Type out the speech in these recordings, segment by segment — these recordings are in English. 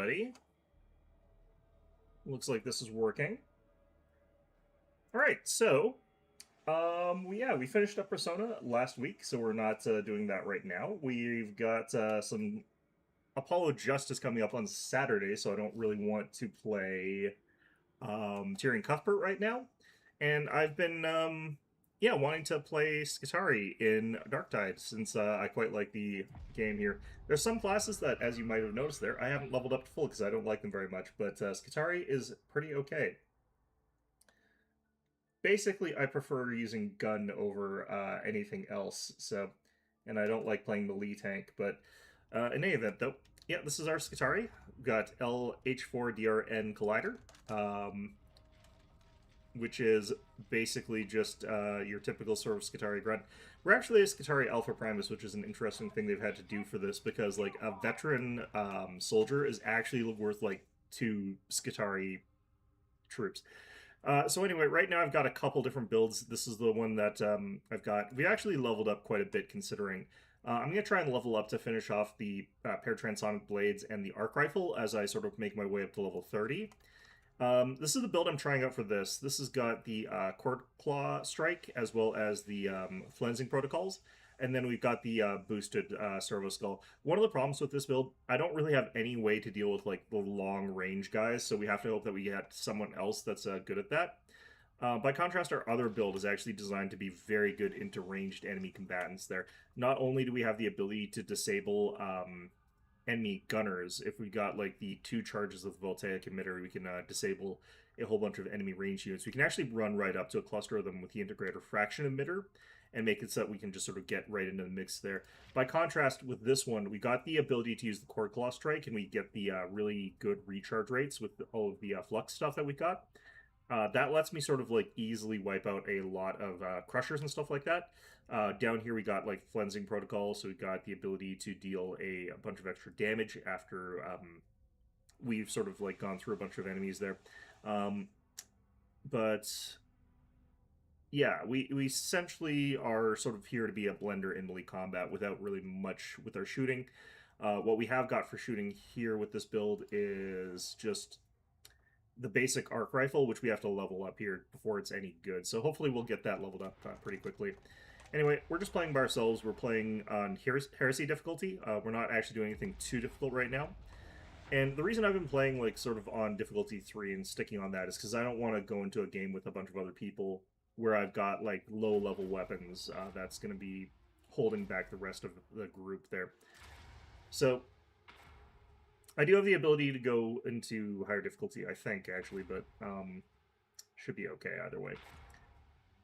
everybody. Looks like this is working. Alright, so, we finished up Persona last week, so we're not doing that right now. We've got some Apollo Justice coming up on Saturday, so I don't really want to play Tyrion Cuthbert right now. And I've been, wanting to play Skitarii in Darktide, since I quite like the game here. There's some classes that, as you might have noticed there, I haven't leveled up to full because I don't like them very much, but Skitarii is pretty okay. Basically, I prefer using gun over anything else, so, and I don't like playing melee tank, but in any event, though, yeah, this is our Skitarii. We've got LH4DRN Collider, which is basically just your typical sort of Skitarii grunt. We're actually a Skitarii Alpha Primus, which is an interesting thing they've had to do for this, because, like, a veteran soldier is actually worth, like, 2 Skitarii troops. So anyway, right now I've got a couple different builds. This is the one that I've got. We actually leveled up quite a bit, considering. I'm going to try and level up to finish off the paired transonic blades and the arc rifle as I sort of make my way up to level 30. This is the build I'm trying out for this. This has got the Cord Claw Strike as well as the Flensing Protocols. And then we've got the boosted Servo Skull. One of the problems with this build, I don't really have any way to deal with like the long range guys, so we have to hope that we get someone else that's good at that. By contrast, our other build is actually designed to be very good into ranged enemy combatants there. Not only do we have the ability to disable enemy gunners, if we got like the 2 charges of the Voltaic emitter, we can disable a whole bunch of enemy range units. We can actually run right up to a cluster of them with the integrator fraction emitter and make it so that we can just sort of get right into the mix there. By contrast, with this one, we got the ability to use the Cord Claw Strike, and we get the really good recharge rates with all of the flux stuff that we got. That lets me sort of like easily wipe out a lot of crushers and stuff like that. Down here we got like Flensing Protocol, so we got the ability to deal a bunch of extra damage after we've sort of like gone through a bunch of enemies there. But yeah, we essentially are sort of here to be a blender in melee combat without really much with our shooting. What we have got for shooting here with this build is just the basic arc rifle, which we have to level up here before it's any good. So hopefully we'll get that leveled up pretty quickly. Anyway, we're just playing by ourselves. We're playing on Heresy difficulty. We're not actually doing anything too difficult right now. And the reason I've been playing like sort of on difficulty 3 and sticking on that is because I don't want to go into a game with a bunch of other people where I've got like low level weapons. That's going to be holding back the rest of the group there. So I do have the ability to go into higher difficulty, I think, actually, but should be okay either way.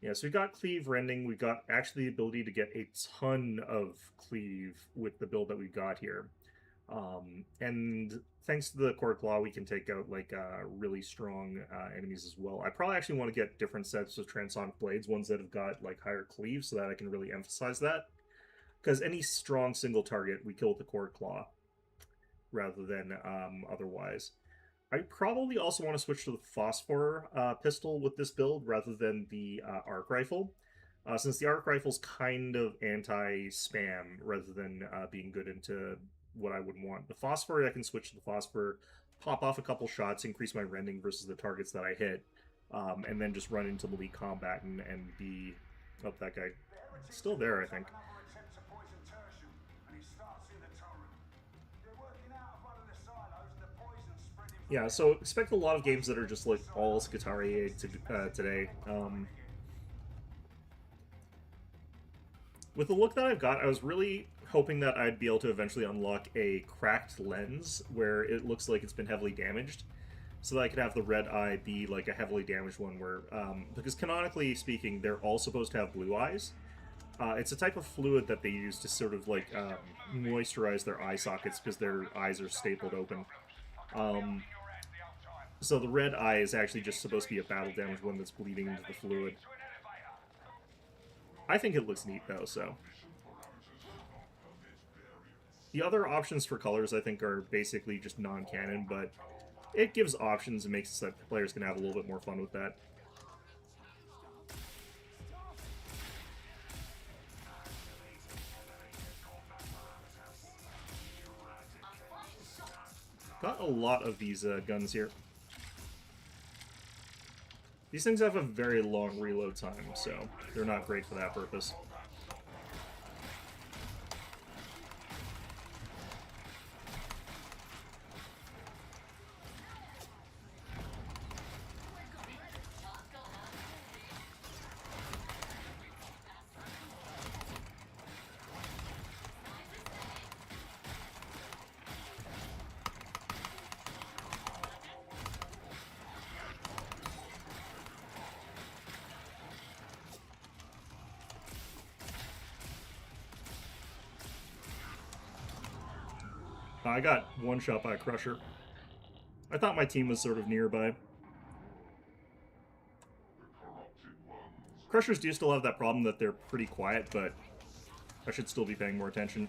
Yeah, so we've got Cleave Rending. We've got actually the ability to get a ton of Cleave with the build that we've got here. And thanks to the Cord Claw, we can take out like really strong enemies as well. I probably actually want to get different sets of Transonic Blades, ones that have got like higher Cleave, so that I can really emphasize that. Because any strong single target, we kill with the Cord Claw rather than otherwise. I probably also want to switch to the Phosphor pistol with this build rather than the Arc Rifle, since the Arc Rifle's kind of anti-spam rather than being good into what I would want. The Phosphor, I can switch to the Phosphor, pop off a couple shots, increase my rending versus the targets that I hit, and then just run into melee combat and be... Oh, that guy still there, I think. Yeah, so expect a lot of games that are just like all Skitarii today. With the look that I've got, I was really hoping that I'd be able to eventually unlock a cracked lens where it looks like it's been heavily damaged, so that I could have the red eye be like a heavily damaged one where, because canonically speaking, they're all supposed to have blue eyes. It's a type of fluid that they use to sort of like moisturize their eye sockets because their eyes are stapled open. So the red eye is actually just supposed to be a battle damage one that's bleeding into the fluid. I think it looks neat though, so. The other options for colors I think are basically just non-canon, but it gives options and makes it so that players can have a little bit more fun with that. Got a lot of these guns here. These things have a very long reload time, so they're not great for that purpose. I got one shot by a Crusher. I thought my team was sort of nearby. Crushers do still have that problem that they're pretty quiet, but I should still be paying more attention.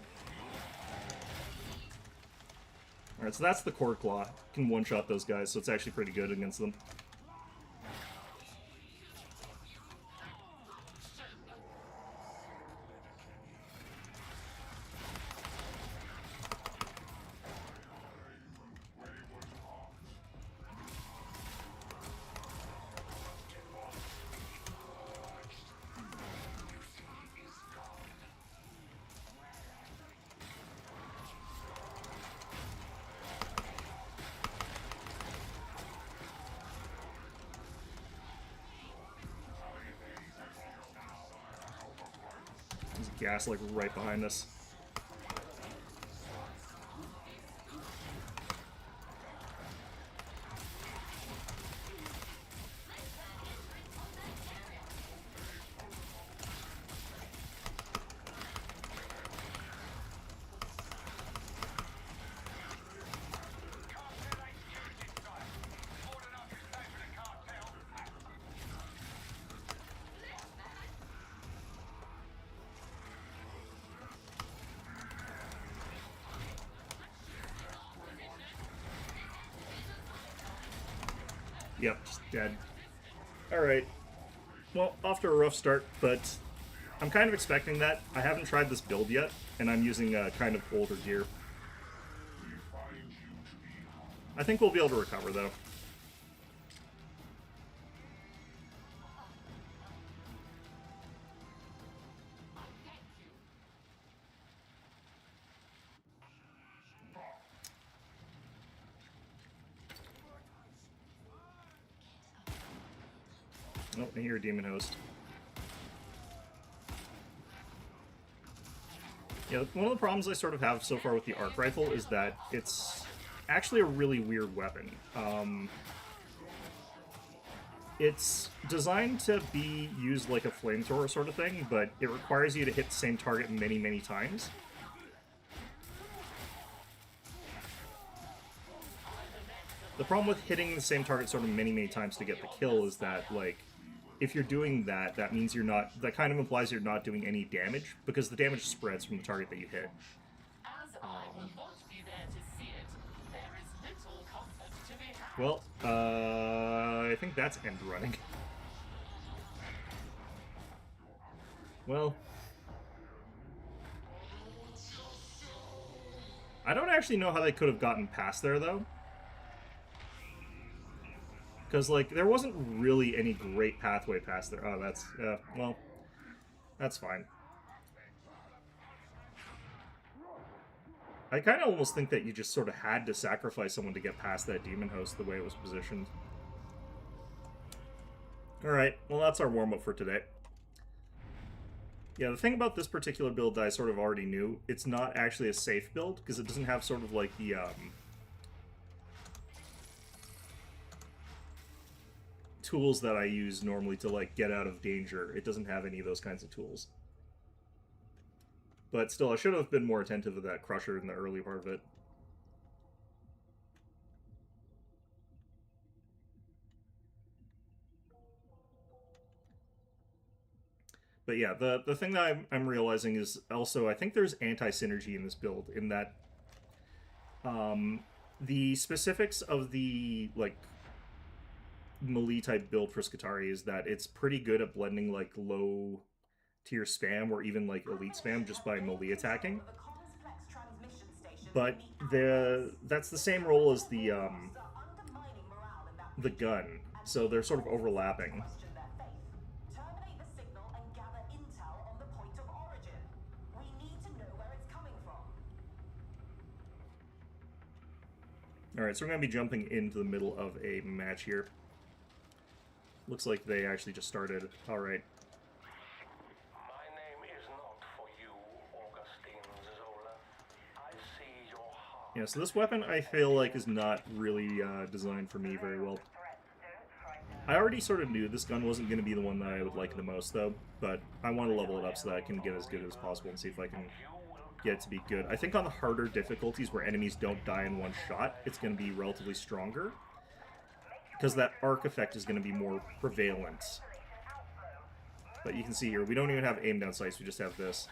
Alright, so that's the Core Claw. Can one-shot those guys, so it's actually pretty good against them. There's gas like right behind us. Yep, just dead. Alright. Well, off to a rough start, but I'm kind of expecting that. I haven't tried this build yet, and I'm using kind of older gear. I think we'll be able to recover, though. Oh, I hear a Demon Host. Yeah, one of the problems I sort of have so far with the Arc Rifle is that it's actually a really weird weapon. It's designed to be used like a flamethrower sort of thing, but it requires you to hit the same target many, many times. The problem with hitting the same target sort of many, many times to get the kill is that, like, if you're doing that, that means you're not... That kind of implies you're not doing any damage, because the damage spreads from the target that you hit. Well, I think that's end running. Well... I don't actually know how they could have gotten past there, though. Because, like, there wasn't really any great pathway past there. Oh, that's... well, that's fine. I kind of almost think that you just sort of had to sacrifice someone to get past that Demon Host the way it was positioned. Alright, well, that's our warm-up for today. Yeah, the thing about this particular build that I sort of already knew, it's not actually a safe build, because it doesn't have sort of, like, the, tools that I use normally to, like, get out of danger. It doesn't have any of those kinds of tools. But still, I should have been more attentive to that Crusher in the early part of it. But yeah, the thing that I'm realizing is also, I think there's anti-synergy in this build, in that the specifics of the, like, melee type build for Skitarii is that it's pretty good at blending, like, low tier spam or even, like, elite spam just by melee attacking. but that's the same role as the gun, so they're sort of overlapping. Terminate the signal and gather intel on the point of origin. We need to know where it's coming from. All right, so we're going to be jumping into the middle of a match here. Looks like they actually just started. All right. My name is not for you, Augustine Zola. I see your heart. Yeah, so this weapon I feel like is not really designed for me very well. I already sort of knew this gun wasn't going to be the one that I would like the most, though, but I want to level it up so that I can get as good as possible and see if I can get it to be good. I think on the harder difficulties where enemies don't die in one shot, it's going to be relatively stronger, because that arc effect is going to be more prevalent. But you can see here, we don't even have aim down sights, we just have this.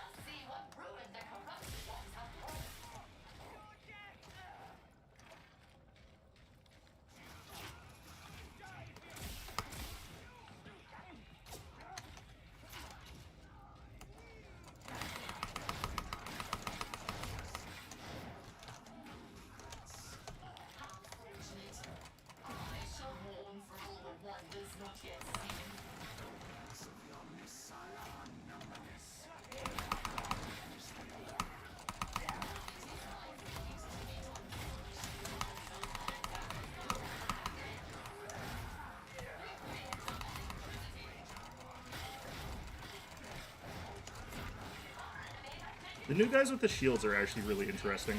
The new guys with the shields are actually really interesting.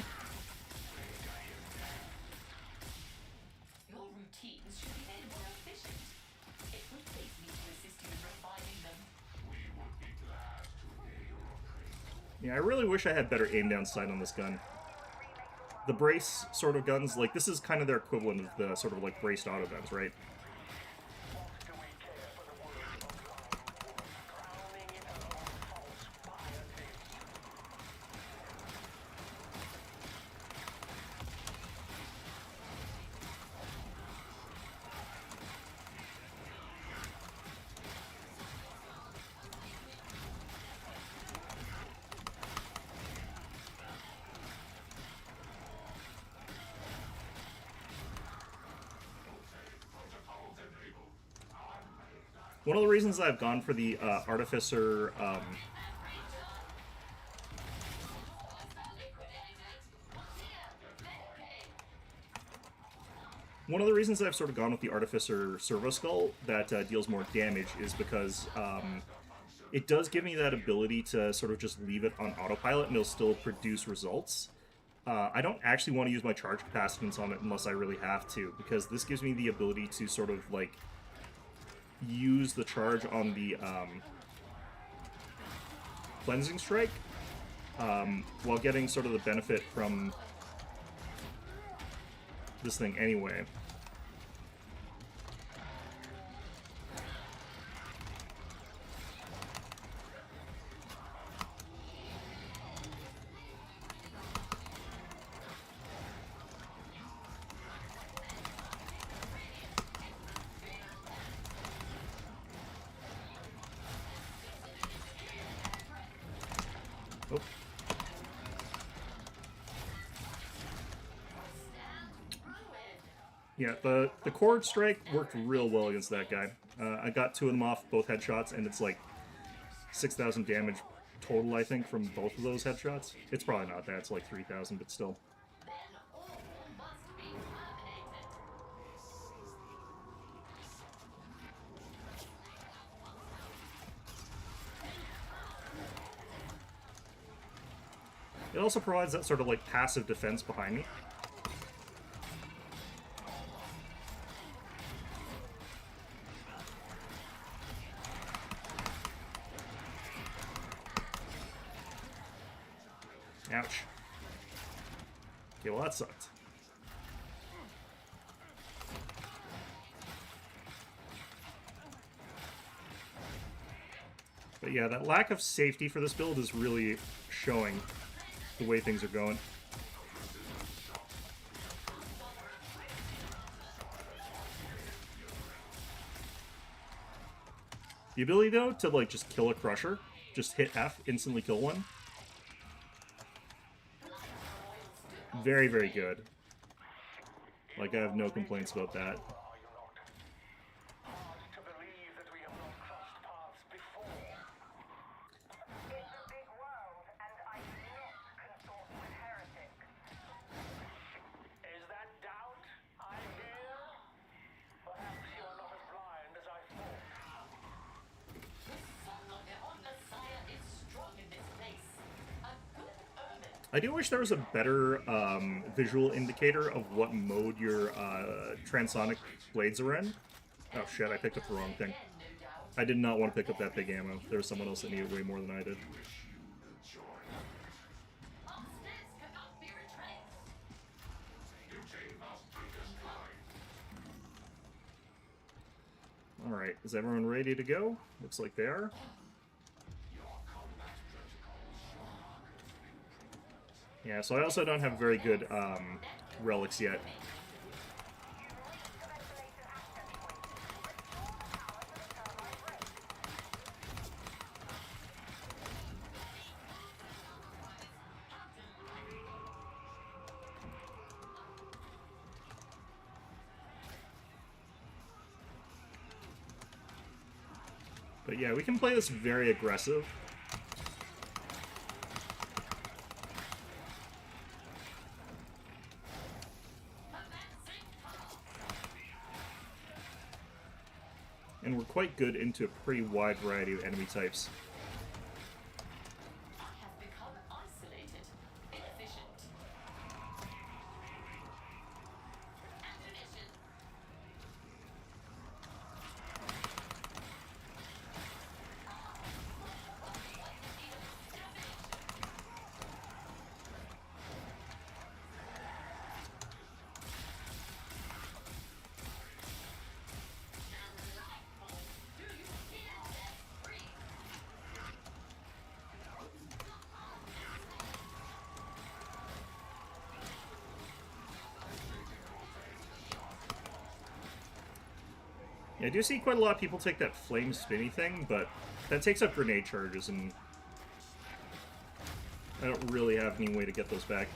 Your routines should be made more efficient. It would please me to assist you in refining them. Yeah, I really wish I had better aim down sight on this gun. The brace sort of guns, like, this is kind of their equivalent of the sort of, like, braced auto guns, right? One of the reasons I've gone for the Artificer, one of the reasons I've sort of gone with the Artificer Servo Skull that deals more damage is because it does give me that ability to sort of just leave it on autopilot and it'll still produce results. I don't actually want to use my charge capacitance on it unless I really have to, because this gives me the ability to sort of, like, use the charge on the Cleansing Strike while getting sort of the benefit from this thing anyway. Oh. Yeah, the Chord Strike worked real well against that guy. I got 2 of them off both headshots, and it's like 6,000 damage total, I think, from both of those headshots. It's probably not that, it's like 3,000, but still. It also provides that sort of, like, passive defense behind me. Ouch. Okay, well that sucked. But yeah, that lack of safety for this build is really showing the way things are going. The ability, though, to, like, just kill a Crusher, just hit F, instantly kill one, very, very good. Like, I have no complaints about that. Are you not? Hard to believe that we have not crossed paths before. It's a big world, and I do not consort with heretics. Is that doubt I hear? Perhaps you are not as blind as I thought. The sun of the Messiah is strong in this place. A good omen. I do wish there was a better visual indicator of what mode your transonic blades are in. Oh shit, I picked up the wrong thing. Again, no doubt. I did not want to pick up that big ammo. There was someone else that needed way more than I did. Upstairs cannot be retraced. Alright, is everyone ready to go? Looks like they are. Yeah, so I also don't have very good relics yet. But yeah, we can play this very aggressive. And we're quite good into a pretty wide variety of enemy types. I have become isolated, inefficient. Ammunition. Yeah, I do see quite a lot of people take that flame spinny thing, but that takes up grenade charges, and I don't really have any way to get those back.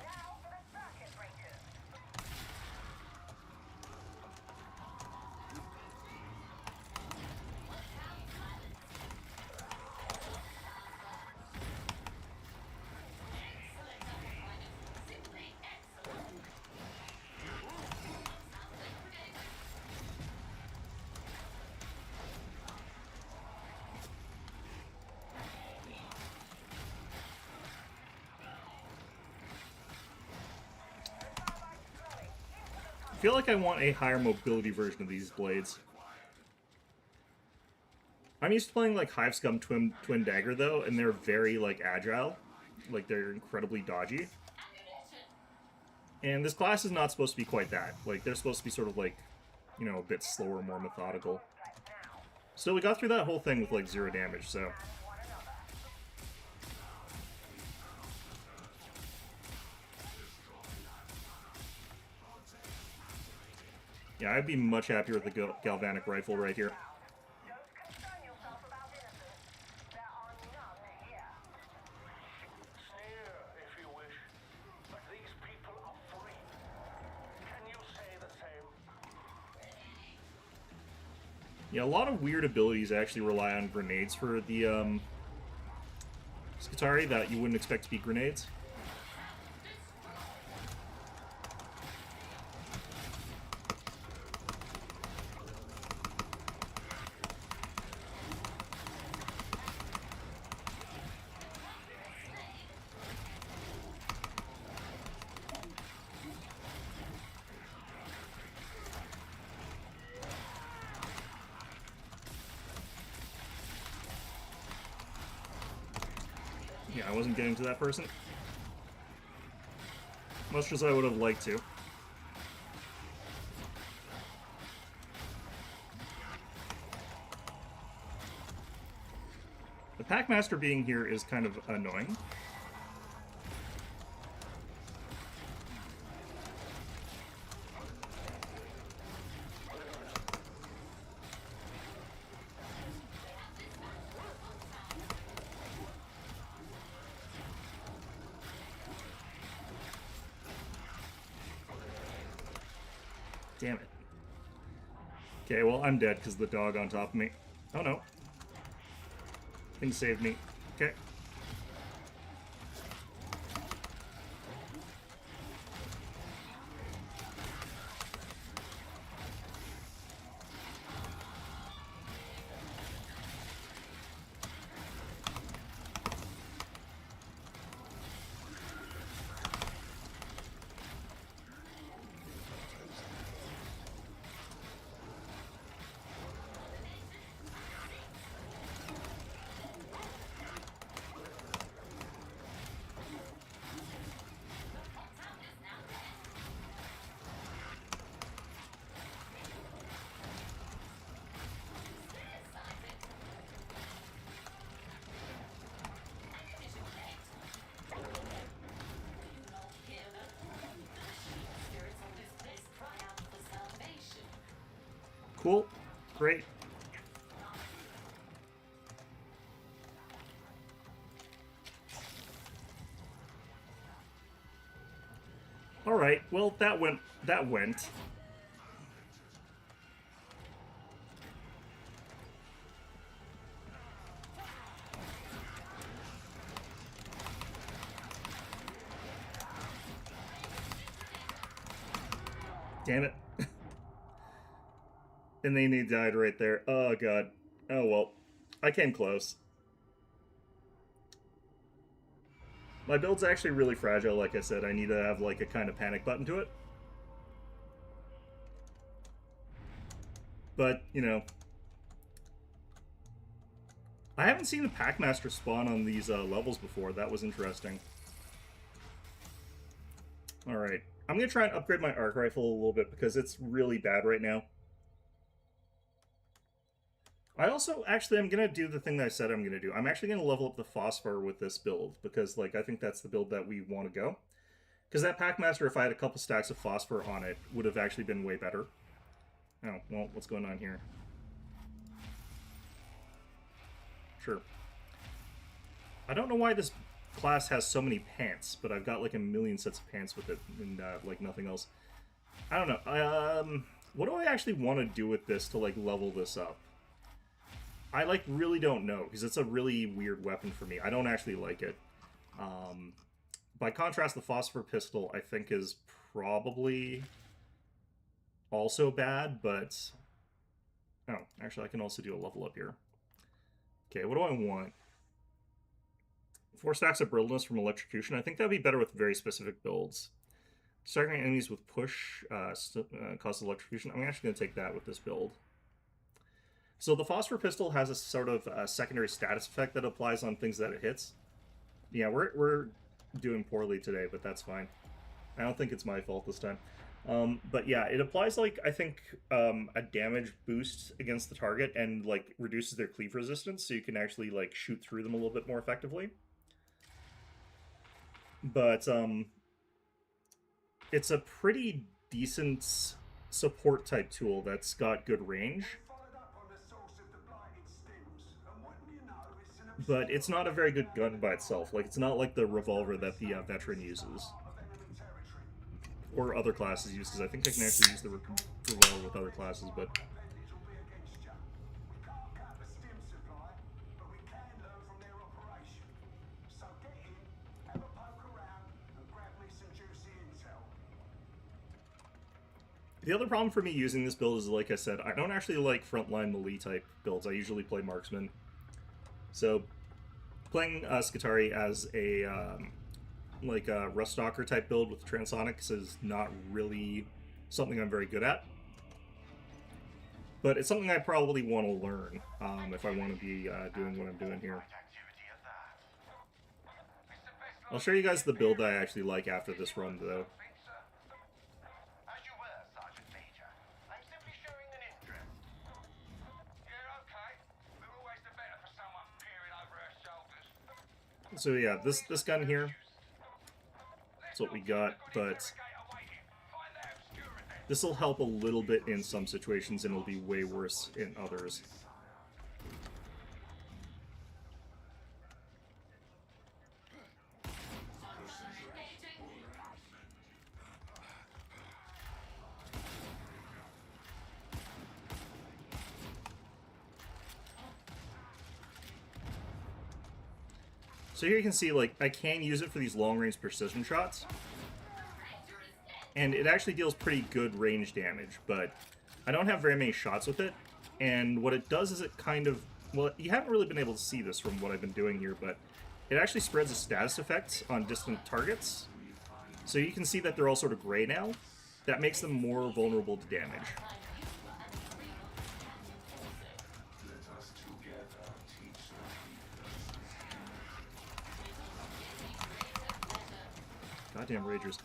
Now for the circuit breakers. Simply excellent. I feel like I want a higher mobility version of these blades. I'm used to playing like Hive Scum Twin Dagger though, and they're very like agile. Like they're incredibly dodgy. And this class is not supposed to be quite that. Like they're supposed to be sort of like, you know, a bit slower, more methodical. Still, we got through that whole thing with like 0 damage, so. Yeah, I'd be much happier with the galvanic rifle right here. Don't concern yourself about innocence. There are none here. Sneer, if you wish, but these people are free. Can you say the same? Yeah, a lot of weird abilities actually rely on grenades for the Skitarii that you wouldn't expect to be grenades. Yeah, I wasn't getting to that person. Much as I would have liked to. Packmaster being here is kind of annoying. Damn it. Okay, well, I'm dead because the dog on top of me. Oh no. Thing saved me. Okay. Cool. Great. All right. Well, that went. Damn it. And then he died right there. Oh, God. Oh, well. I came close. My build's actually really fragile, like I said. I need to have, like, a kind of panic button to it. But, you know. I haven't seen a Packmaster spawn on these levels before. That was interesting. Alright. I'm going to try and upgrade my arc rifle a little bit because it's really bad right now. I also, actually, I'm going to do the thing that I said I'm going to do. I'm actually going to level up the Phosphor with this build, because, like, I think that's the build that we want to go. Because that Packmaster, if I had a couple stacks of Phosphor on it, would have actually been way better. Oh, well, what's going on here? Sure. I don't know why this class has so many pants, but I've got, like, a million sets of pants with it, and, like, nothing else. I don't know. What do I actually want to do with this to, like, level this up? I, like, really don't know, because it's a really weird weapon for me. I don't actually like it. By contrast, the Phosphor Pistol, I think, is probably also bad, but... Oh, actually, I can also do a level up here. Okay, what do I want? 4 stacks of brittleness from electrocution. I think that'd be better with very specific builds. Staggering enemies with push causes electrocution. I'm actually going to take that with this build. So the Phosphor Pistol has a sort of secondary status effect that applies on things that it hits. Yeah, we're doing poorly today, but that's fine. I don't think it's my fault this time. But yeah, it applies, like, I think, a damage boost against the target and, like, reduces their cleave resistance, so you can actually, like, shoot through them a little bit more effectively. But, it's a pretty decent support-type tool that's got good range. But it's not a very good gun by itself. Like, it's not like the revolver that the veteran uses. Or other classes use, because I think I can actually use the revolver with other classes, but... The other problem for me using this build is, like I said, I don't actually like frontline melee type builds. I usually play marksman. So, playing Skitarii as a, like a Ruststalker type build with Transonics is not really something I'm very good at. But it's something I probably want to learn if I want to be doing what I'm doing here. I'll show you guys the build I actually like after this run, though. So yeah, this gun here, that's what we got, but this will help a little bit in some situations and it'll be way worse in others. So here you can see, like, I can use it for these long-range precision shots. And it actually deals pretty good range damage, but I don't have very many shots with it. And what it does is it kind of... Well, you haven't really been able to see this from what I've been doing here, but it actually spreads a status effect on distant targets. So you can see that they're all sort of gray now. That makes them more vulnerable to damage. Goddamn Ragers.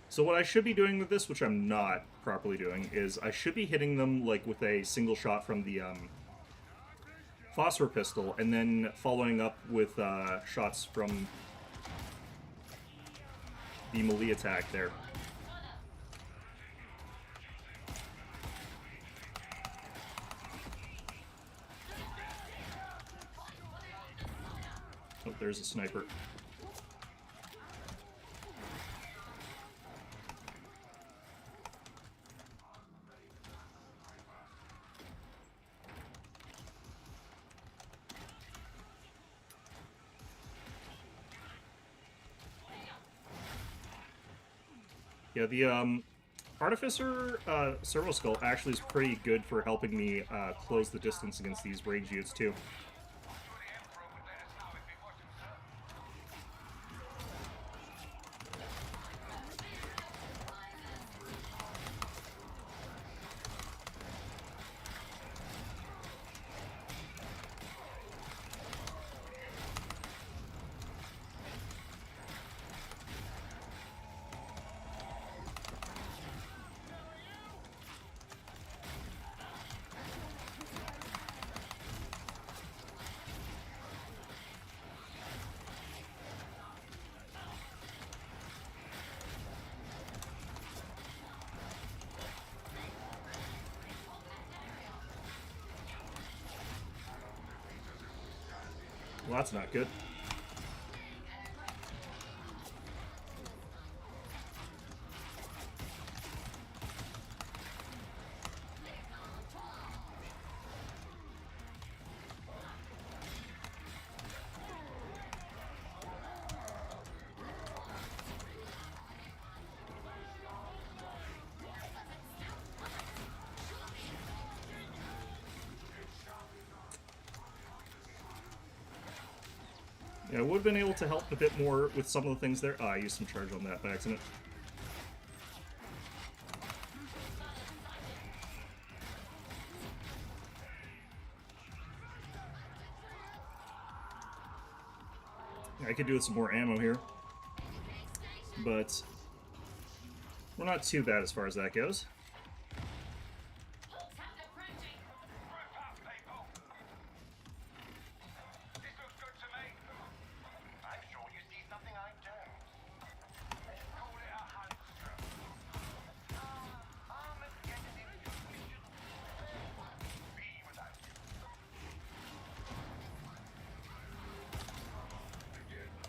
So what I should be doing with this, which I'm not properly doing, is I should be hitting them like with a single shot from the phosphor pistol, and then following up with shots from the melee attack there. Oh, there's a sniper. Yeah, the Artificer Servo Skull actually is pretty good for helping me close the distance against these range units too. Well, that's not good. Yeah, I would have been able to help a bit more with some of the things there. I used some charge on that by accident. I could do with some more ammo here. But we're not too bad as far as that goes.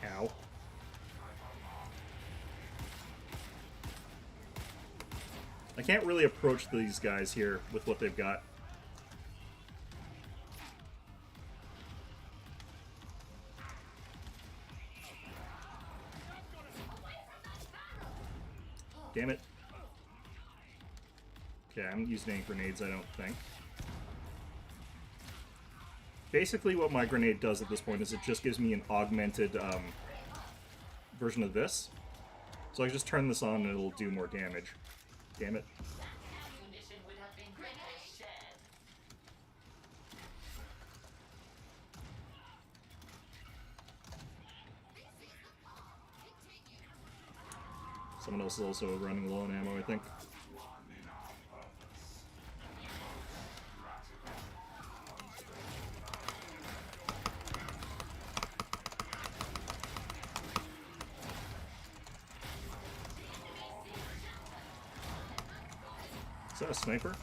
Ow. I can't really approach these guys here with what they've got. Damn it. Okay, I'm using any grenades, I don't think. Basically what my grenade does at this point is it just gives me an augmented version of this. So I can just turn this on and it'll do more damage. Damn it. Someone else is also running low on ammo, I think. Is that a sniper?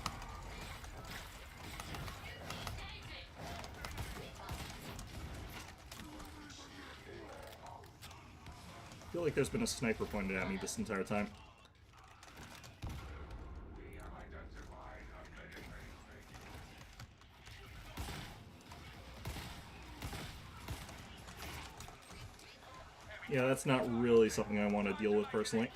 I feel like there's been a sniper pointed at me this entire time. Yeah, that's not really something I want to deal with personally.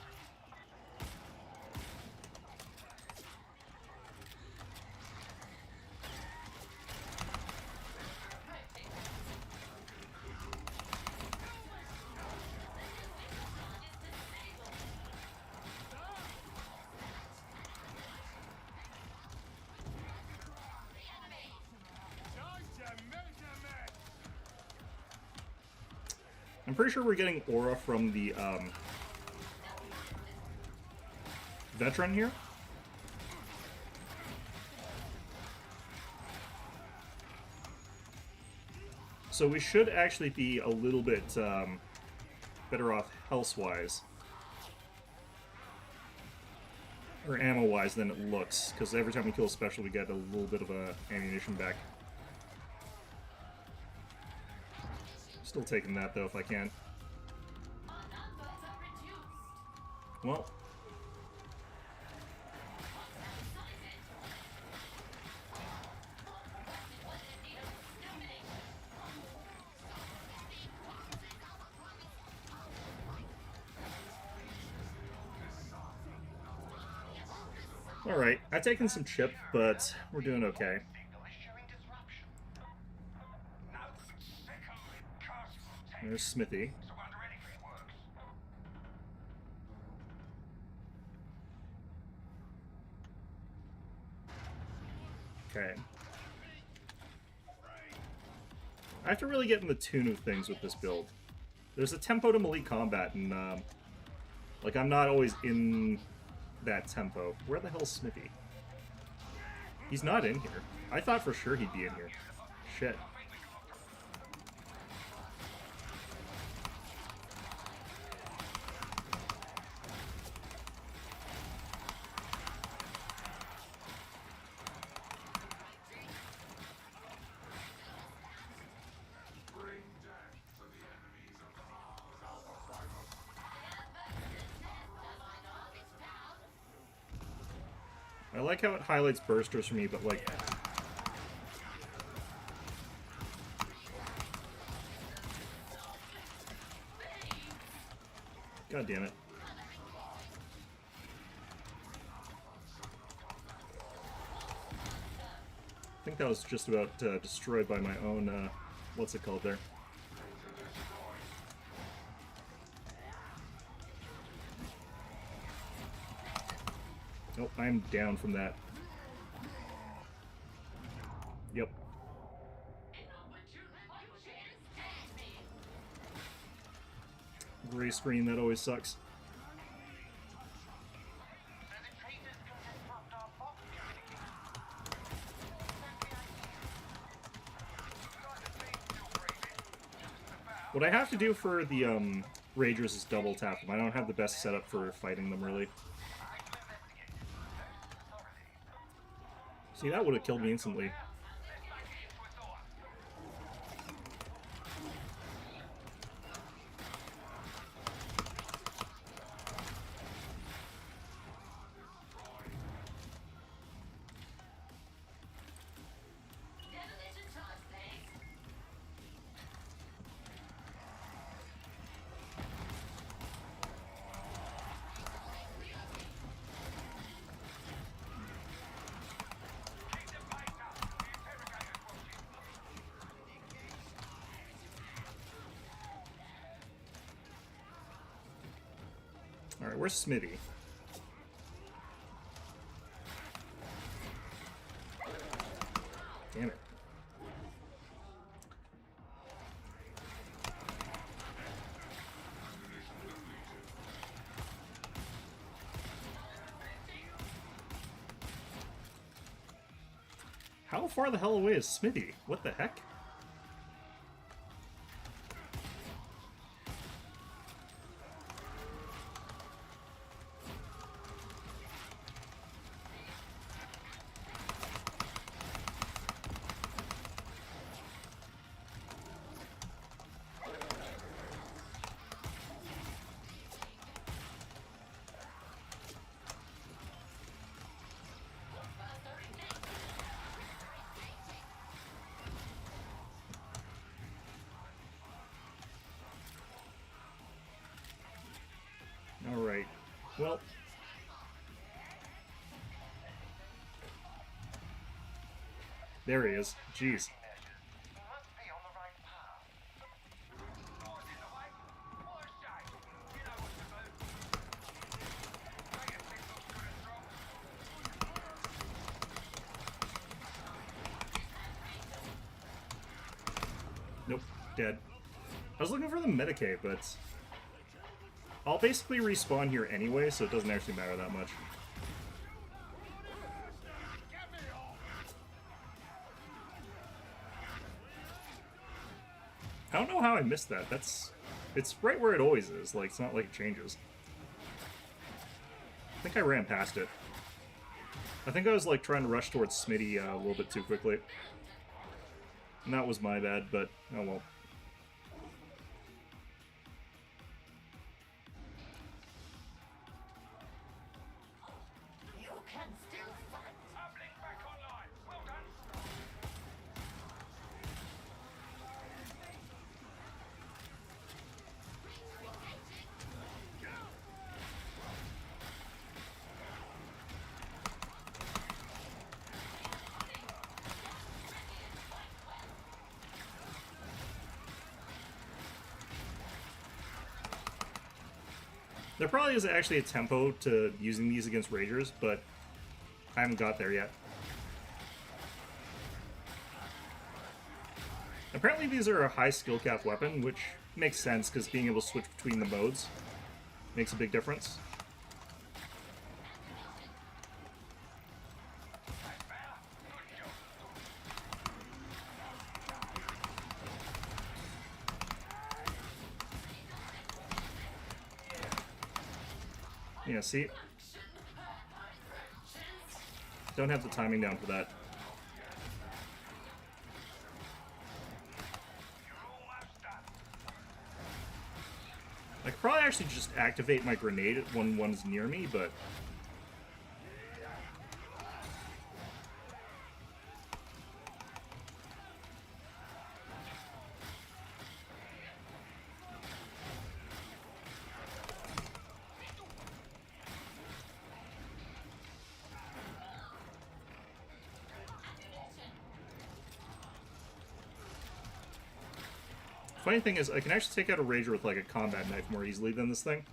I'm pretty sure we're getting aura from the veteran here. So we should actually be a little bit better off health-wise. Or ammo-wise than it looks, because every time we kill a special we get a little bit of ammunition back. Still taking that though if I can. Well. Alright, I've taken some chip, but we're doing okay. There's Smithy. Okay. I have to really get in the tune of things with this build. There's a tempo to melee combat, and like I'm not always in that tempo. Where the hell's Smithy? He's not in here. I thought for sure he'd be in here. Shit. I like how it highlights bursters for me, but like... God damn it. I think that was just about destroyed by my own, what's it called there? Oh, I'm down from that. Yep. Gray screen, that always sucks. What I have to do for the Ragers is double tap them. I don't have the best setup for fighting them, really. See, that would have killed me instantly. Alright, where's Smitty? Damn it. How far the hell away is Smithy? What the heck? Alright. Well. There he is. Jeez. Nope. Dead. I was looking for the Medicaid, but I'll basically respawn here anyway, so it doesn't actually matter that much. I don't know how I missed that. It's right where it always is. Like, it's not like it changes. I think I ran past it. I think I was like trying to rush towards Smitty a little bit too quickly. And that was my bad, but oh well. You can still fight. Uplink back online. Well done. There probably is actually a tempo to using these against Ragers, but I haven't got there yet. Apparently these are a high skill cap weapon, which makes sense because being able to switch between the modes makes a big difference. Yeah, see? Don't have the timing down for that. I could probably actually just activate my grenade when one's near me, but funny thing is, I can actually take out a Rager with like a combat knife more easily than this thing.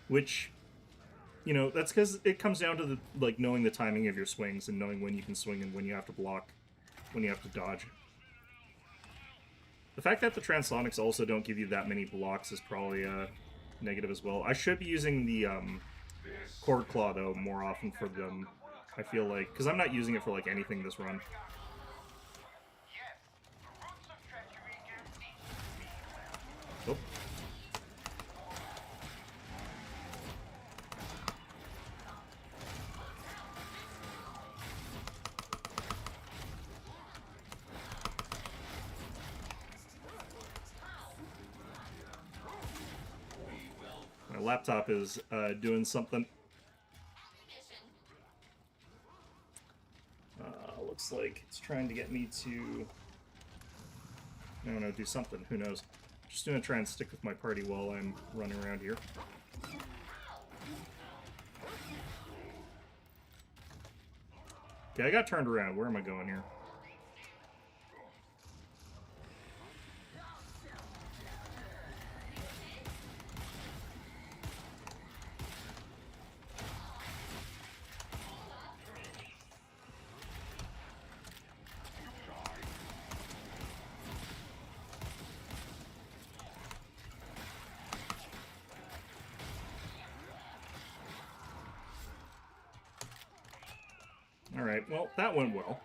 Which, you know, that's because it comes down to the like knowing the timing of your swings and knowing when you can swing and when you have to block, when you have to dodge. The fact that the Transonics also don't give you that many blocks is probably negative as well. I should be using the Cord Claw though more often for them. I feel like, because I'm not using it for like anything this run. Oh. My laptop is doing something. Looks like it's trying to get me to, I don't know, do something. Who knows? Just gonna try and stick with my party while I'm running around here. Okay, I got turned around. Where am I going here? Alright, well, that went well.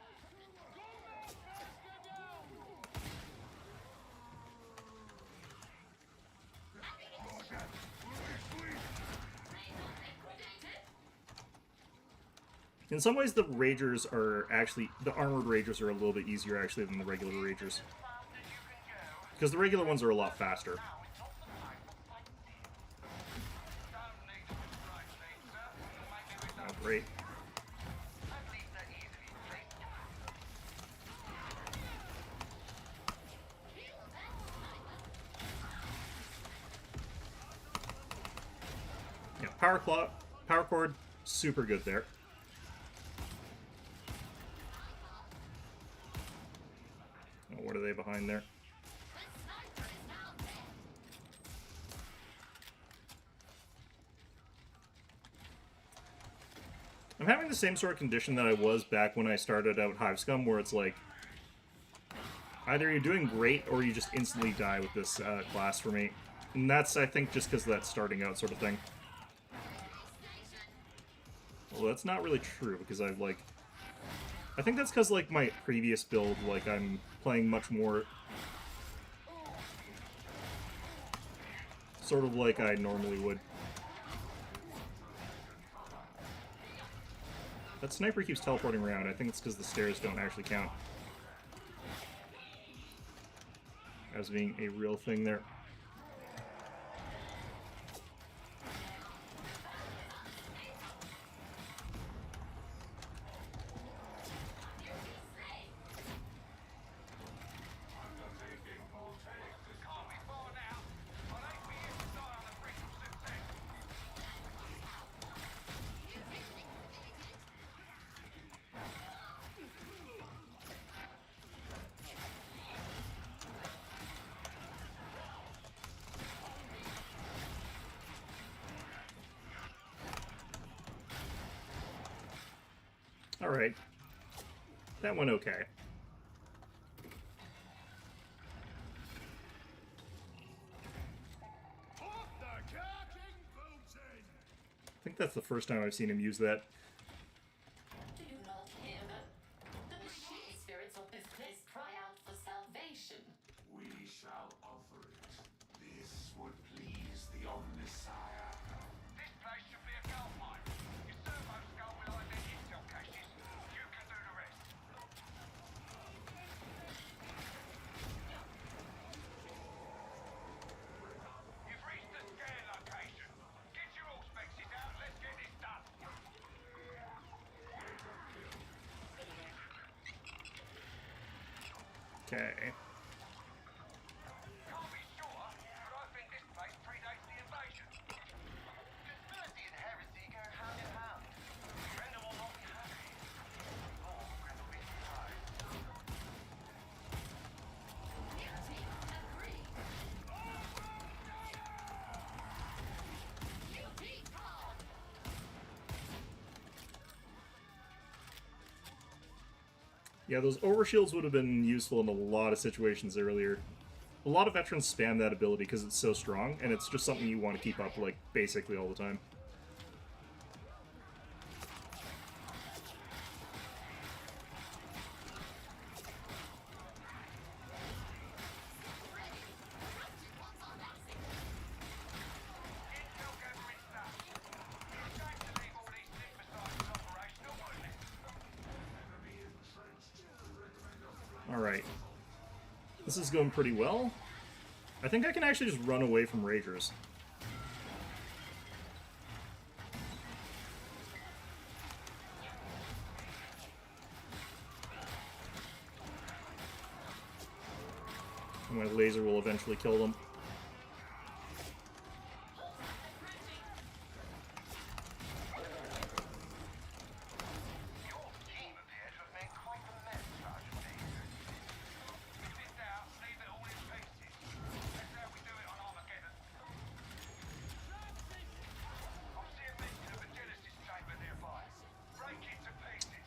In some ways, the Ragers are actually... The armored Ragers are a little bit easier, actually, than the regular Ragers. Because the regular ones are a lot faster. Oh, great. Yeah, power cord, super good there. Oh, what are they behind there? I'm having the same sort of condition that I was back when I started out Hive Scum, where it's like, either you're doing great or you just instantly die with this class for me. And that's, I think, just because of that starting out sort of thing. Well, that's not really true, because I've, like... I think that's because, like, my previous build, like, I'm playing much more... sort of like I normally would. That sniper keeps teleporting around. I think it's because the stairs don't actually count as being a real thing there. Alright. That went okay. I think that's the first time I've seen him use that. Do you not hear them? The machine spirits of this place cry out for salvation. We shall offer it. This would please the Omnissiah. This place should be a gold mine. Your servo skull will ID intel caches. You can do the rest. You've reached the scan location. Get your Auspexies out. Let's get this done. Okay. Can't be sure, but I think this place predates the invasion. Conspiracy and heresy go hand in hand. Grendel will not be happy. Or Grendel will be surprised. Yeah, those overshields would have been useful in a lot of situations earlier. A lot of veterans spam that ability because it's so strong, and it's just something you want to keep up, like, basically all the time. Intel gathering stuff. It's going to leave all these synthesizers operational, wouldn't it? Alright. This is going pretty well. I think I can actually just run away from Ragers. And my laser will eventually kill them. Your team appear to have made quite the mess, Sergeant D. If this out, leave it all in pieces. That's how we do it on Armageddon. I see a mention of a Genesis chamber nearby. Break it to pieces.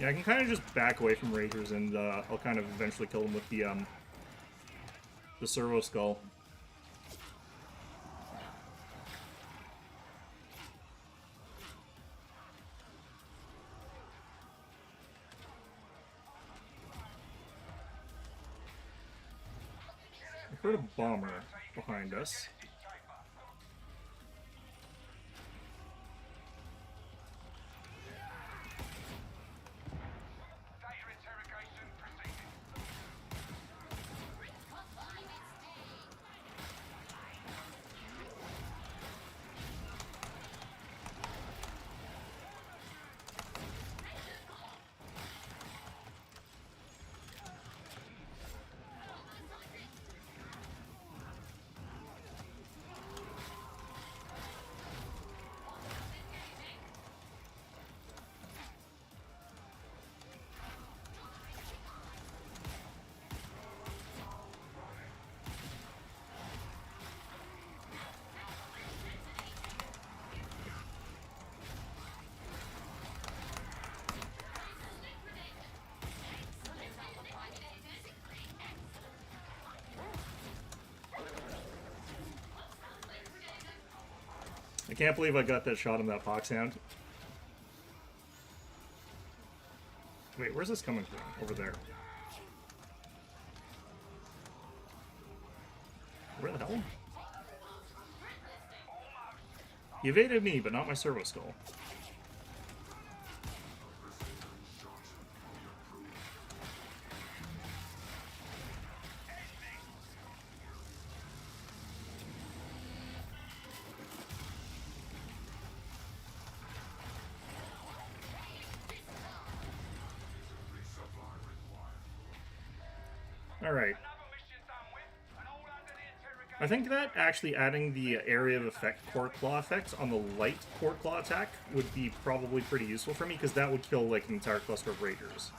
Yeah, I can kind of just back away from Ragers, and I'll kind of eventually kill them with the Servo Skull. I heard a bomber behind us. Data interrogation proceeding. I can't believe I got that shot on that Fox Hound. Wait, where's this coming from? Over there. Where the hell? He evaded me, but not my Servo Skull. Alright. I think that actually adding the area of effect Core Claw effect on the light Core Claw attack would be probably pretty useful for me, because that would kill like an entire cluster of Ragers.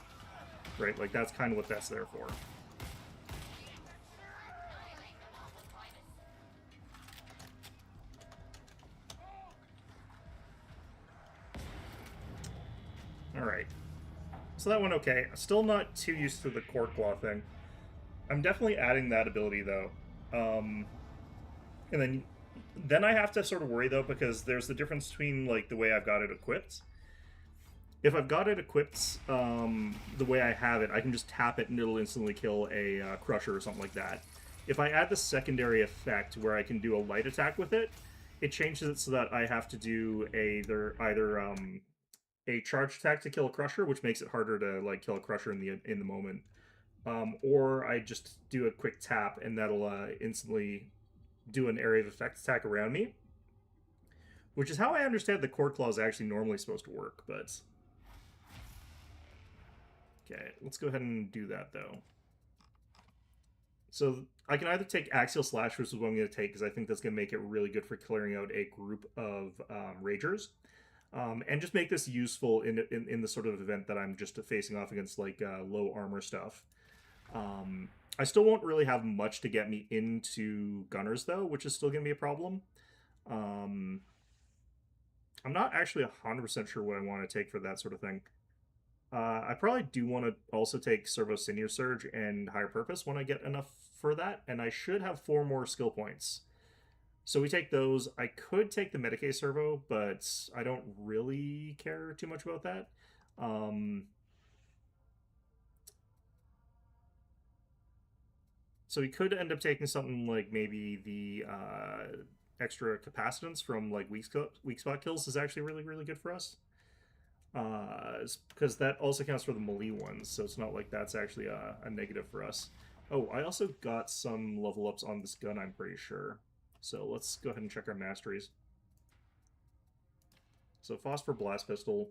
Right? Like that's kind of what that's there for. Alright. So that went okay. Still not too used to the Core Claw thing. I'm definitely adding that ability though. And then I have to sort of worry though, because there's the difference between like the way I've got it equipped. If I've got it equipped the way I have it, I can just tap it and it'll instantly kill a Crusher or something like that. If I add the secondary effect where I can do a light attack with it, it changes it so that I have to do either a charge attack to kill a Crusher, which makes it harder to like kill a Crusher in the moment, or I just do a quick tap and that'll instantly do an area of effect attack around me, which is how I understand the Core Claw is actually normally supposed to work. But okay, let's go ahead and do that though. So I can either take Axial Slash, which is what I'm going to take, because I think that's going to make it really good for clearing out a group of Ragers. And just make this useful in the sort of event that I'm just facing off against like low armor stuff. I still won't really have much to get me into Gunners though, which is still going to be a problem. I'm not actually 100% sure what I want to take for that sort of thing. I probably do want to also take Servo Senior Surge and Higher Purpose when I get enough for that, and I should have 4 more skill points. So we take those. I could take the Medicae Servo, but I don't really care too much about that. So we could end up taking something like maybe the extra capacitance from like weak spot kills is actually really, really good for us. Because that also counts for the melee ones, so it's not like that's actually a negative for us. Oh, I also got some level ups on this gun, I'm pretty sure. So let's go ahead and check our masteries. So Phosphor Blast Pistol.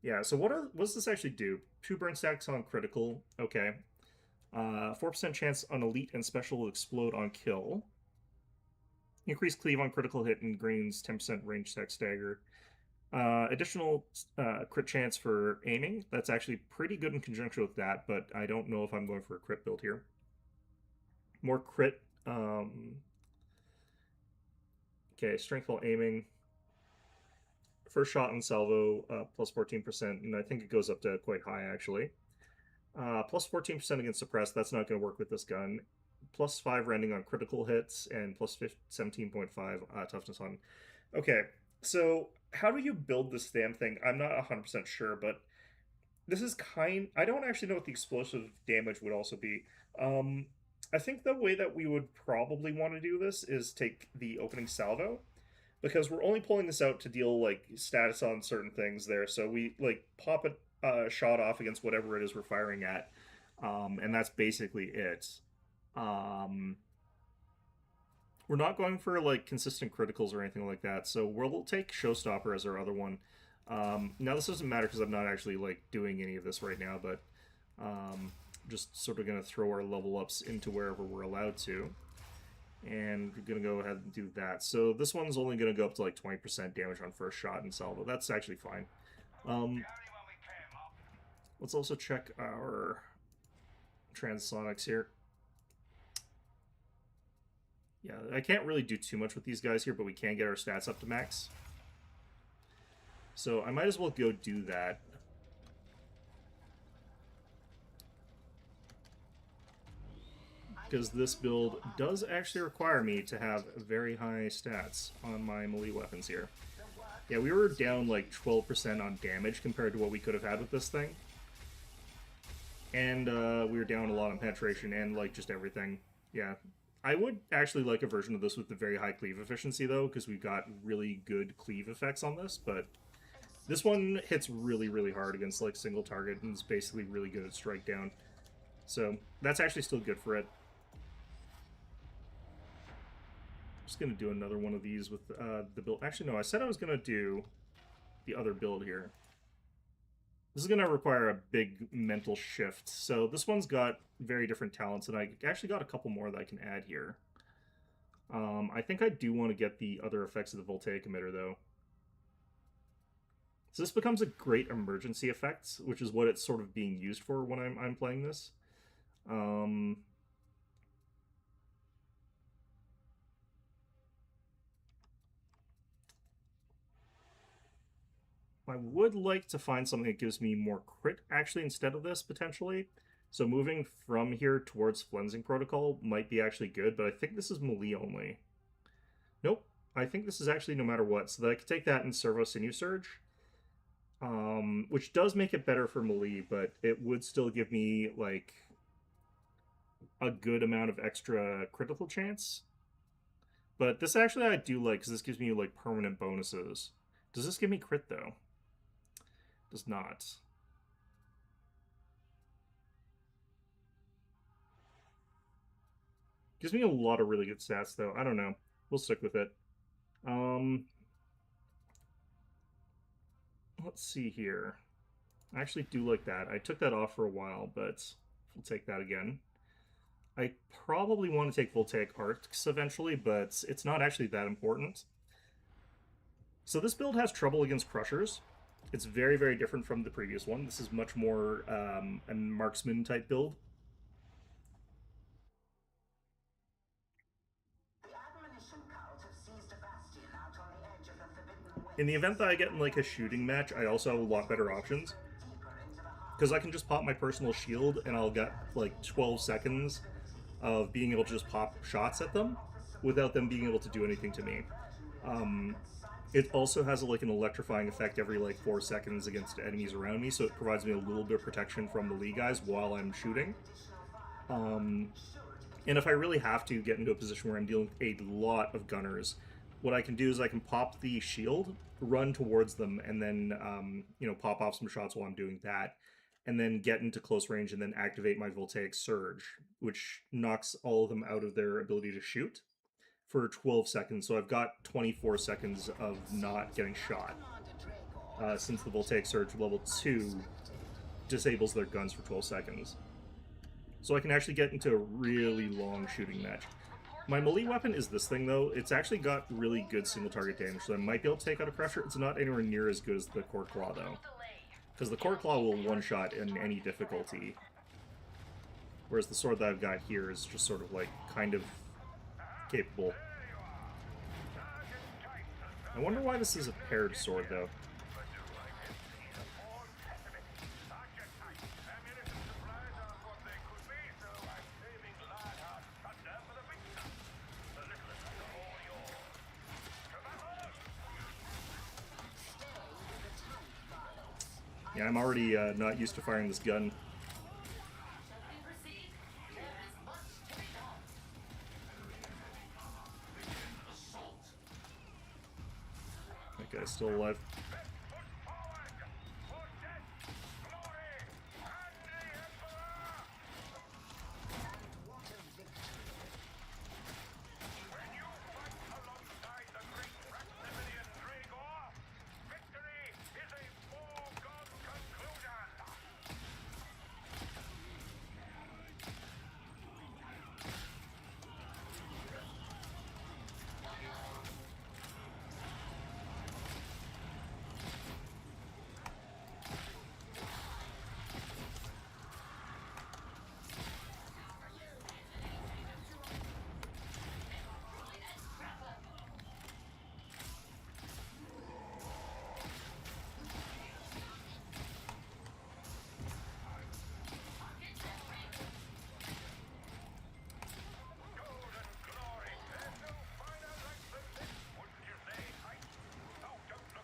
Yeah, so what does this actually do? 2 burn stacks on critical. Okay. 4% chance on elite and special will explode on kill. Increased cleave on critical hit and gains 10% range stack stagger. Additional crit chance for aiming. That's actually pretty good in conjunction with that, but I don't know if I'm going for a crit build here. More crit. Okay, strength while aiming. First shot and salvo, plus 14%, and I think it goes up to quite high, actually. Plus 14% against suppressed, that's not going to work with this gun. Plus 5 rending on critical hits, and plus 17.5 toughness on... Okay, so how do you build this damn thing? I'm not 100% sure, but this is kind... I don't actually know what the explosive damage would also be. I think the way that we would probably want to do this is take the opening salvo, because we're only pulling this out to deal like status on certain things there. So we like pop a shot off against whatever it is we're firing at, and that's basically it. We're not going for like consistent criticals or anything like that, so we'll take Showstopper as our other one. Now this doesn't matter because I'm not actually like doing any of this right now, but just sort of gonna throw our level ups into wherever we're allowed to. And we're going to go ahead and do that. So this one's only going to go up to like 20% damage on first shot and salvo. That's actually fine. Let's also check our transonics here. Yeah, I can't really do too much with these guys here, but we can get our stats up to max. So I might as well go do that. Because this build does actually require me to have very high stats on my melee weapons here. Yeah, we were down like 12% on damage compared to what we could have had with this thing. And we were down a lot on penetration and like just everything. Yeah, I would actually like a version of this with the very high cleave efficiency though, because we've got really good cleave effects on this, but this one hits really, really hard against like single target and is basically really good at strike down. So that's actually still good for it. Just gonna do another one of these with the build. Actually, no, I said I was gonna do the other build here. This is gonna require a big mental shift. So this one's got very different talents, and I actually got a couple more that I can add here. I think I do want to get the other effects of the voltaic emitter though. So this becomes a great emergency effect, which is what it's sort of being used for when I'm playing this. I would like to find something that gives me more crit, actually, instead of this, potentially. So moving from here towards Flensing Protocol might be actually good, but I think this is melee only. Nope, I think this is actually no matter what, so that I could take that and Servo Sinew Surge. Which does make it better for melee, but it would still give me, like, a good amount of extra critical chance. But this actually I do like, because this gives me, like, permanent bonuses. Does this give me crit, though? Does not. Gives me a lot of really good stats, though. I don't know. We'll stick with it. Let's see here. I actually do like that. I took that off for a while, but we'll take that again. I probably want to take Voltaic Arcs eventually, but it's not actually that important. So this build has trouble against Crushers. It's very, very different from the previous one. This is much more a marksman type build. In the event that I get in like a shooting match, I also have a lot better options. Because I can just pop my personal shield and I'll get like 12 seconds of being able to just pop shots at them without them being able to do anything to me. It also has like an electrifying effect every like 4 seconds against enemies around me, so it provides me a little bit of protection from the Lee guys while I'm shooting. And if I really have to get into a position where I'm dealing with a lot of gunners, what I can do is I can pop the shield, run towards them, and then you know, pop off some shots while I'm doing that, and then get into close range and then activate my Voltaic Surge, which knocks all of them out of their ability to shoot for 12 seconds. So I've got 24 seconds of not getting shot, since the Voltaic Surge level 2 disables their guns for 12 seconds. So I can actually get into a really long shooting match. My melee weapon is this thing, though. It's actually got really good single target damage, so I might be able to take out a Crusher. It's not anywhere near as good as the Cord Claw, though. Because the Cord Claw will one-shot in any difficulty. Whereas the sword that I've got here is just sort of, like, kind of capable. I wonder why this is a paired sword, though. Yeah, I'm already not used to firing this gun. Shall we proceed? There is much to be done. That guy's still alive.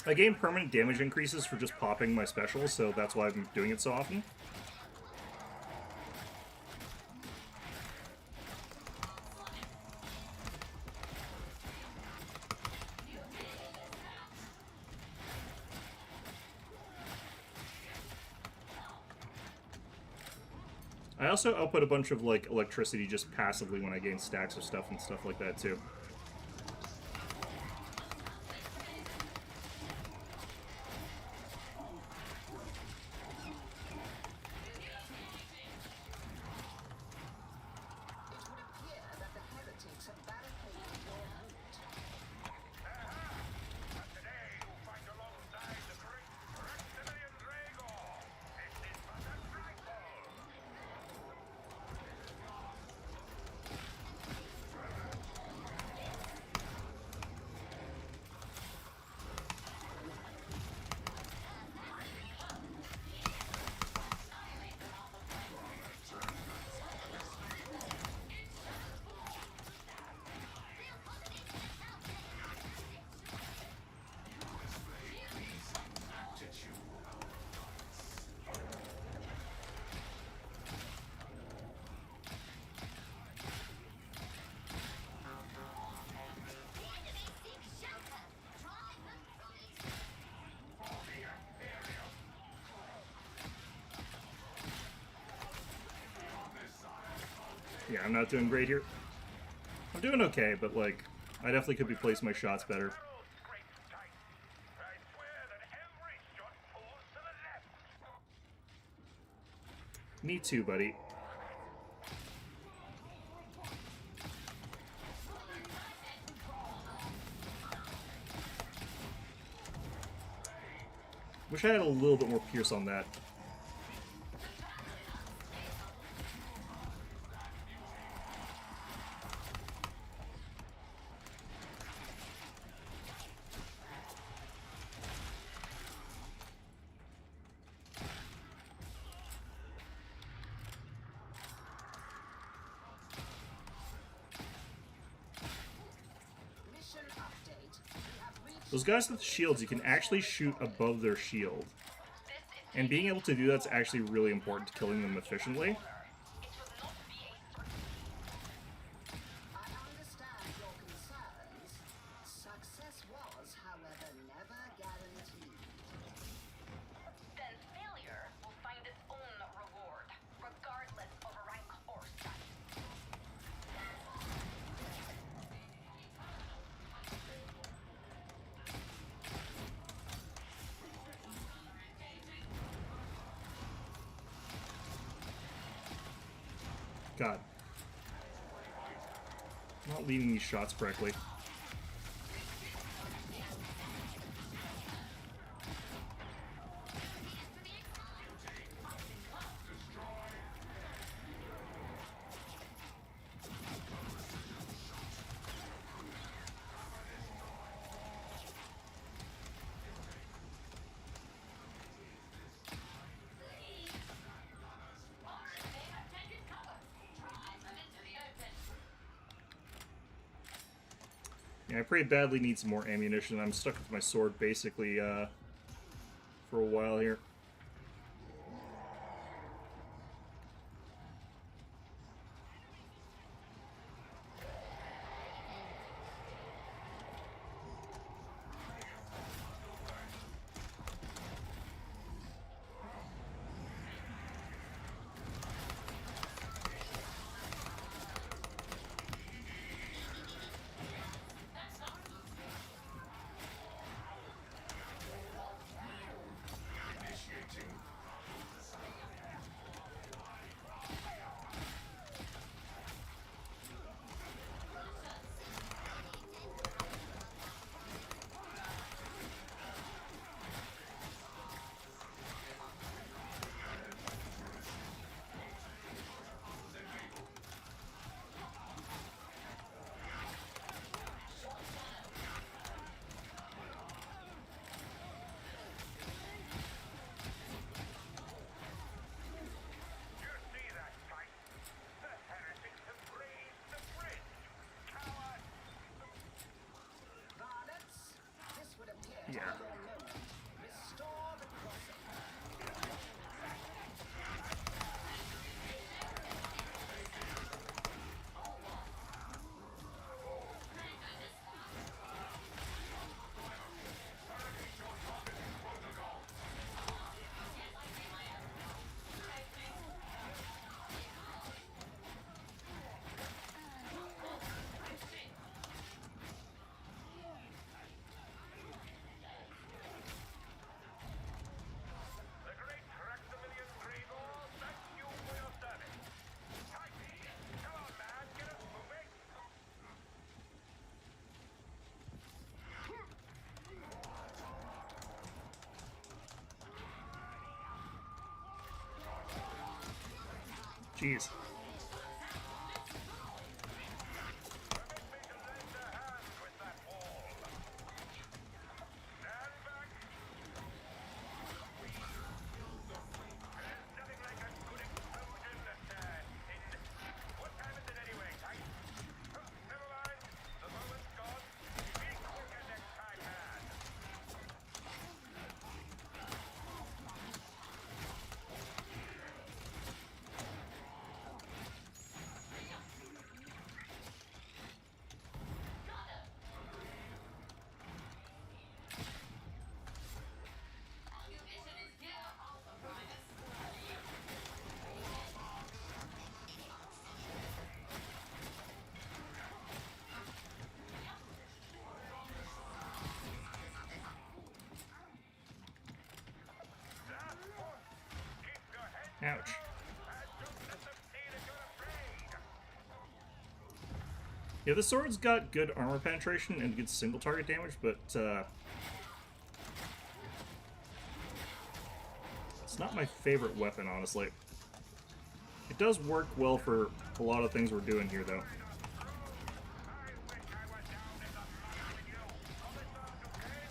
I gain permanent damage increases for just popping my special, so that's why I'm doing it so often. I also output a bunch of like electricity just passively when I gain stacks of stuff and stuff like that too. Yeah, I'm not doing great here. I'm doing okay, but like, I definitely could be placing my shots better. Me too, buddy. Wish I had a little bit more Pierce on that. Those guys with the shields, you can actually shoot above their shield. And being able to do that's actually really important to killing them efficiently. God. I'm not leading these shots correctly. Yeah, I pretty badly need some more ammunition. I'm stuck with my sword basically for a while here. You see that sight? The heretics have raised the bridge! Cowards! Varlets, this would appear to be Yeah. your moment. Restore the crossing. The great Maximilian Greyboar, thank you for your service. Tighty! Come on, man, get us moving! Jeez. Permit me to lend a hand with that wall. Stand back! There's nothing like a good explosion what time is it anyway, Tight? Never mind, the moment's gone. Be quicker next time, man. Keep your head Ouch. and don't let them see that you're afraid. Yeah, the sword's got good armor penetration and good single target damage, but it's not my favorite weapon, honestly. It does work well for a lot of things we're doing here, though. I wish I were down in the mud with you. On this arm, okay?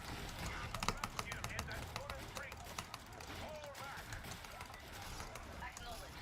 Trust you in that wooden street. Fall back. Acknowledged.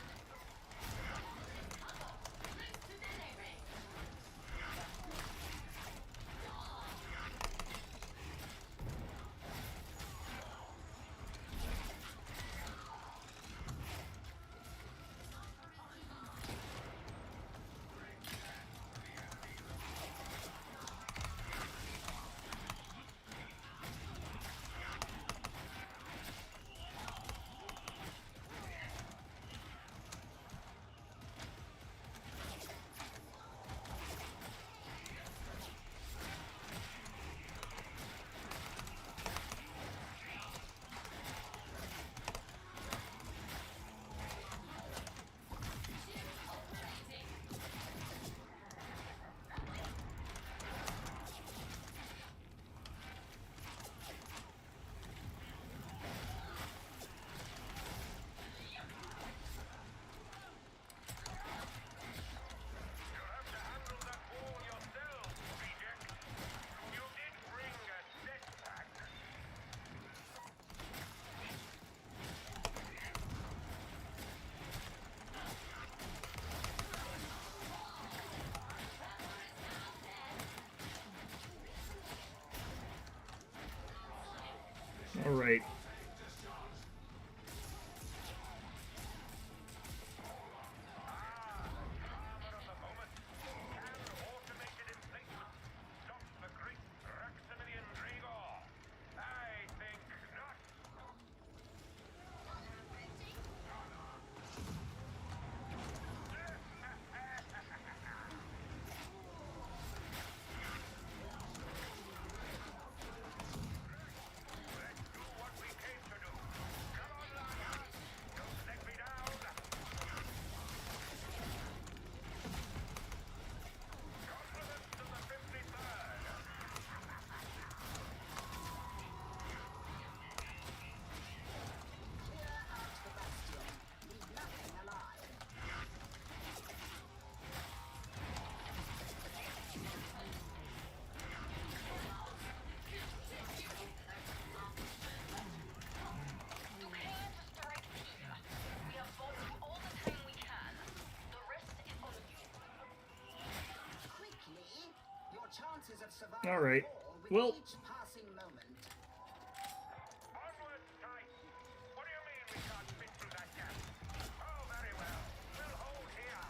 All right. Armor of the moment. Can automated emplacement stop the great Maximilian Dragor? I think not. Let's do what we came to do. Come on, Lana. Don't let me down. Compliments to the 53rd. Prepare to strike team. We have bought all the time we can. The rest is on you. Quickly, your chances of survival All right. fall with Well- each passing moment. Onwards, Tight. What do you mean we can't fit through that gap? Oh, very well. We'll hold here.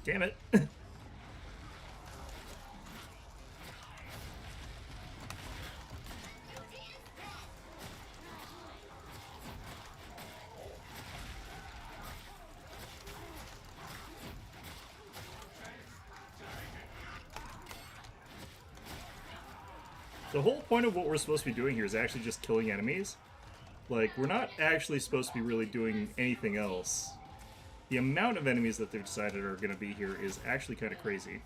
Damn it. The whole point of what we're supposed to be doing here is actually just killing enemies. Like, we're not actually supposed to be really doing anything else. The amount of enemies that they've decided are going to be here is actually kind of crazy.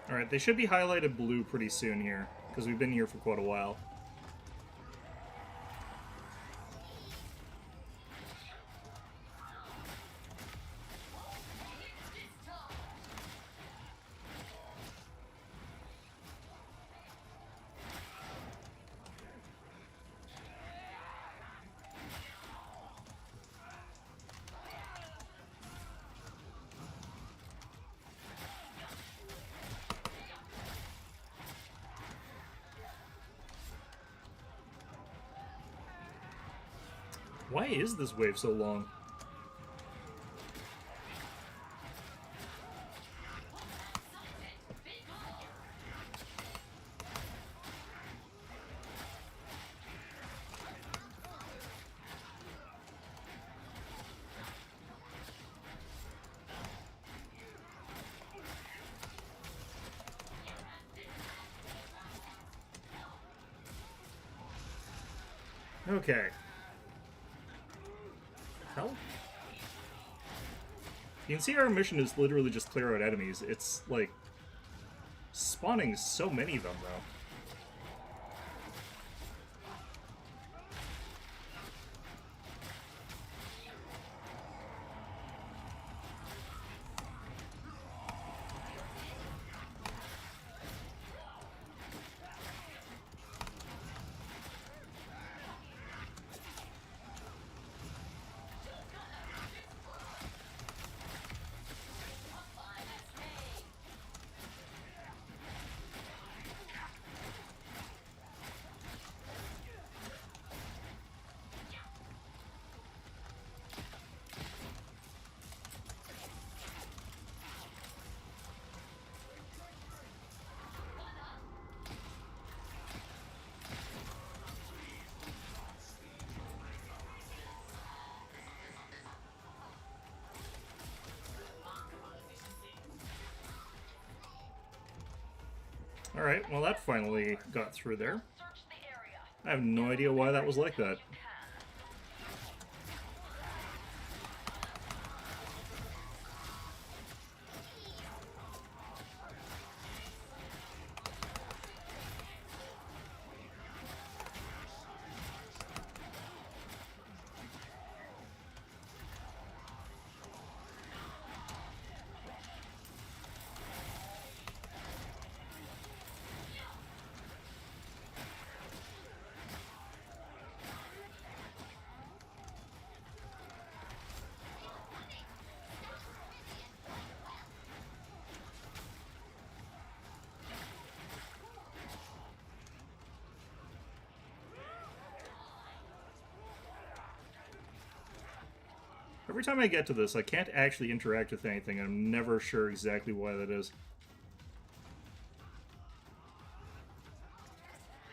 Alright, they should be highlighted blue pretty soon here, because we've been here for quite a while. Why is this wave so long? Okay. Hell? You can see our mission is literally just clear out enemies. It's like spawning so many of them though. Alright, well that finally got through there. Search the area. I have no idea why that was like that. Every time I get to this, I can't actually interact with anything. I'm never sure exactly why that is.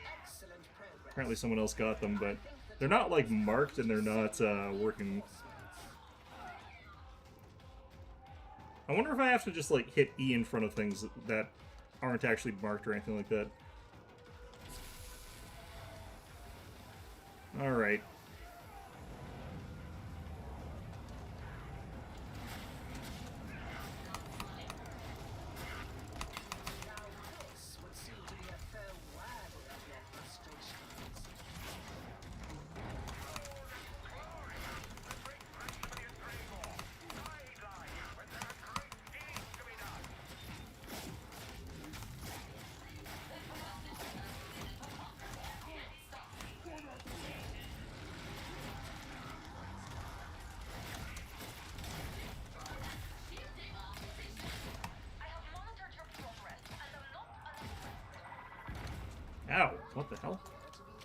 Excellent progress. Apparently someone else got them, but they're not, like, marked and they're not working. I wonder if I have to just, like, hit E in front of things that aren't actually marked or anything like that. Alright. Now this would seem to be a fair wag of your frustrations. I have monitored your progress, and I'm not Ow, what the hell? You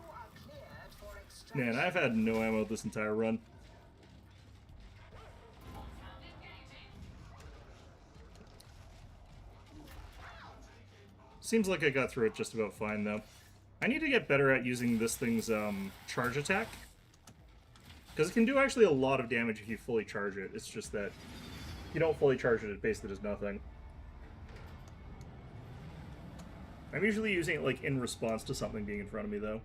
are cleared for extraction. Man, I've had no ammo this entire run. Seems like I got through it just about fine, though. I need to get better at using this thing's charge attack. Because it can do actually a lot of damage if you fully charge it. It's just that if you don't fully charge it, it basically does nothing. I'm usually using it like in response to something being in front of me, though.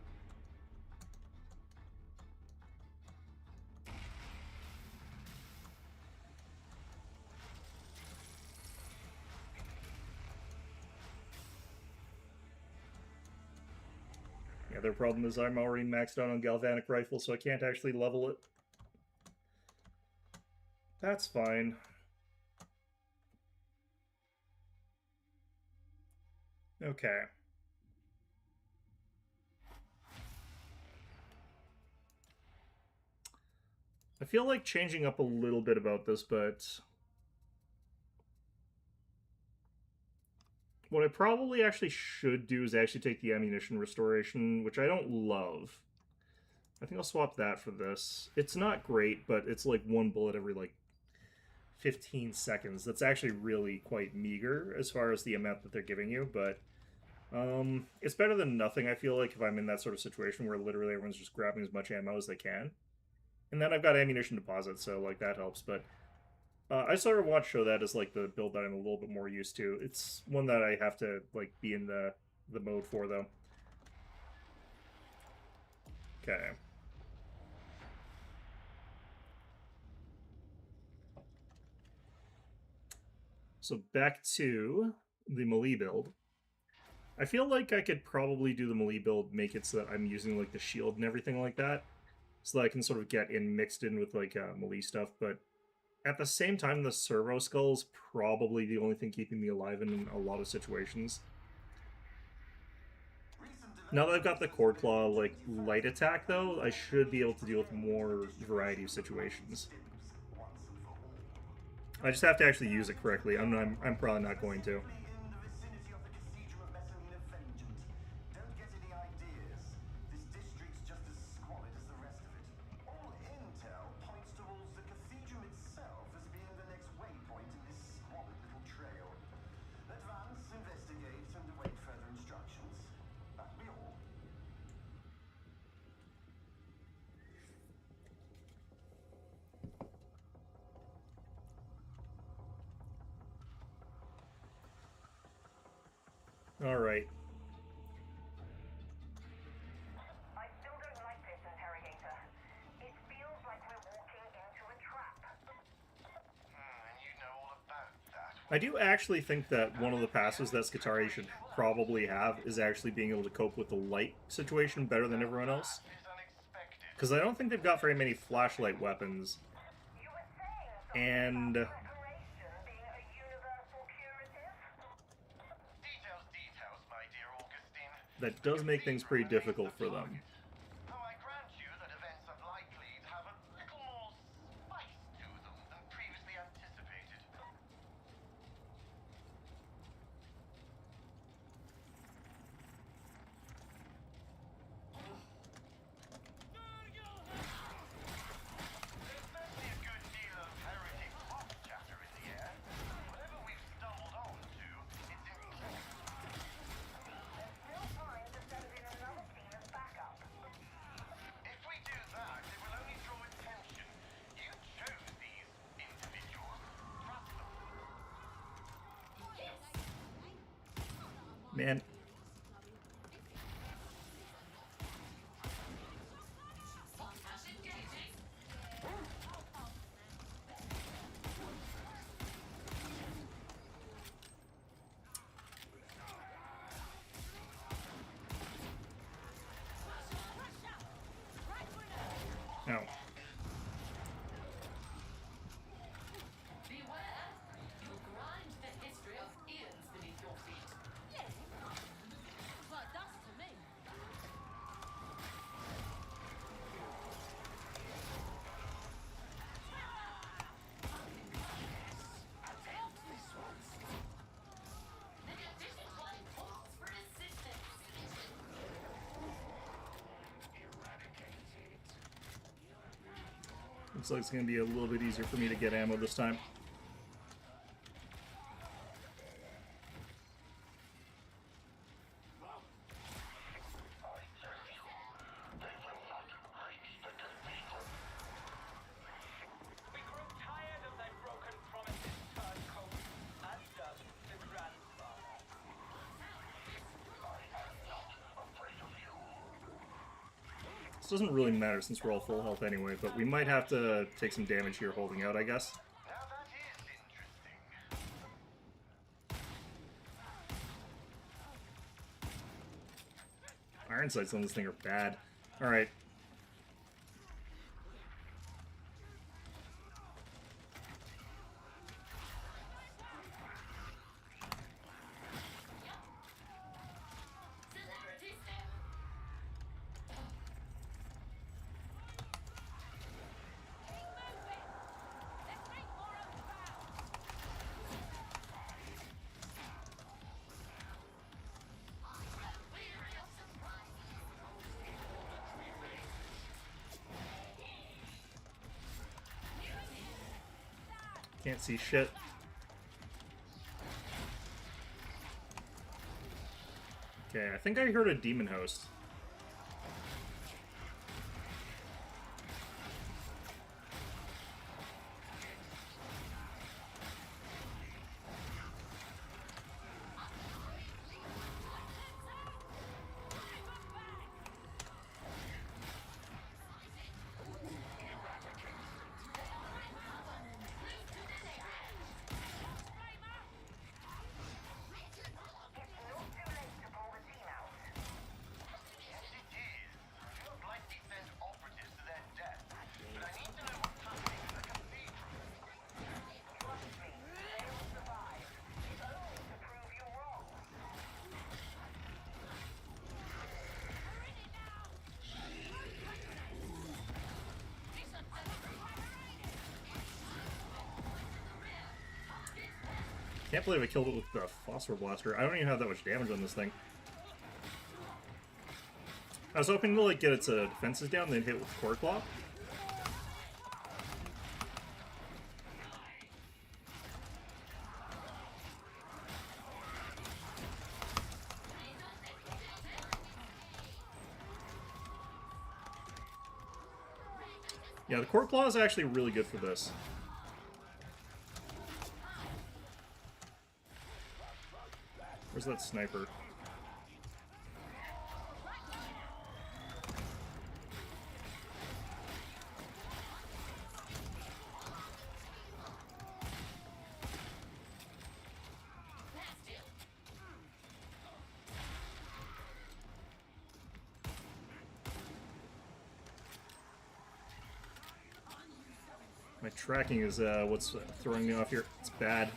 Yeah, their problem is I'm already maxed out on Galvanic Rifle, so I can't actually level it. That's fine. Okay. I feel like changing up a little bit about this, but what I probably actually should do is actually take the ammunition restoration, which I don't love. I think I'll swap that for this. It's not great, but it's like one bullet every like 15 seconds. That's actually really quite meager as far as the amount that they're giving you, but it's better than nothing, I feel like, if I'm in that sort of situation where literally everyone's just grabbing as much ammo as they can. And then I've got ammunition deposit, so like that helps, but I sort of want to show that as like the build that I'm a little bit more used to. It's one that I have to like be in the mode for, though. Okay. So back to the melee build. I feel like I could probably do the melee build, make it so that I'm using like the shield and everything like that, so that I can sort of get in mixed in with like melee stuff. But at the same time, the servo skull is probably the only thing keeping me alive in a lot of situations. Now that I've got the cord claw like light attack though, I should be able to deal with more variety of situations. I just have to actually use it correctly. I'm probably not going to. In the vicinity of the Cathedral of Messalina Vengeant. Don't get any ideas. This district's just as squalid as the rest of it. All intel points towards the cathedral itself as being the next waypoint in this squalid little trail. Advance, investigate, and await further instructions. That'll be all. All right. I still don't like this, interrogator. It feels like we're walking into a trap. And you know all about that. I do actually think that one of the passives that Skitarii should probably have is actually being able to cope with the light situation better than everyone else. It's unexpected. Because I don't think they've got very many flashlight weapons. You were saying And preparation being a universal curative? Details, my dear Augustine. that does make things pretty difficult for them. Though I grant you that events are likely to have a little more spice to them than previously anticipated. There's certainly a good deal of heretic pop chatter in the air. Whatever we've stumbled onto, it's incredible. Still time to send in another team as backup. If we do that, it will only draw attention. You chose these individuals. Trust them. Man. No. Beware! You'll grind the history of eons beneath your feet. Well, that's to me. The condition one calls for assistance. Looks like it's going to be a little bit easier for me to get ammo this time. We grow tired of thy broken promises, turncoat, as does the grandfather. This doesn't really matter since we're all full health anyway, but we might have to take some damage here holding out, I guess. Now that is interesting. Iron sights on this thing are bad. Alright. Celebrity step. Weary of surprises. Can't see shit. Okay, I think I heard a demon host. Can't believe I killed it with the phosphor blaster. I don't even have that much damage on this thing. I was hoping to like get its defenses down, then hit with Core Claw. Yeah, the Core Claw is actually really good for this. Where's that sniper? My tracking is what's throwing me off here. It's bad.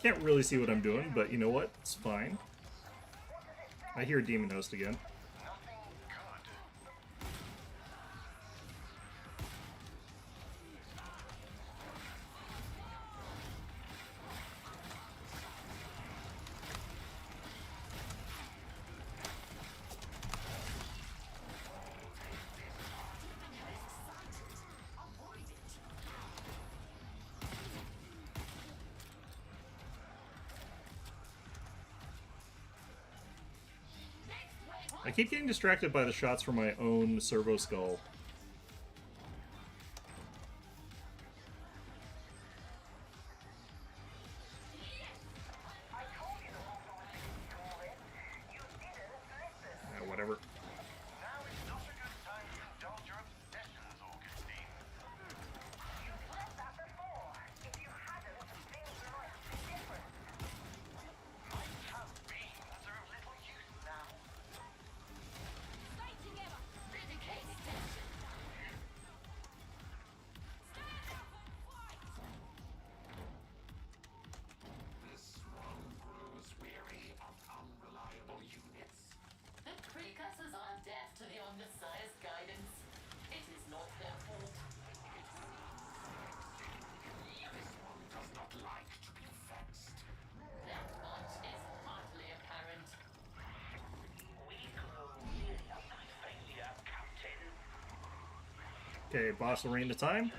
Can't really see what I'm doing, but you know what? It's fine. I hear Demon Host again. I keep getting distracted by the shots from my own servo skull. Whatever. Now is not a good time to indulge your obsessions, Augustine. You've said that before. If you hadn't, things might be different. My tough beams are of little use now. Stay together. Dedicated tension. Stand up and fight. This one grows weary of unreliable units. The precursors are deaf to the Omnissiah's guidance. It is not their fault. This one does not like to be vexed. That much is hardly apparent. We grow weary of thy failure, Captain. Okay, boss arena time.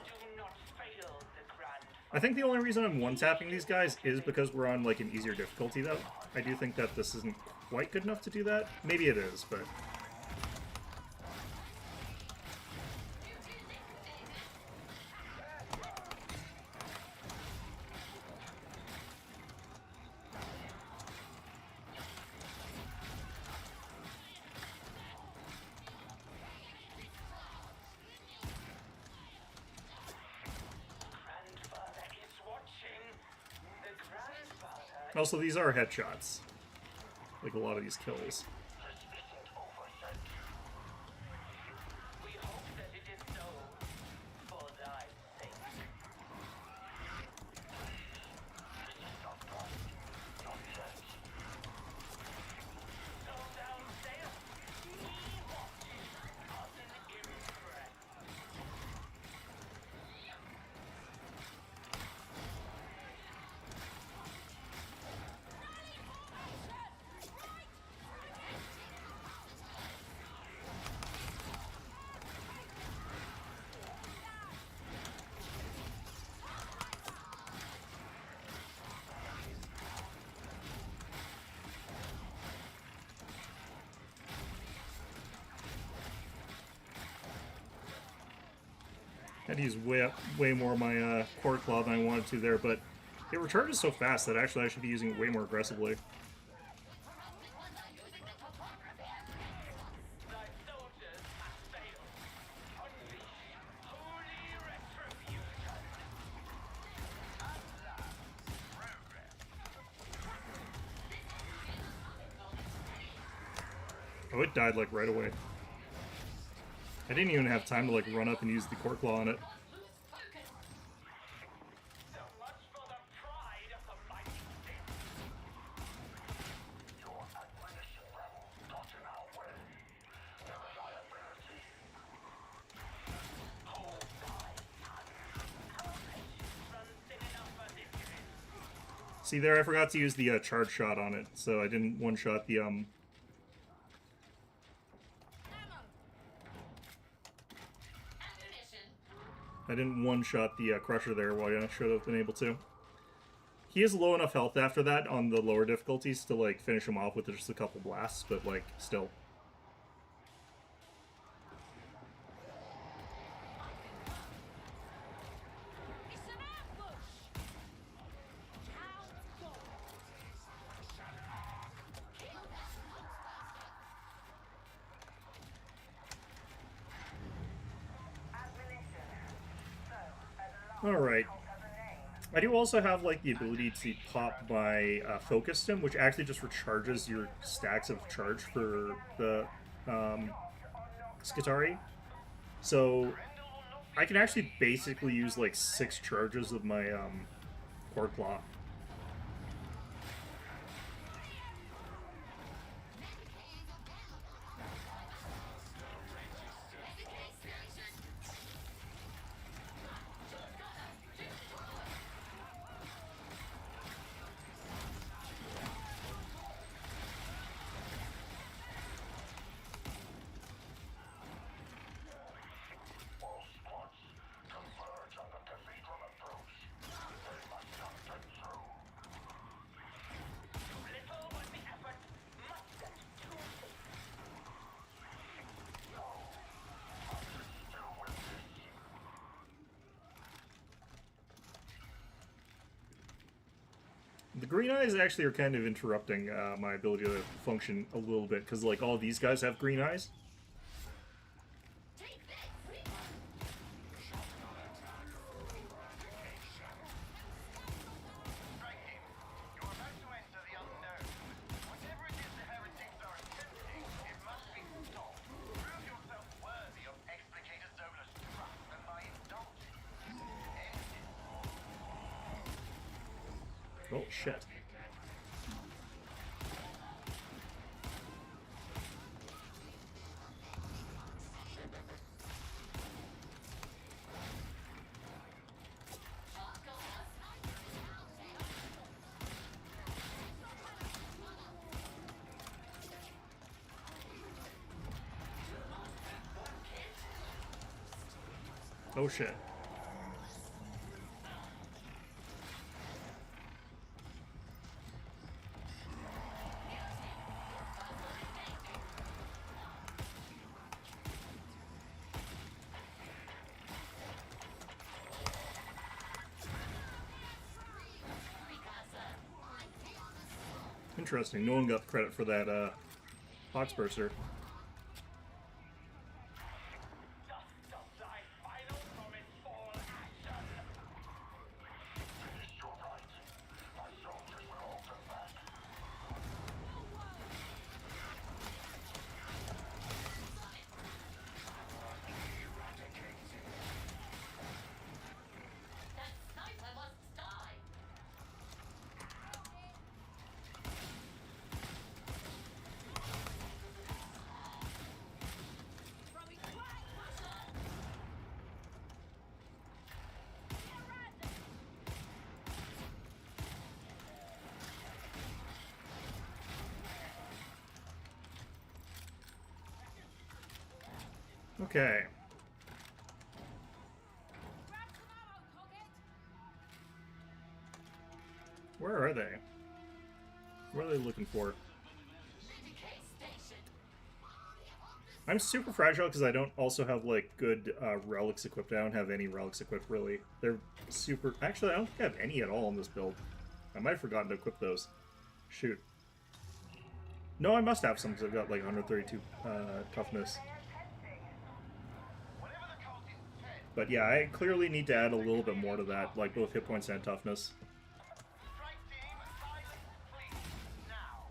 Do not fail the grand. I think the only reason I'm one-tapping these guys is because we're on like an easier difficulty though. I do think that this isn't quite good enough to do that. Maybe it is, but... Grandfather is watching. The grandfather Also, these are headshots. Like a lot of these kills. isn't oversight. We hope that it is so, for thy sake. This is not done. Not yet. Had to use way more of my core claw than I wanted to there, but it recharges so fast that actually I should be using it way more aggressively. Thy soldiers have failed. Unleash holy retribution. At last, progress. Oh, it died like right away. I didn't even have time to like run up and use the core claw on it. So much for the pride of the mighty Sith. Your admonition rebels got in our way. The reliability. Hold thy Runs thin enough for this unit. See there, I forgot to use the charge shot on it, so I didn't one-shot the I didn't one-shot the Crusher there while I should have been able to. He has low enough health after that on the lower difficulties to, like, finish him off with just a couple blasts, but, like, still. Alright. I do also have, like, the ability to pop my Focus Stim, which actually just recharges your stacks of charge for the Skitarii. So I can actually basically use, like, 6 charges of my Core Claw. The green eyes actually are kind of interrupting my ability to function a little bit, because, like, all these guys have green eyes. Oh, shit. Oh, shit. Interesting. No one got credit for that Foxburster. Dust of thy final promise fall action. Finish your right. My soldiers will all come back. That sniper must die. Okay. Where are they? What are they looking for? Medicate station. I'm super fragile because I don't also have like good relics equipped. I don't have any relics equipped really. They're super. Actually, I don't think I have any at all in this build. I might have forgotten to equip those. Shoot. No, I must have some because I've got like 132 toughness. But yeah, I clearly need to add a little bit more to that, like both hit points and toughness. Strike team, silence, please. Now.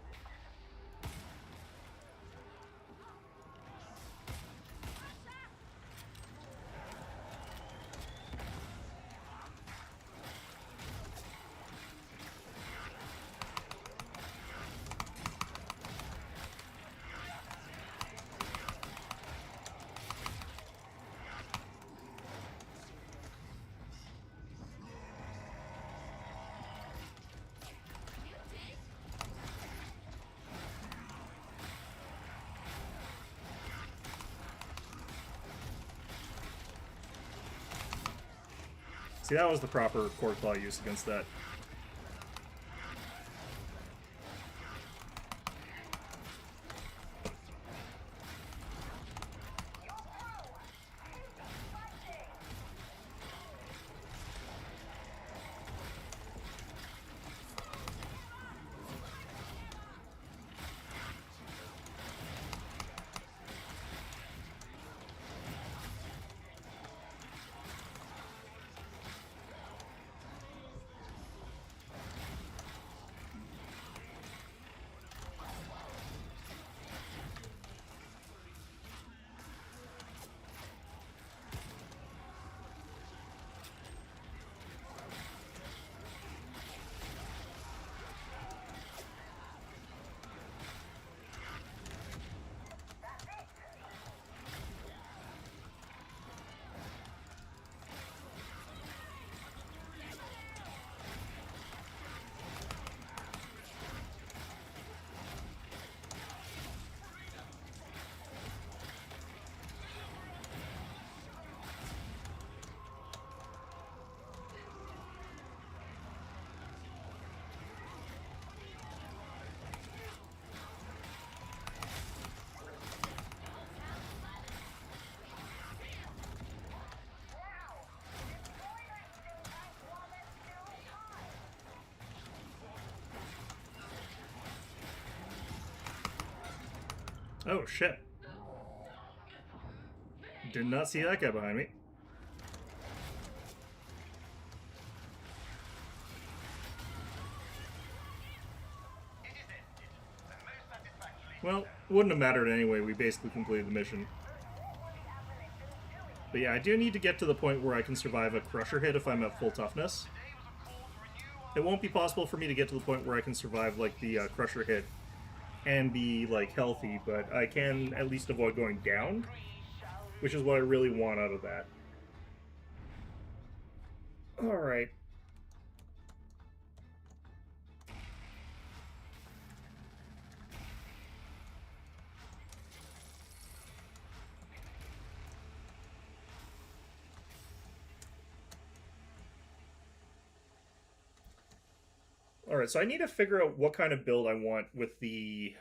See, that was the proper cord claw use against that. Oh, shit. Did not see that guy behind me. Well, wouldn't have mattered anyway. We basically completed the mission. But yeah, I do need to get to the point where I can survive a crusher hit if I'm at full toughness. It won't be possible for me to get to the point where I can survive like the crusher hit and be like healthy, but I can at least avoid going down, which is what I really want out of that. Alright. Alright, so I need to figure out what kind of build I want with the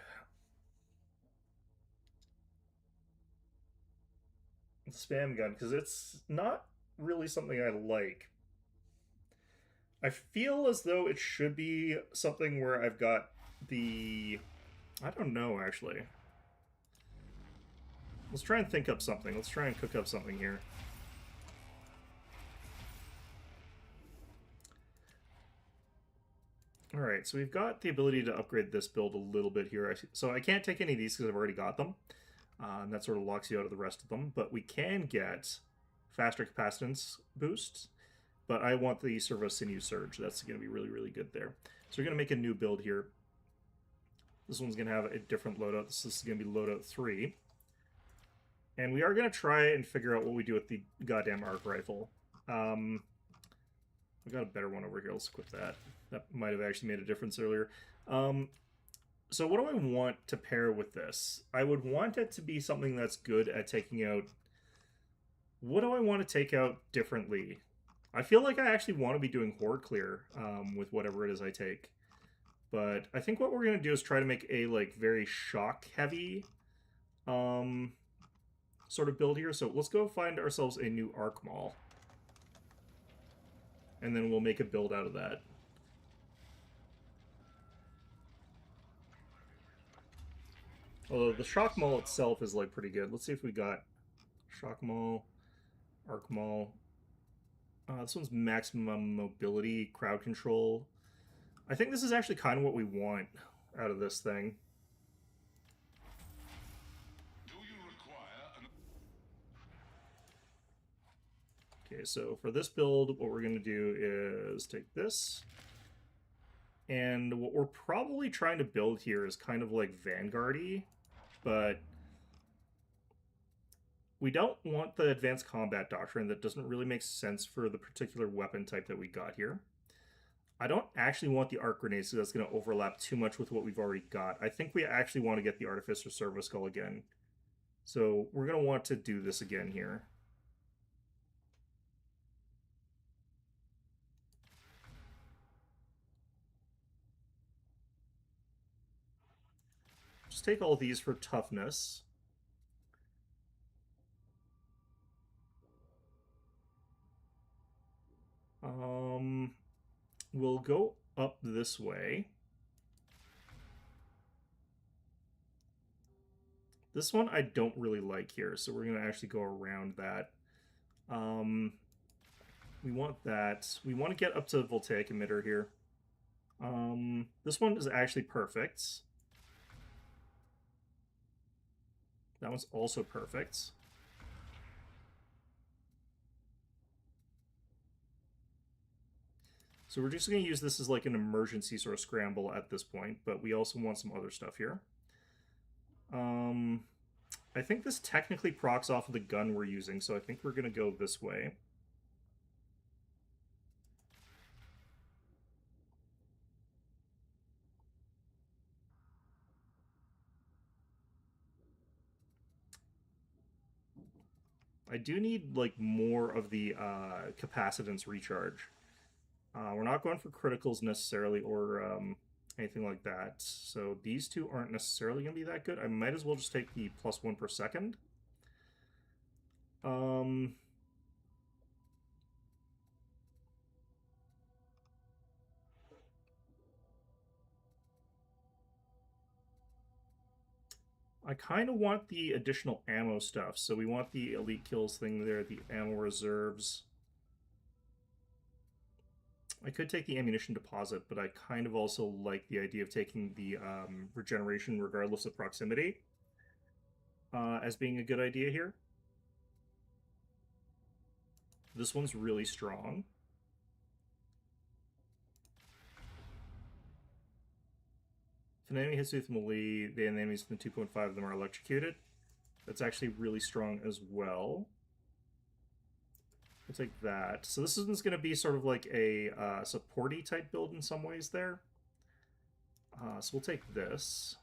spam gun, because it's not really something I like. I feel as though it should be something where I've got the... I don't know, actually. Let's try and think up something. Let's try and cook up something here. Alright, so we've got the ability to upgrade this build a little bit here. So I can't take any of these because I've already got them. And that sort of locks you out of the rest of them. But we can get faster capacitance boosts. But I want the Servo Sinew Surge. That's going to be really, really good there. So we're going to make a new build here. This one's going to have a different loadout. This is going to be loadout 3. And we are going to try and figure out what we do with the goddamn arc rifle. We got a better one over here. Let's equip that. That might have actually made a difference earlier. So what do I want to pair with this? I would want it to be something that's good at taking out... What do I want to take out differently? I feel like I actually want to be doing Horde Clear with whatever it is I take. But I think what we're going to do is try to make a like very shock heavy sort of build here. So let's go find ourselves a new arc mall. And then we'll make a build out of that. Although the shock mall itself is like pretty good. Let's see if we got shock mall, arc mall. This one's maximum mobility, crowd control. I think this is actually kind of what we want out of this thing. Do you require an... Okay, so for this build, what we're going to do is take this. And what we're probably trying to build here is kind of like Vanguard-y, but we don't want the advanced combat doctrine. That doesn't really make sense for the particular weapon type that we got here. I don't actually want the arc grenades, so that's going to overlap too much with what we've already got. I think we actually want to get the Artificer Servo Skull again. So we're going to want to do this again here. Just take all these for toughness. We'll go up this way. This one I don't really like here, so we're going to actually go around that. We want that. We want to get up to the voltaic emitter here. This one is actually perfect. That one's also perfect. So we're just going to use this as like an emergency sort of scramble at this point, but we also want some other stuff here. I think this technically procs off of the gun we're using, so I think we're going to go this way. I do need like more of the capacitance recharge. We're not going for criticals necessarily or anything like that. So these two aren't necessarily going to be that good. I might as well just take the +1 per second. I kind of want the additional ammo stuff. So we want the elite kills thing there, the ammo reserves. I could take the ammunition deposit, but I kind of also like the idea of taking the regeneration regardless of proximity as being a good idea here. This one's really strong. If an enemy hits you with melee, the enemies within 2.5 of them are electrocuted. That's actually really strong as well. We'll take that. So this one's going to be sort of like a supporty type build in some ways there. So we'll take this.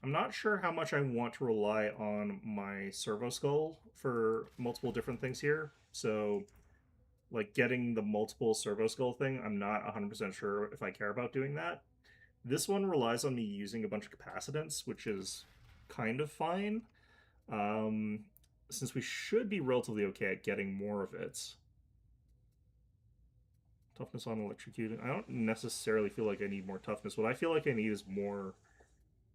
I'm not sure how much I want to rely on my servo skull for multiple different things here. So, like, getting the multiple servo skull thing, I'm not 100% sure if I care about doing that. This one relies on me using a bunch of capacitance, which is kind of fine, since we should be relatively okay at getting more of it. Toughness on electrocuting. I don't necessarily feel like I need more toughness. What I feel like I need is more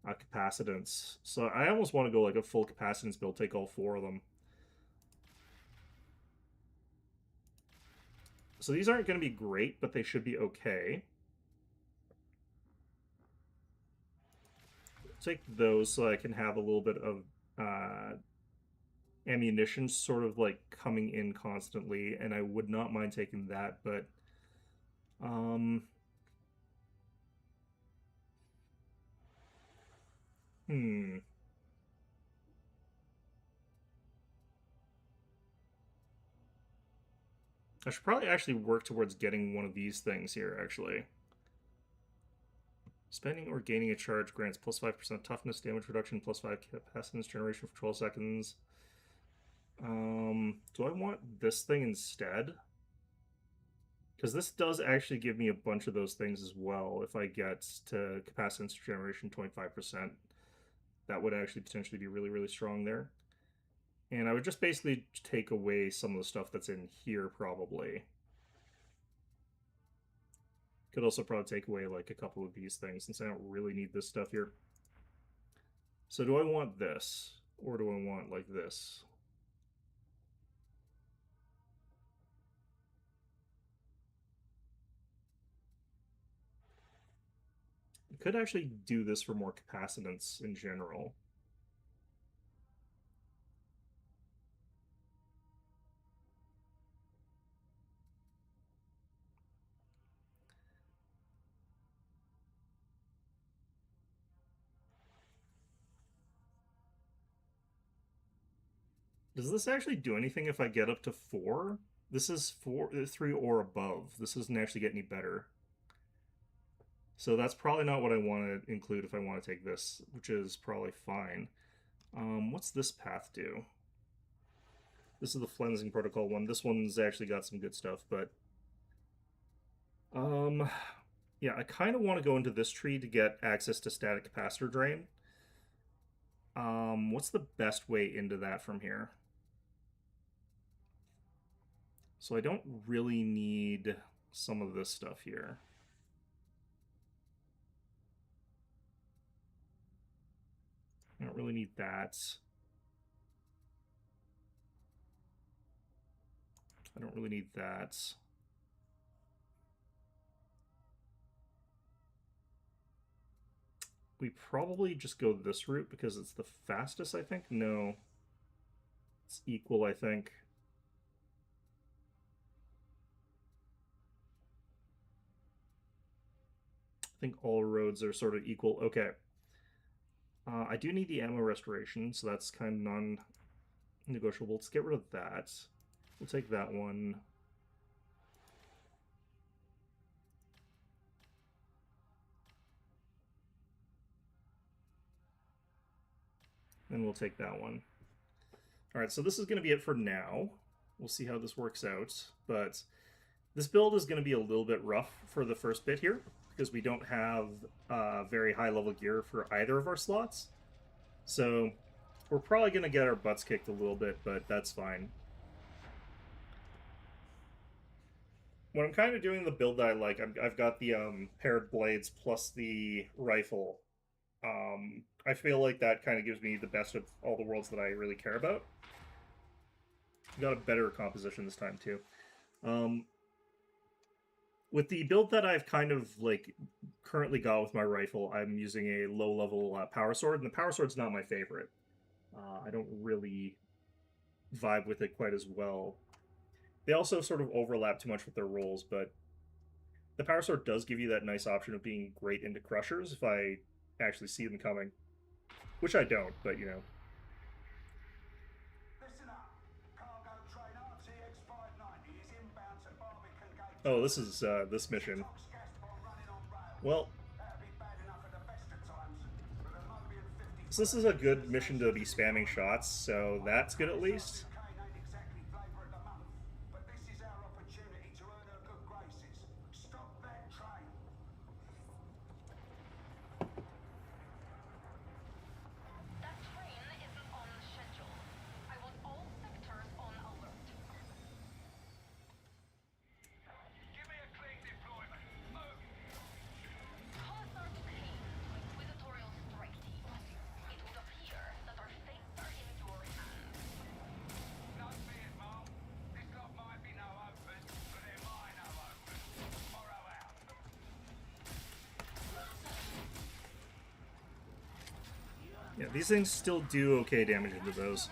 capacitance. So I almost want to go like a full capacitance build, take all 4 of them. So these aren't going to be great, but they should be okay. Take those so I can have a little bit of ammunition sort of like coming in constantly, and I would not mind taking that, but I should probably actually work towards getting one of these things here, actually. Spending or gaining a charge grants plus 5% toughness, damage reduction, plus 5 capacitance generation for 12 seconds. Do I want this thing instead? Because this does actually give me a bunch of those things as well. If I get to capacitance generation 25%, that would actually potentially be really, really strong there. And I would just basically take away some of the stuff that's in here, probably. Could also probably take away like a couple of these things, since I don't really need this stuff here. So do I want this? Or do I want like this? I could actually do this for more capacitance in general. Does this actually do anything if I get up to 4? This is 3 or above. This doesn't actually get any better. So that's probably not what I want to include if I want to take this, which is probably fine. What's this path do? This is the Flensing Protocol one. This one's actually got some good stuff, but... yeah, I kind of want to go into this tree to get access to static capacitor drain. What's the best way into that from here? So I don't really need some of this stuff here. I don't really need that. I don't really need that. We probably just go this route because it's the fastest, I think. No. It's equal, I think. I think all roads are sort of equal. Okay. I do need the ammo restoration, so that's kind of non-negotiable. Let's get rid of that. We'll take that one. And we'll take that one. Alright, so this is going to be it for now. We'll see how this works out. But this build is going to be a little bit rough for the first bit here, because we don't have very high-level gear for either of our slots. So we're probably going to get our butts kicked a little bit, but that's fine. When I'm kind of doing the build that I like, I've got the paired blades plus the rifle. I feel like that kind of gives me the best of all the worlds that I really care about. Got a better composition this time, too. With the build that I've kind of, like, currently got with my rifle, I'm using a low-level power sword, and the power sword's not my favorite. I don't really vibe with it quite as well. They also sort of overlap too much with their roles, but the power sword does give you that nice option of being great into crushers if I actually see them coming. Which I don't, but, you know. Listen up. Cargo train RTX 590 is inbound to Barbican Gate. Oh, this is this mission. Tox gas bomb running on rail. Well, That'd be bad enough at the best of times, but a Mobian 50 so this is a good mission to be spamming shots, so that's good at least. cocaine ain't exactly flavour of the month, but this is our opportunity to earn her good graces. Stop that train. That train isn't on schedule. I want all sectors on alert. Give me a clean deployment. Move. Commissar Kane to Inquisitorial Strike Team. It would appear that our fates are in your hands. No fears, Mom. This lot might be no open, but they're mine no open. Morrow out. Yeah, these things still do okay damage into those.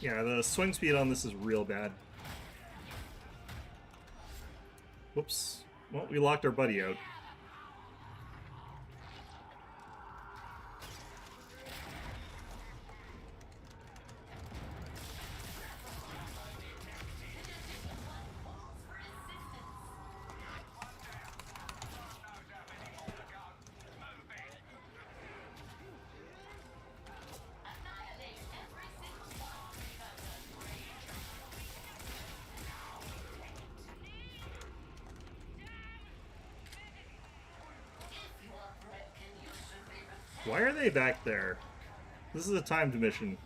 Yeah, the swing speed on this is real bad. Whoops. Well, we locked our buddy out. Why are they back there? This is a timed mission.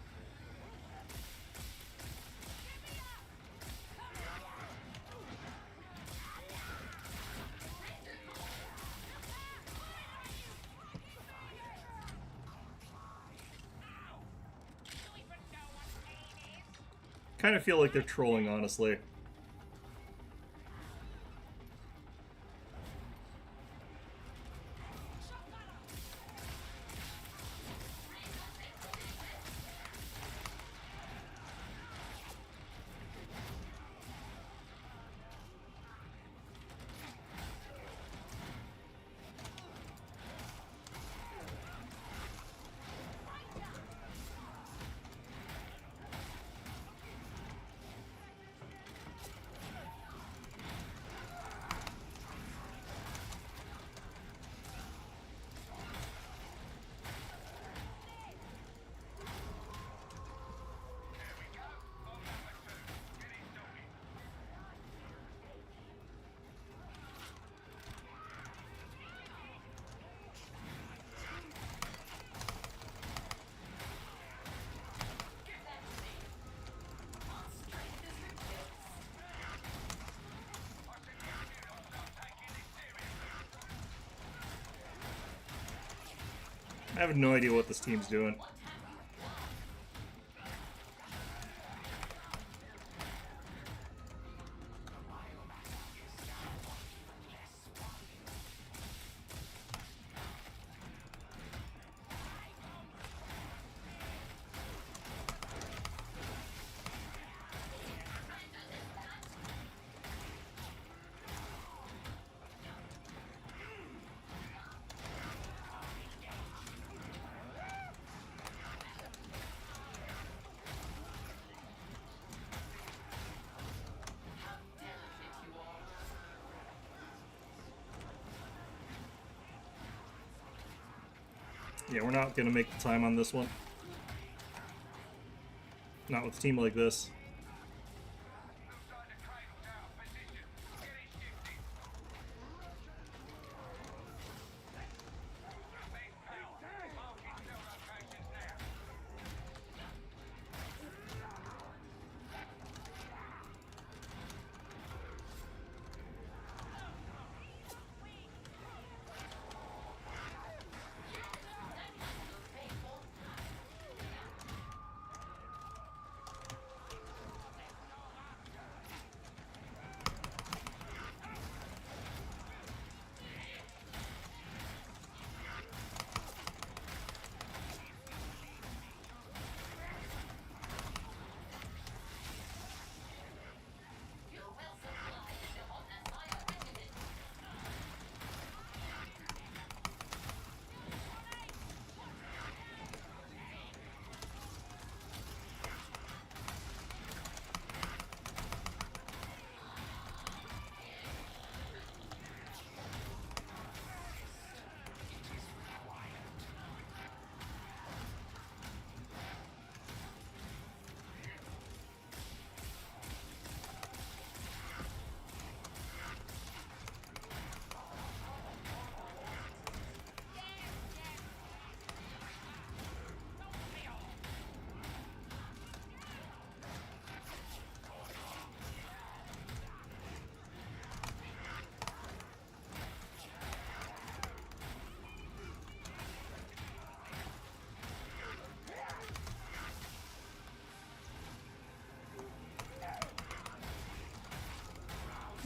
Kind of feel like they're trolling, honestly. I have no idea what this team's doing. Yeah, we're not gonna make the time on this one. Not with a team like this. Looks like the cradle's out of position. Get it shifted. Base power. Marking cell locations now.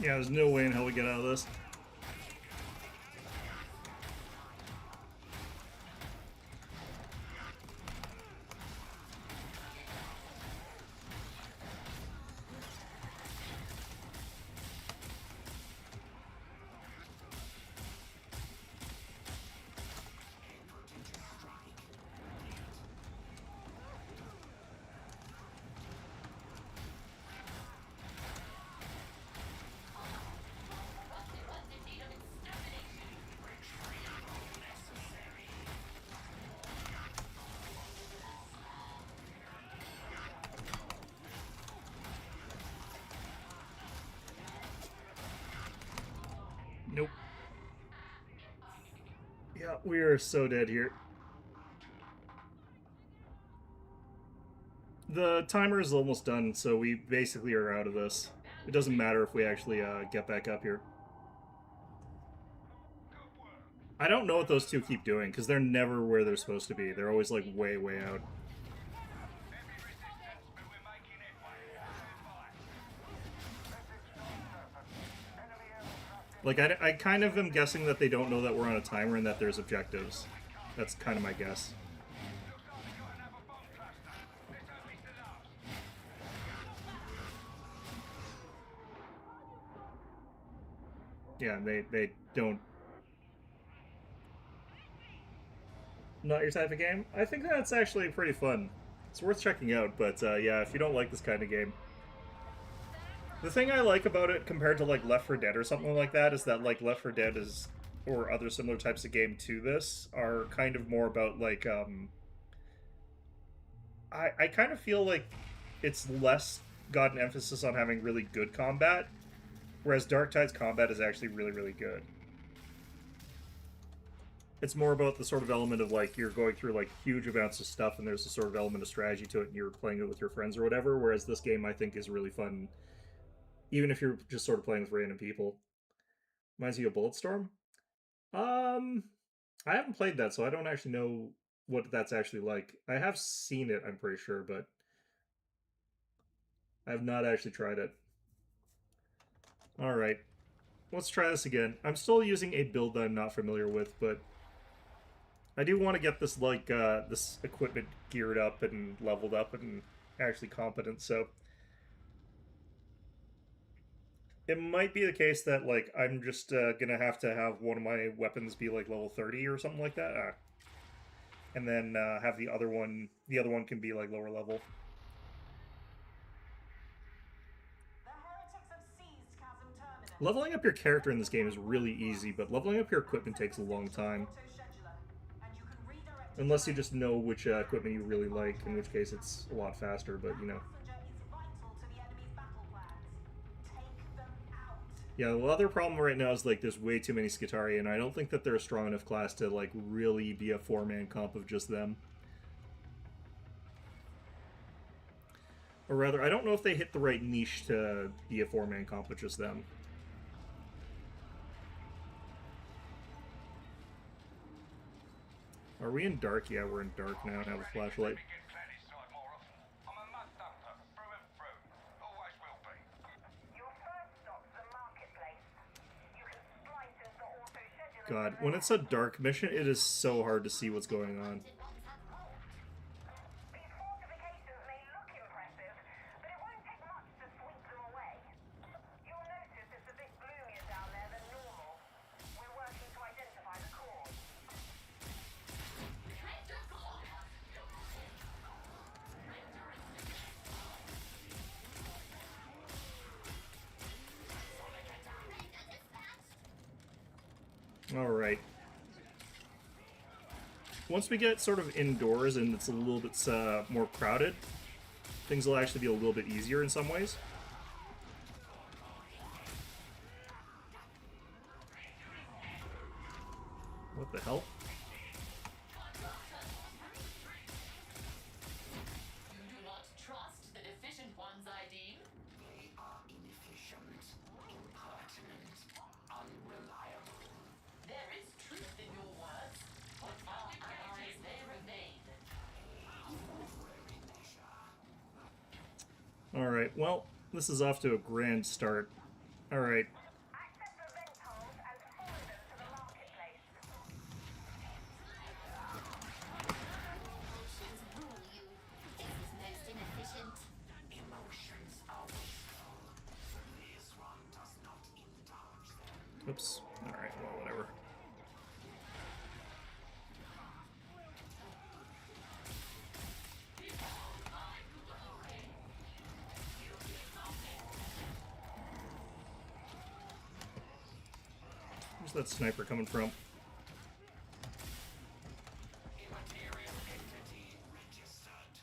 Yeah, there's no way in hell we get out of this. we are so dead here. The timer is almost done, so we basically are out of this. It doesn't matter if we actually get back up here. I don't know what those two keep doing, because they're never where they're supposed to be. They're always, like, way, way out. Like, I kind of am guessing that they don't know that we're on a timer and that there's objectives. That's kind of my guess. Yeah, they don't... Not your type of game? I think that's actually pretty fun. It's worth checking out, but yeah, if you don't like this kind of game... The thing I like about it compared to like Left 4 Dead or something like that is that like Left 4 Dead is, or other similar types of game to this, are kind of more about like I kind of feel like it's less got an emphasis on having really good combat, whereas Darktide's combat is actually really, really good. It's more about the sort of element of like you're going through like huge amounts of stuff and there's a sort of element of strategy to it and you're playing it with your friends or whatever, whereas this game I think is really fun even if you're just sort of playing with random people. Reminds you of Bulletstorm? I haven't played that, so I don't actually know what that's actually like. I have seen it, I'm pretty sure, but I have not actually tried it. Alright. Let's try this again. I'm still using a build that I'm not familiar with, but I do want to get this, like, this equipment geared up and leveled up and actually competent, so... It might be the case that, like, I'm just gonna have to have one of my weapons be, like, level 30 or something like that. And then have the other one can be, like, lower level. The heretics have seized Chasm Terminus. Leveling up your character in this game is really easy, but leveling up your equipment takes a long time. And you can redirect Unless you just know which equipment you really like, in which case it's a lot faster, but, you know. passenger is vital to the enemy's battle plans. Take them out. Yeah, the other problem right now is, like, there's way too many Skitarii, and I don't think that they're a strong enough class to, like, really be a four-man comp of just them. Or rather, I don't know if they hit the right niche to be a four-man comp with just them. Are we in dark? Yeah, we're in dark now and have a flashlight. God, when it's a dark mission, it is so hard to see what's going on. These fortifications may look impressive, but it won't take much to sweep them away. You'll notice it's a bit gloomier down there than normal. We're working to identify the cause. Alright. Once we get sort of indoors and it's a little bit more crowded, things will actually be a little bit easier in some ways. What the hell? You do not trust the deficient ones, I deem? They are inefficient, impertinent, unreliable. There is truth in your words. But our allies, they remain. Alright, well, this is off to a grand start. Alright. Access the vent holes and follow them to the marketplace. Emotions rule you. This is most inefficient. Emotions are wasteful. This one does not indulge them. Oops. Alright, well, whatever. Where's that sniper coming from? Immaterial entity registered.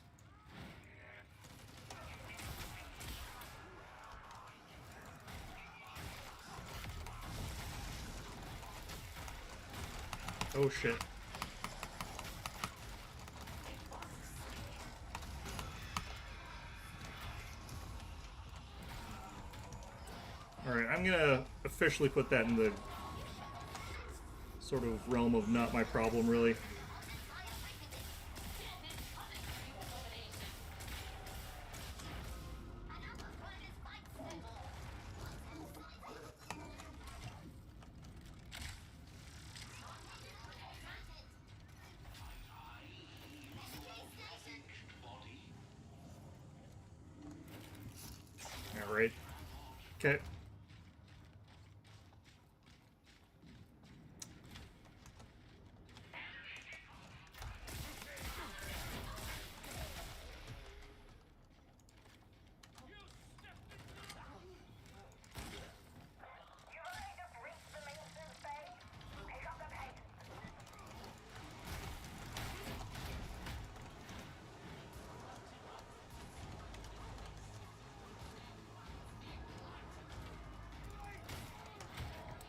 Oh shit. Alright, I'm gonna officially put that in the sort of realm of not my problem, really. Alright. Okay. You've only just reached the maintenance bay. Pick up the pace.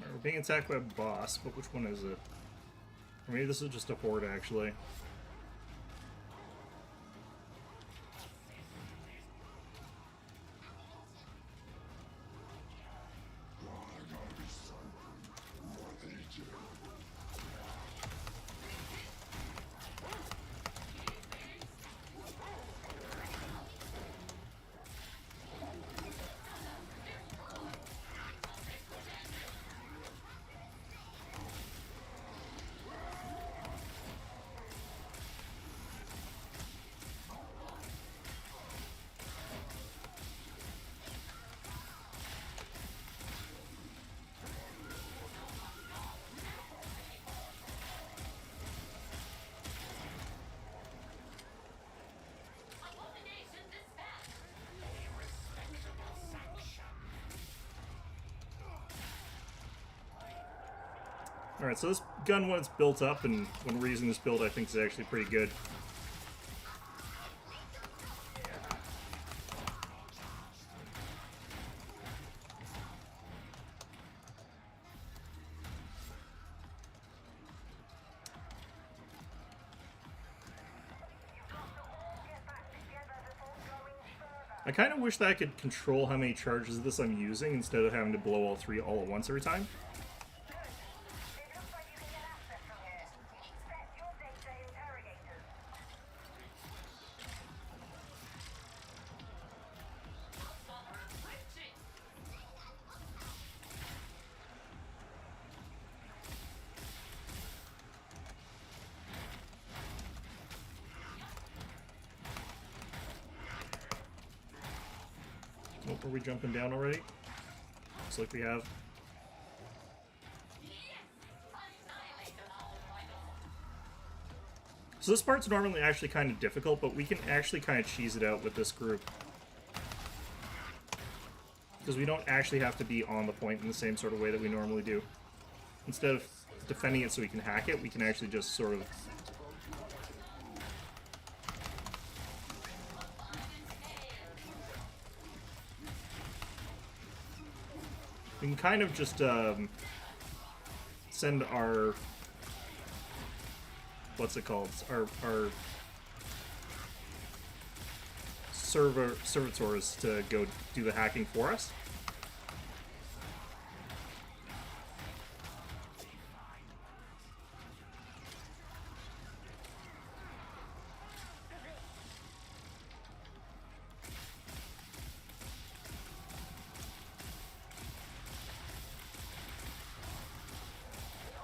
We're being attacked by a boss, but which one is it? Or maybe this is just a horde, actually. Abomination dispatch. Alright, so this gun, when it's built up, and when we're using this build, I think is actually pretty good. I kind of wish that I could control how many charges of this I'm using instead of having to blow all three all at once every time. It looks like you can get access from here. Set your data interrogators. Switching. Oh, are we jumping down already? Looks like we have. So this part's normally actually kind of difficult, but we can actually kind of cheese it out with this group. Because we don't actually have to be on the point in the same sort of way that we normally do. Instead of defending it so we can hack it, we can actually just sort of... We can kind of just send our... What's it called? Our servitors to go do the hacking for us.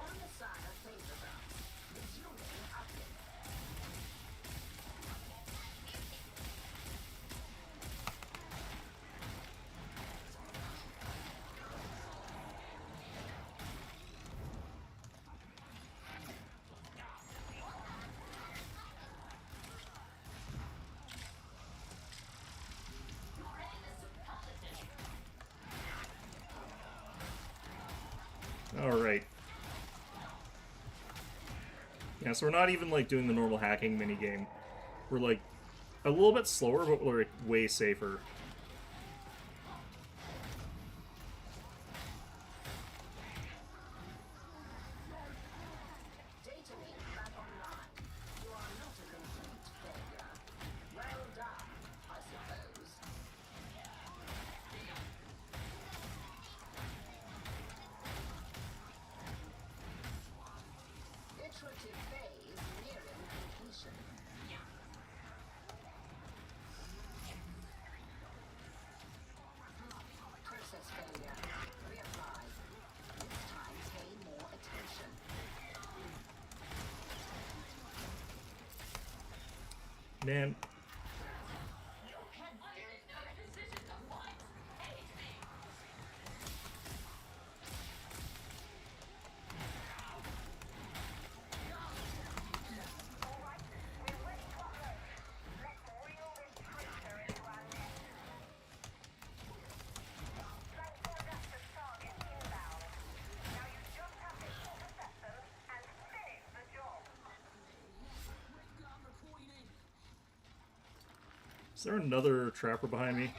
On the side of things about resuming up. Alright. Yeah, so we're not even like doing the normal hacking minigame. We're like a little bit slower, but we're like, way safer. Data link back online. You are not a complete failure. Well done, I suppose. Man, is there another trapper behind me?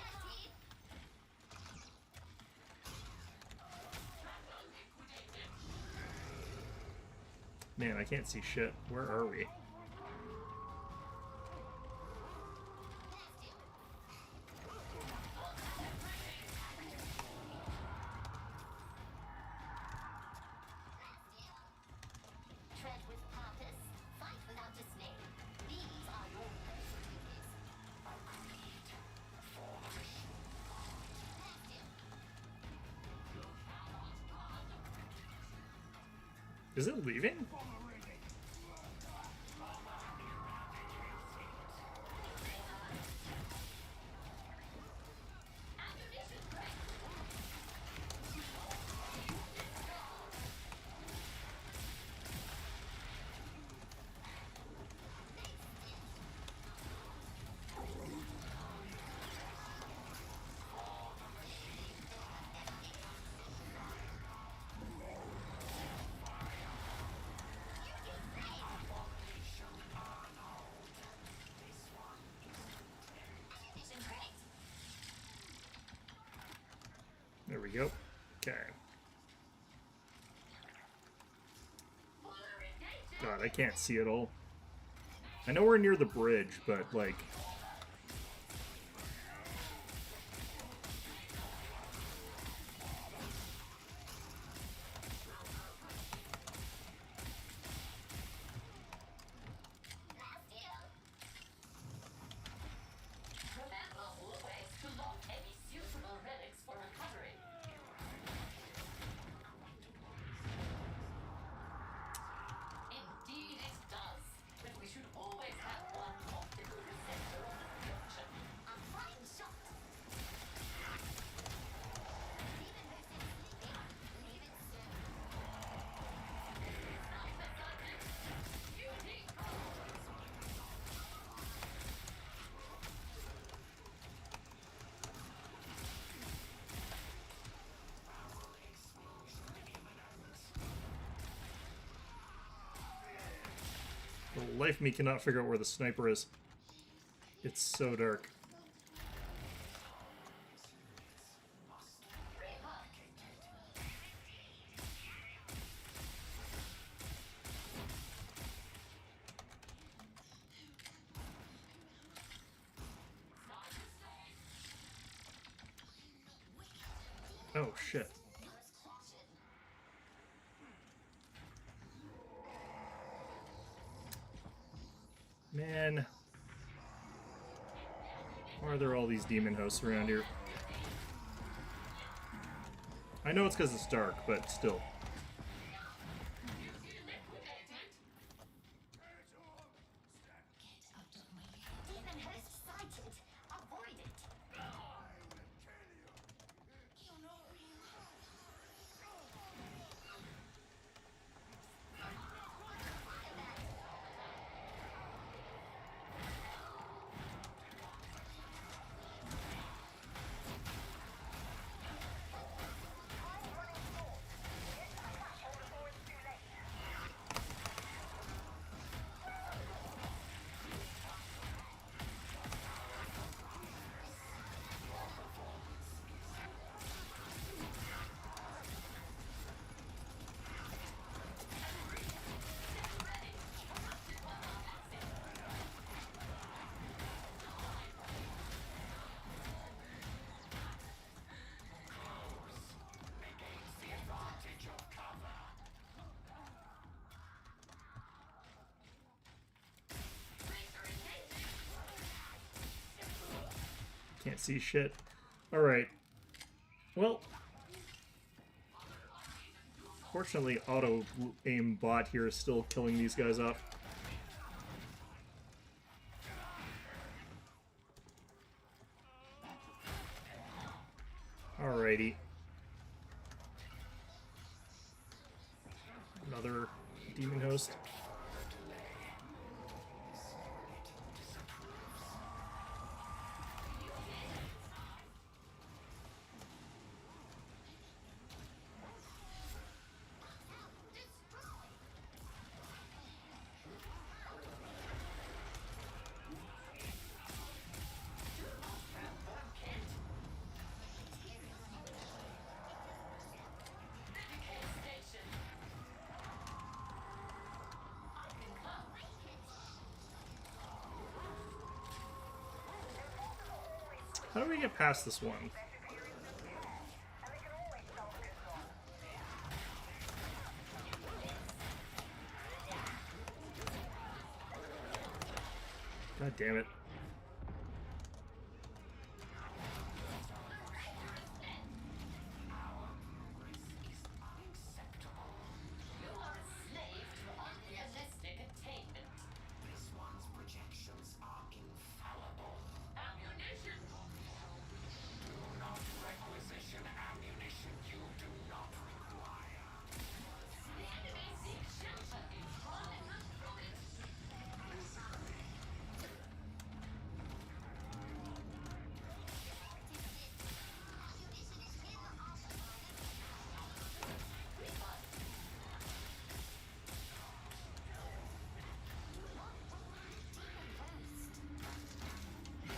Man, I can't see shit. Where are we? Tread with purpose, fight without dismay. These are your personal duties. Is it leaving? There we go. Okay. God, I can't see it all. I know we're near the bridge, but like... Remember always to lock any suitable relics for recovery. Indeed it does, but we should always have one optical receptor on the projection. A fine shot. Even if it's sleeping, leave it soon. Sniper sergeant, shooting! The life of me cannot figure out where the sniper is. It's so dark. Oh shit. Man. Why are there all these demon hosts around here? I know it's because it's dark, but still. Demon host sighted. Avoid it. Can't see shit. Alright. Well. Fortunately, auto-aim bot here is still killing these guys up. matey. Another demon host. How do we get past this one? God damn it. You are a slave to unrealistic attainment. This one's projections are infallible. Ammunition! Do not requisition ammunition you do not require. The enemy seeks shelter in crawling through it.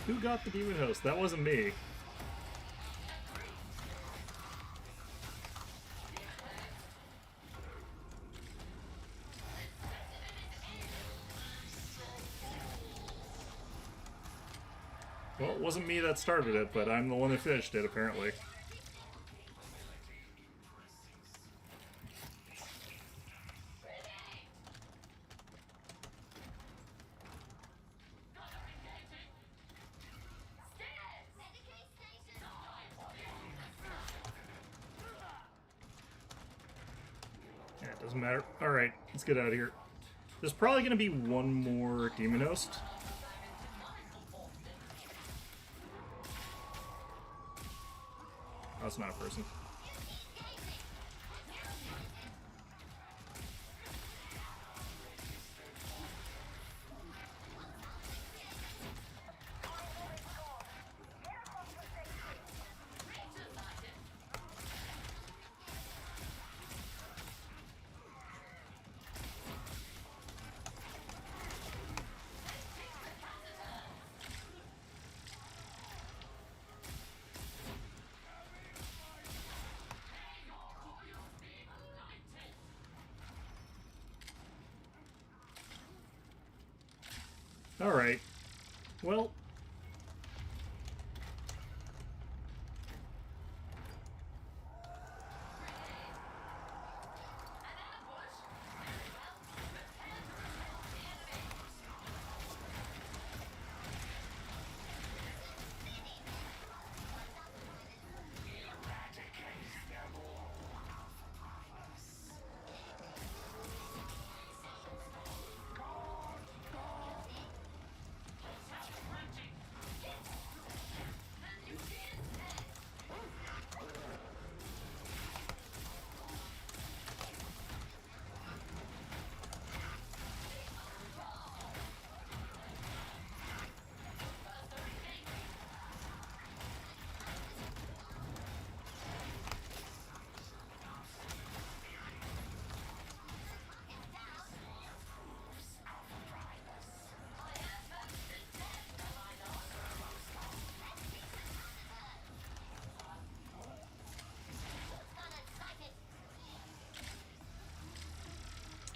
Who got the demon host? That wasn't me. Well, it wasn't me that started it, but I'm the one that finished it, apparently. Yeah, it doesn't matter. Alright, let's get out of here. There's probably going to be one more demon host. That's not a person. Alright. Well.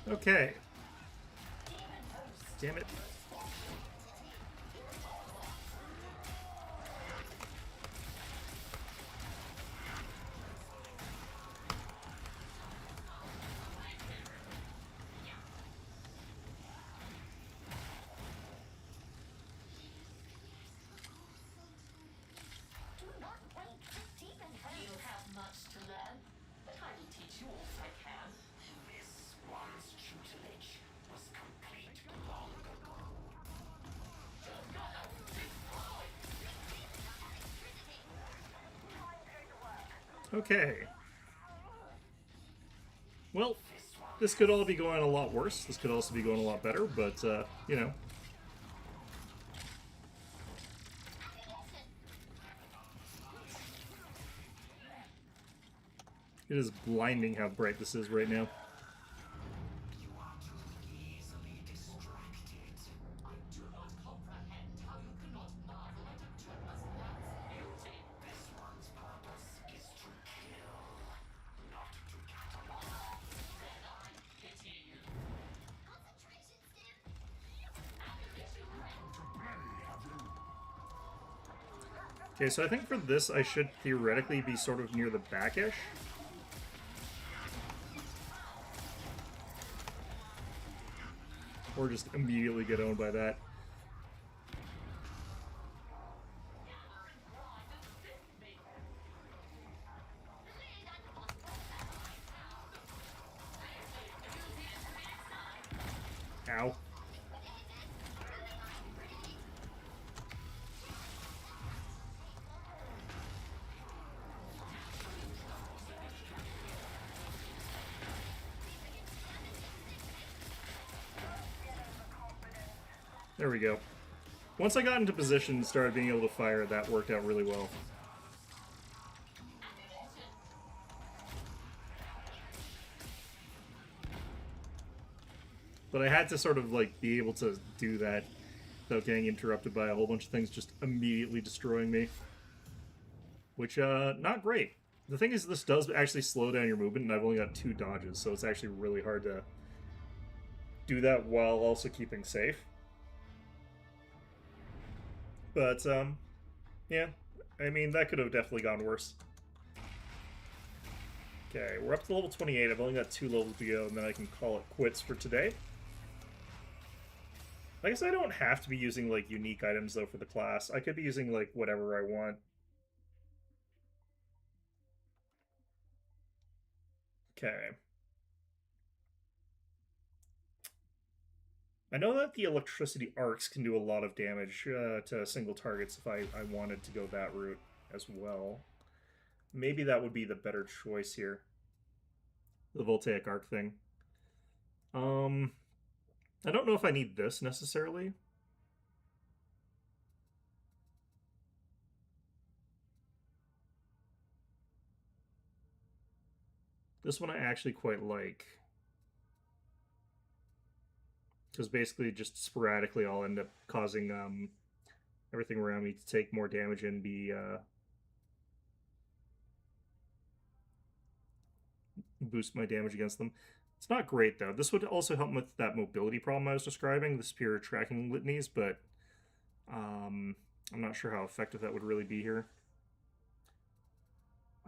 Okay. Damn it. Do not wait for demon You hosts. have much to learn, but I will teach you all I can. This one's tutelage was complete long ago. Okay. Well, this could all be going a lot worse. This could also be going a lot better, but, you know. It is blinding how bright this is right now. You are too easily distracted. I do not comprehend how you cannot marvel at a Tempest man's beauty. This one's purpose is to kill, not to catalog. Then I pity you. Concentration stim. Okay, so I think for this I should theoretically be sort of near the back-ish. Or just immediately get owned by that. Ow. There we go. Once I got into position and started being able to fire, that worked out really well. But I had to sort of, like, be able to do that without getting interrupted by a whole bunch of things just immediately destroying me. Which, not great. The thing is, this does actually slow down your movement, and I've only got 2 dodges, so it's actually really hard to do that while also keeping safe. But, yeah. I mean, that could have definitely gone worse. Okay, we're up to level 28. I've only got 2 levels to go, and then I can call it quits for today. I guess I don't have to be using, like, unique items, though, for the class. I could be using, like, whatever I want. Okay. I know that the electricity arcs can do a lot of damage to single targets if I wanted to go that route as well. Maybe that would be the better choice here. The voltaic arc thing. I don't know if I need this necessarily. This one I actually quite like. Because basically just sporadically I'll end up causing everything around me to take more damage and be boost my damage against them. It's not great though. This would also help with that mobility problem I was describing, the spear tracking litanies, but I'm not sure how effective that would really be here.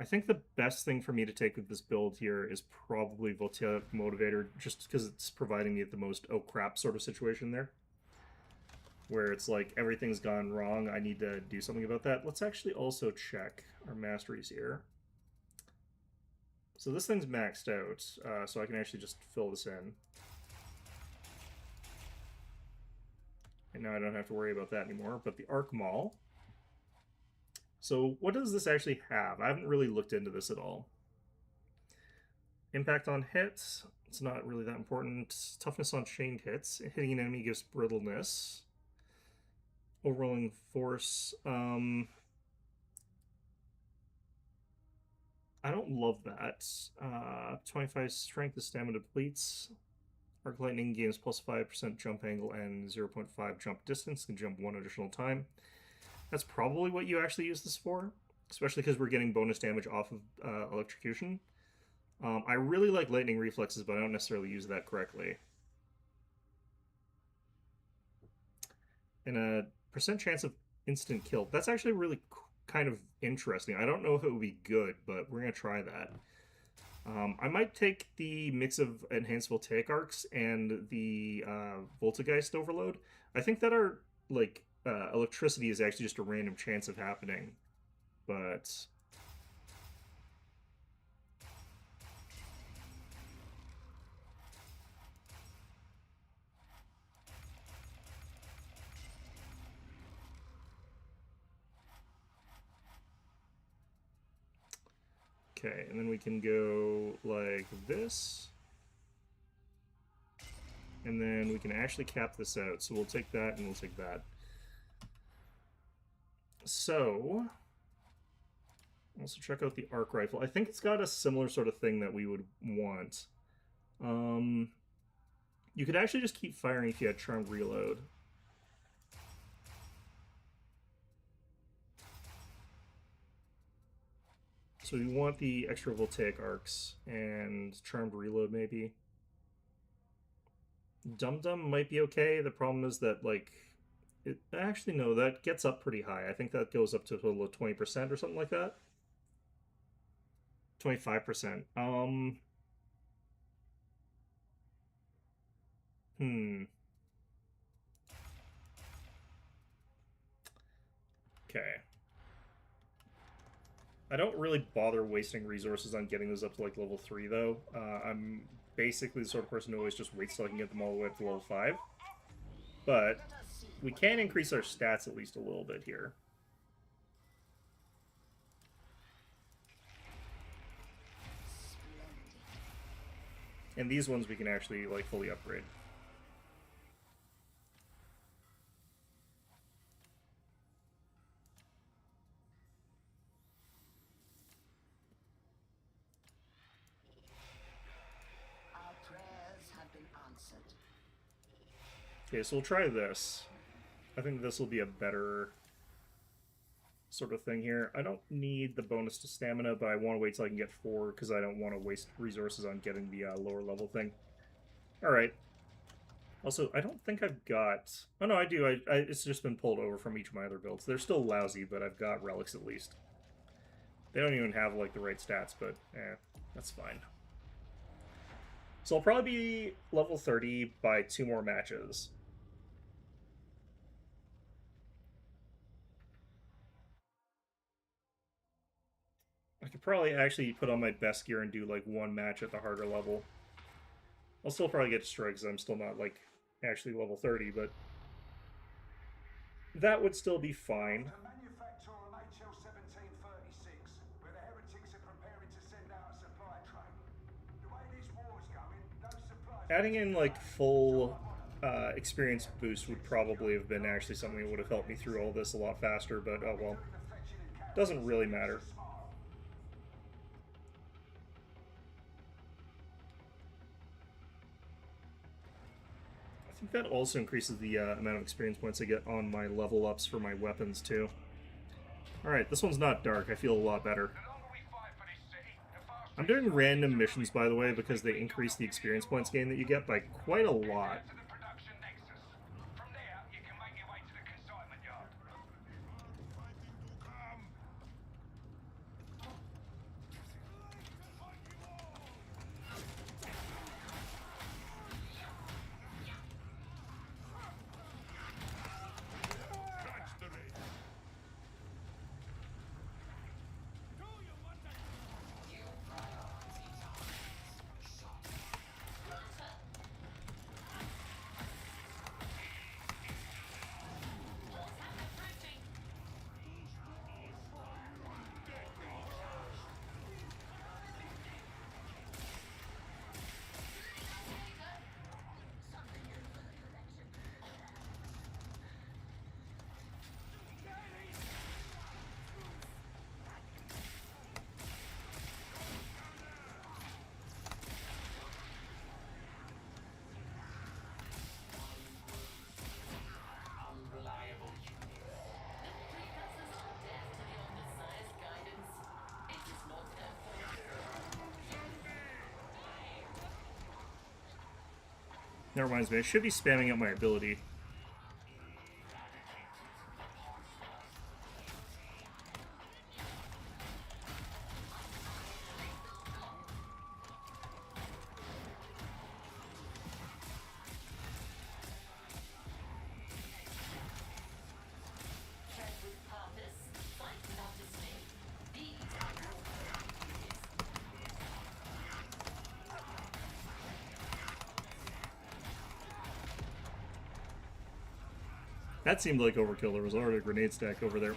I think the best thing for me to take with this build here is probably Voltaic Motivator, just because it's providing me the most oh crap sort of situation there. Where it's like, everything's gone wrong, I need to do something about that. Let's actually also check our masteries here. So this thing's maxed out, so I can actually just fill this in. And now I don't have to worry about that anymore, but the Arc Maul. So what does this actually have? I haven't really looked into this at all. Impact on hits, it's not really that important. Toughness on chained hits. Hitting an enemy gives brittleness. Overwhelming force. I don't love that. 25 strength as stamina depletes. Arc Lightning gains plus 5% jump angle and 0.5 jump distance. Can jump 1 additional time. That's probably what you actually use this for, especially because we're getting bonus damage off of electrocution. I really like lightning reflexes, but I don't necessarily use that correctly. And a percent chance of instant kill. That's actually really kind of interesting. I don't know if it would be good, but we're going to try that. I might take the mix of enhanced voltaic arcs and the Voltageist overload. I think that our like electricity is actually just a random chance of happening, but Okay, and then we can go like this. And then we can actually cap this out. So we'll take that and we'll take that. So, also check out the arc rifle. I think it's got a similar sort of thing that we would want. You could actually just keep firing if you had Charmed Reload. So we want the extra voltaic arcs and Charmed Reload maybe. Dum Dum might be okay. The problem is that, like, it actually, no, that gets up pretty high. I think that goes up to a total of 20% or something like that. 25%. Okay. I don't really bother wasting resources on getting those up to, like, level 3, though. I'm basically the sort of person who always just waits till I can get them all the way up to level 5. But we can increase our stats at least a little bit here. And these ones we can actually, like, fully upgrade. Our prayers have been answered. Okay, so we'll try this. I think this will be a better sort of thing here. I don't need the bonus to stamina, but I want to wait till I can get 4 because I don't want to waste resources on getting the lower level thing. Alright. Also, I don't think I've got... Oh, no, I do. It's just been pulled over from each of my other builds. They're still lousy, but I've got relics at least. They don't even have, like, the right stats, but that's fine. So I'll probably be level 30 by 2 more matches. I could probably actually put on my best gear and do, like, 1 match at the harder level. I'll still probably get destroyed because I'm still not, like, actually level 30, but that would still be fine. The manufacturer on HL 1736, where the heretics are preparing to send out a supply train. The way this war's going, no supplies... Adding in, like, full experience boost would probably have been actually something that would have helped me through all this a lot faster, but oh well. Doesn't really matter. I think that also increases the amount of experience points I get on my level ups for my weapons too. Alright, this one's not dark. I feel a lot better. I'm doing random missions, by the way, because they increase the experience points gain that you get by quite a lot. That reminds me, I should be spamming up my ability. That seemed like overkill. There was already a grenade stack over there.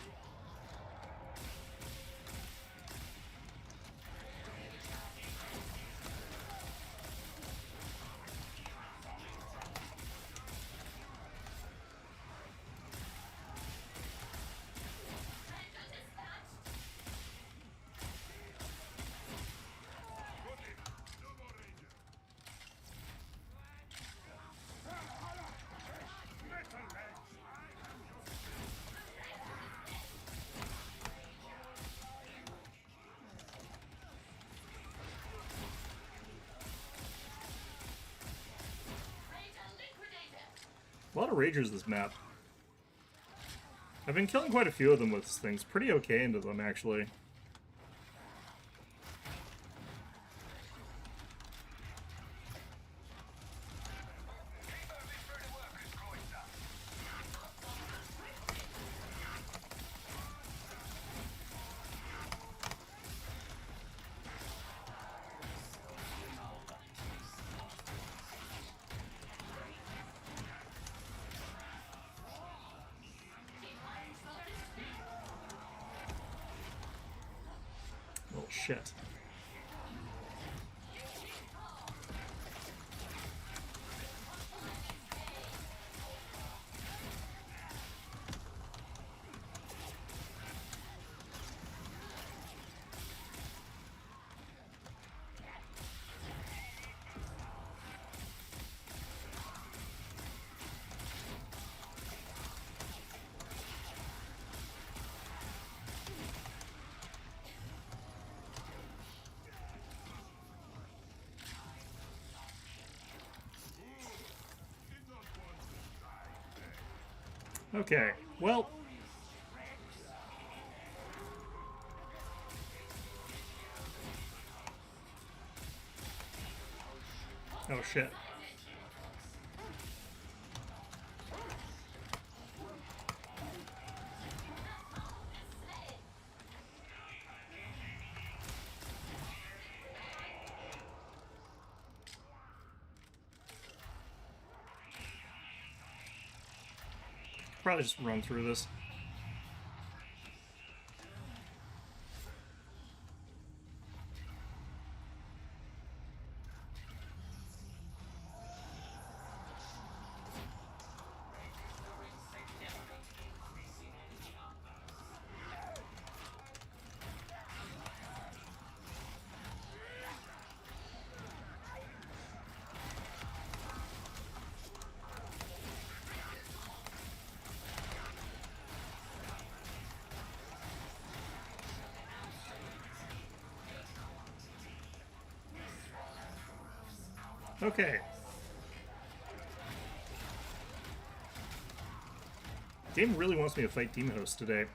lot of ragers this map. I've been killing quite a few of them with things. Pretty okay into them, actually. Oh, shit. Okay, well... Oh, shit. Probably just run through this. Okay. Game really wants me to fight Demon Host today.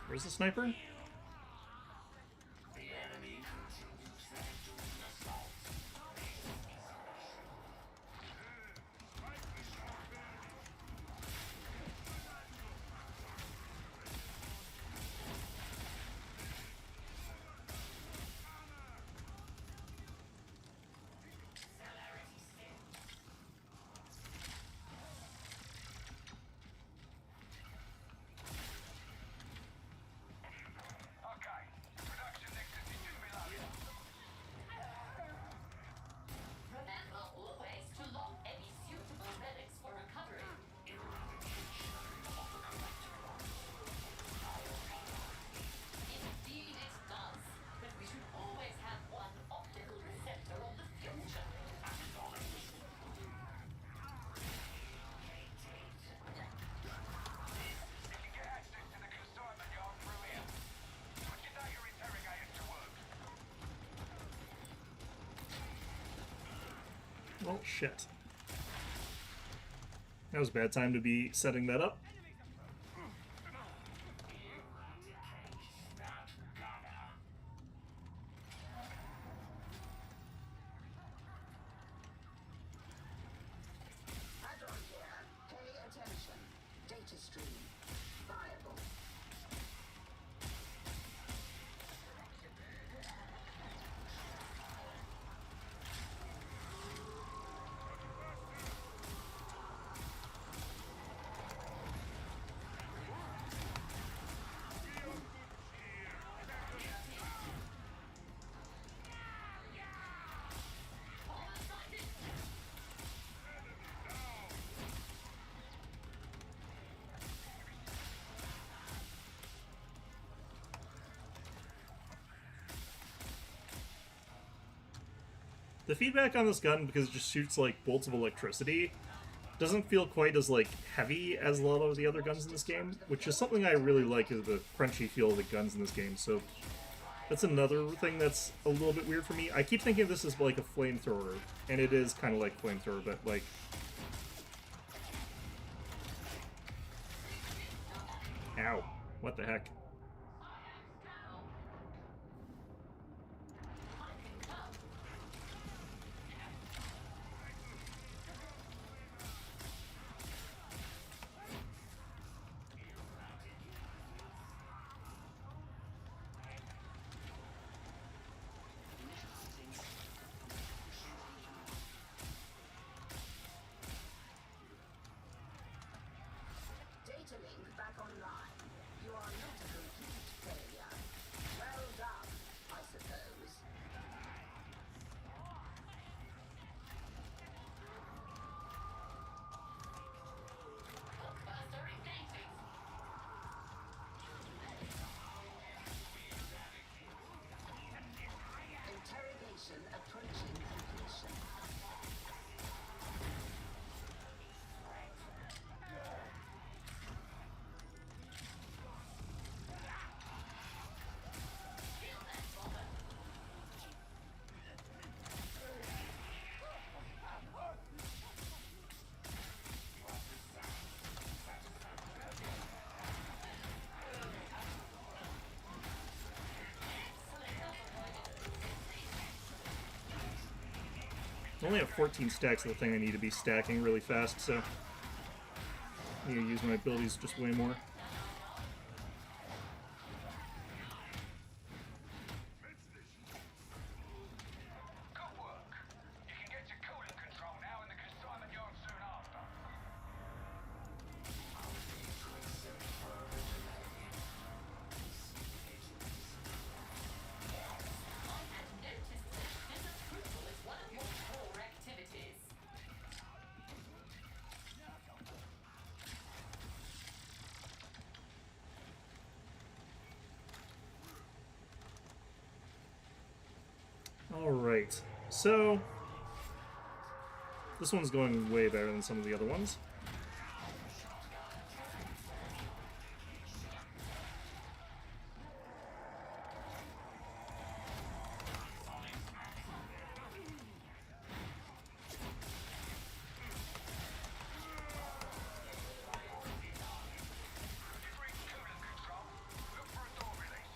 Where's the sniper? Remember always to lock any suitable relics for recovery. Indeed it does, but we should always have one optical receptor of the future. Get access to the consignment yard through here. Put your data interrogators to work. Well, shit. That was a bad time to be setting that up. Add-on here. Pay attention. Data stream. Viable. The feedback on this gun, because it just shoots like bolts of electricity, doesn't feel quite as like heavy as a lot of the other guns in this game, which is something I really like, is the crunchy feel of the guns in this game. So that's another thing that's a little bit weird for me. I keep thinking of this as like a flamethrower, and it is kind of like flamethrower, but like... Ow. What the heck? Data link back online. You are not a complete failure. Well done, I suppose. Blockbuster engaging. Interrogation approaching completion. I only have 14 stacks of the thing I need to be stacking really fast, so I need to use my abilities just way more. Good work. You can get to cooling control now in the consignment yard soon after. I had noticed that disapproval is one of your core activities. Alright, so this one's going way better than some of the other ones. You've reached cooling control. Look for a door release.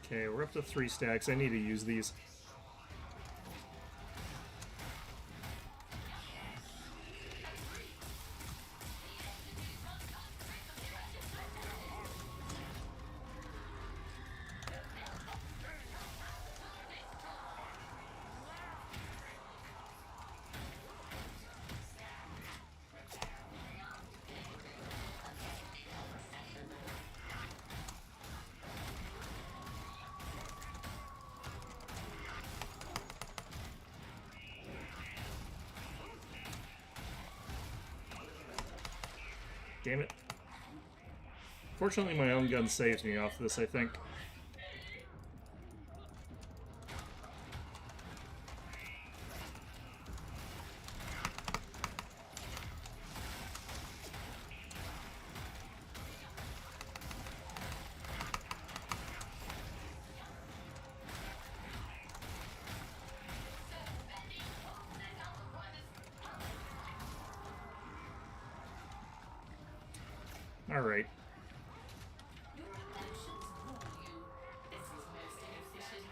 Okay, we're up to 3 stacks. I need to use these. Damn it. Fortunately, my own gun saves me off this, I think. Alright. Your emotions rule you. This is most inefficient.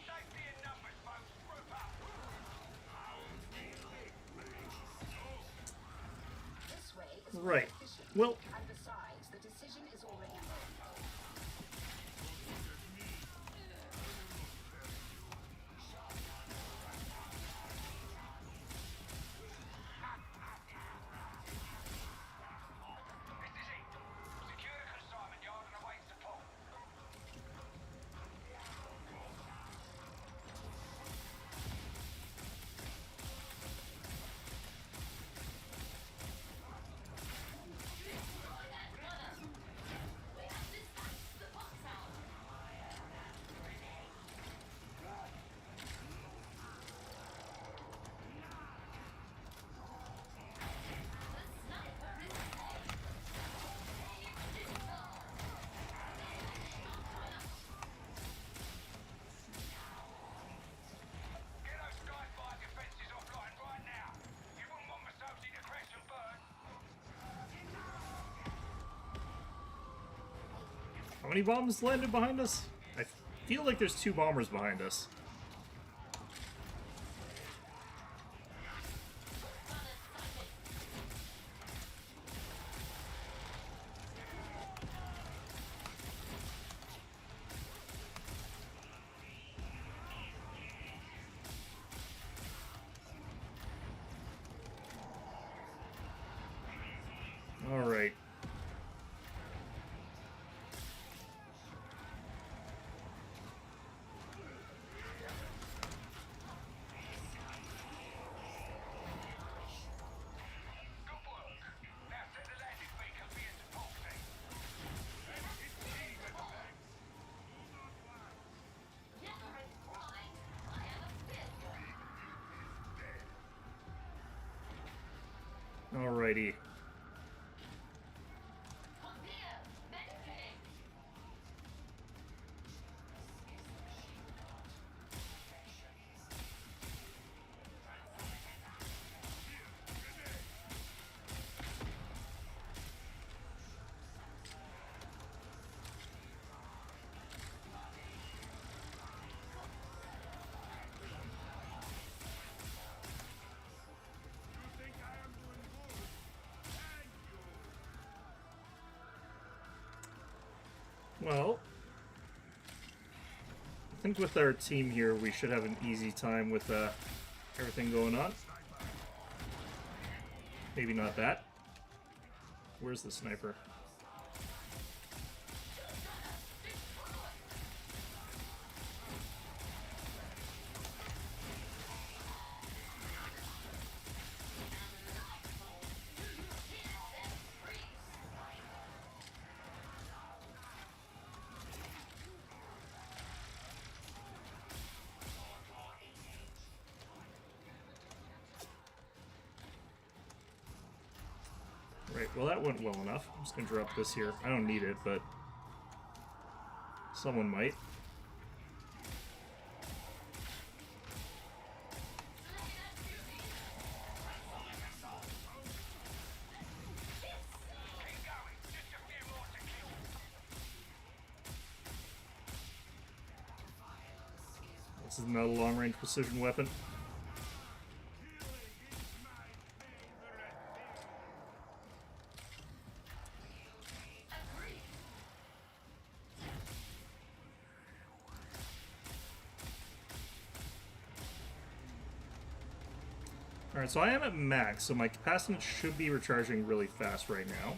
Safety in numbers, folks. Group up. This way is more Right. efficient. Well, And besides, the decision is already made. many bombs landed behind us? I feel like there's 2 bombers behind us. All right. Good work. Now send the landing beacon for your support team. Generate right. I have a pistol. Alrighty. Come here. Meditate. You think I am doing good? Thank you. Well, I think with our team here, we should have an easy time with everything going on. Maybe not that. Where's the sniper? Right, well that went well enough. I'm just gonna drop this here. I don't need it, but someone might. Keep going. Just a few more to kill. This is not a long-range precision weapon. Alright, so I am at max, so my capacitance should be recharging really fast right now.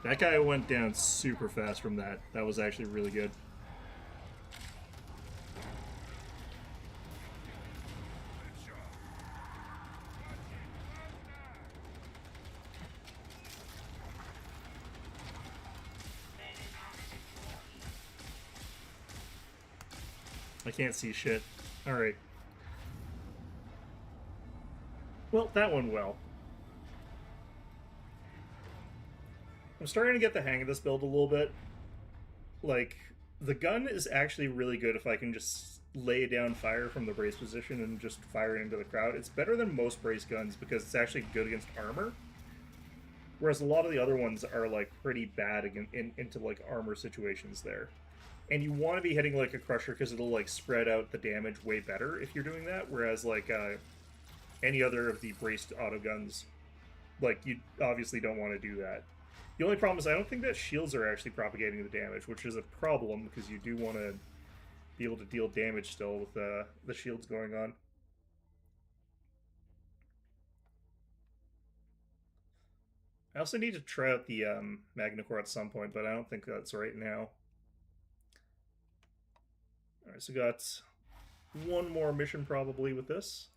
That guy went down super fast from that. That was actually really good. I can't see shit. Alright. Well, that went well. I'm starting to get the hang of this build a little bit. Like, the gun is actually really good if I can just lay down fire from the brace position and just fire it into the crowd. It's better than most brace guns because it's actually good against armor. Whereas a lot of the other ones are, like, pretty bad into, like, armor situations there. And you want to be hitting, like, a crusher because it'll, like, spread out the damage way better if you're doing that. Whereas, like, any other of the braced auto guns, like, you obviously don't want to do that. The only problem is I don't think that shields are actually propagating the damage, which is a problem because you do want to be able to deal damage still with the shields going on. I also need to try out the Magnacore at some point, but I don't think that's right now. Alright, so we got one more mission probably with this.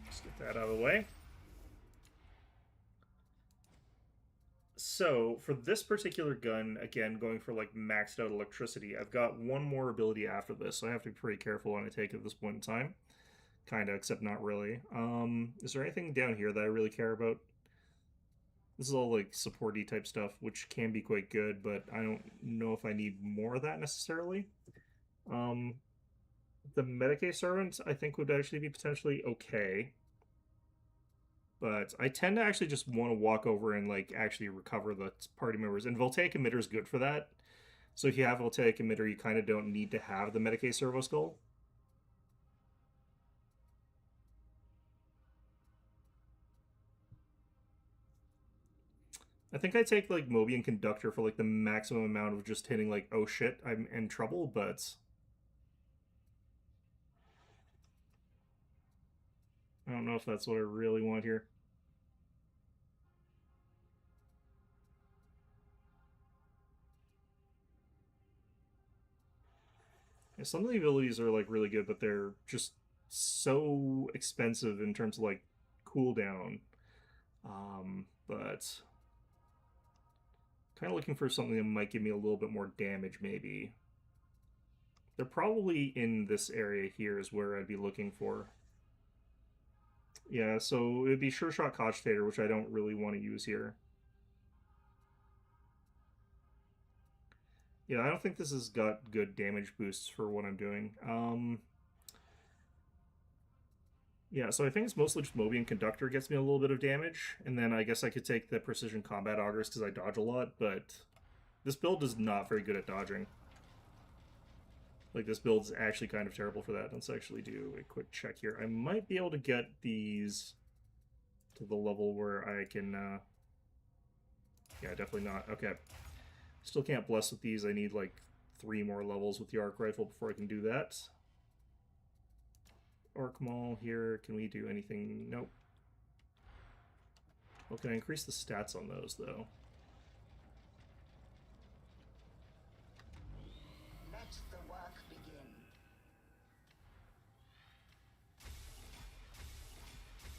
Let's get that out of the way. So, for this particular gun, again, going for, like, maxed out electricity, I've got one more ability after this, so I have to be pretty careful when I take it at this point in time. Kinda, except not really. Is there anything down here that I really care about? This is all like supporty type stuff, which can be quite good, but I don't know if I need more of that necessarily. The Medicae Servant, I think, would actually be potentially okay. But I tend to actually just want to walk over and like actually recover the party members. And Voltaic Emitter is good for that. So if you have Voltaic Emitter, you kind of don't need to have the Medicae Servo Skull. I think I take like Mobian Conductor for like the maximum amount of just hitting like, oh shit, I'm in trouble, but I don't know if that's what I really want here. Yeah, some of the abilities are like really good, but they're just so expensive in terms of like cooldown. But kind of looking for something that might give me a little bit more damage, maybe. They're probably in this area here is where I'd be looking for. Yeah, so it would be Sure Shot Cogitator, which I don't really want to use here. Yeah, I don't think this has got good damage boosts for what I'm doing. Yeah, so I think it's mostly just Mobian Conductor gets me a little bit of damage, and then I guess I could take the Precision Combat Augers because I dodge a lot, but this build is not very good at dodging. Like, this build's actually kind of terrible for that. Let's actually do a quick check here. I might be able to get these to the level where I can, yeah, definitely not. Okay. Still can't bless with these. I need, like, 3 more levels with the Arc Rifle before I can do that. Orc Maul here. Can we do anything? Nope. Well, can I increase the stats on those, though? Let the work begin.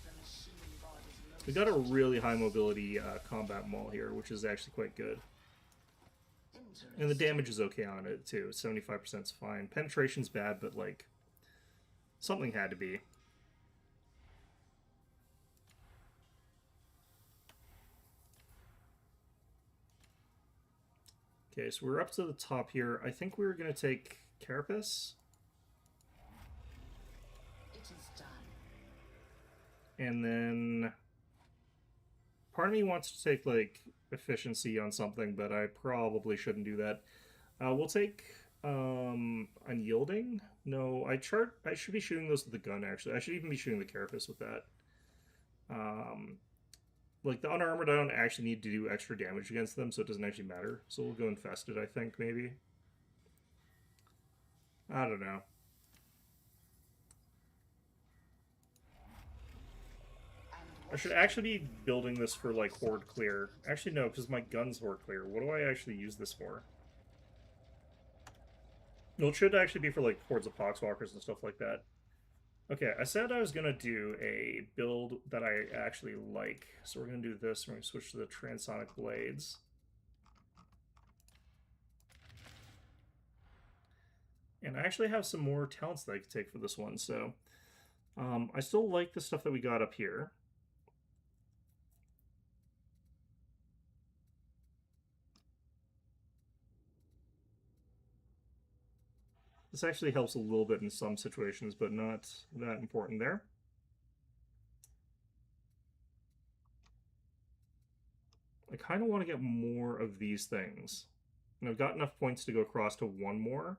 The machine god is most We got a really high mobility combat maul here, which is actually quite good. And the damage is okay on it, too. 75% is fine. Penetration's bad, but, like, something had to be. Okay, so we're up to the top here. I think we were going to take Carapace. It is done. And then part of me wants to take, like, efficiency on something, but I probably shouldn't do that. We'll take Unyielding. No, I should be shooting those with the gun, actually. I should even be shooting the Carapace with that. Like, the Unarmored, I don't actually need to do extra damage against them, so it doesn't actually matter. So we'll go Infested, I think, maybe. I don't know. I should actually be building this for, like, Horde Clear. Actually, no, because my gun's Horde Clear. What do I actually use this for? No, it should actually be for, like, Hordes of Poxwalkers and stuff like that. Okay, I said I was going to do a build that I actually like. So we're going to do this. We're going to switch to the Transonic Blades. And I actually have some more talents that I could take for this one. So I still like the stuff that we got up here. This actually helps a little bit in some situations, but not that important there. I kind of want to get more of these things. And I've got enough points to go across to one more.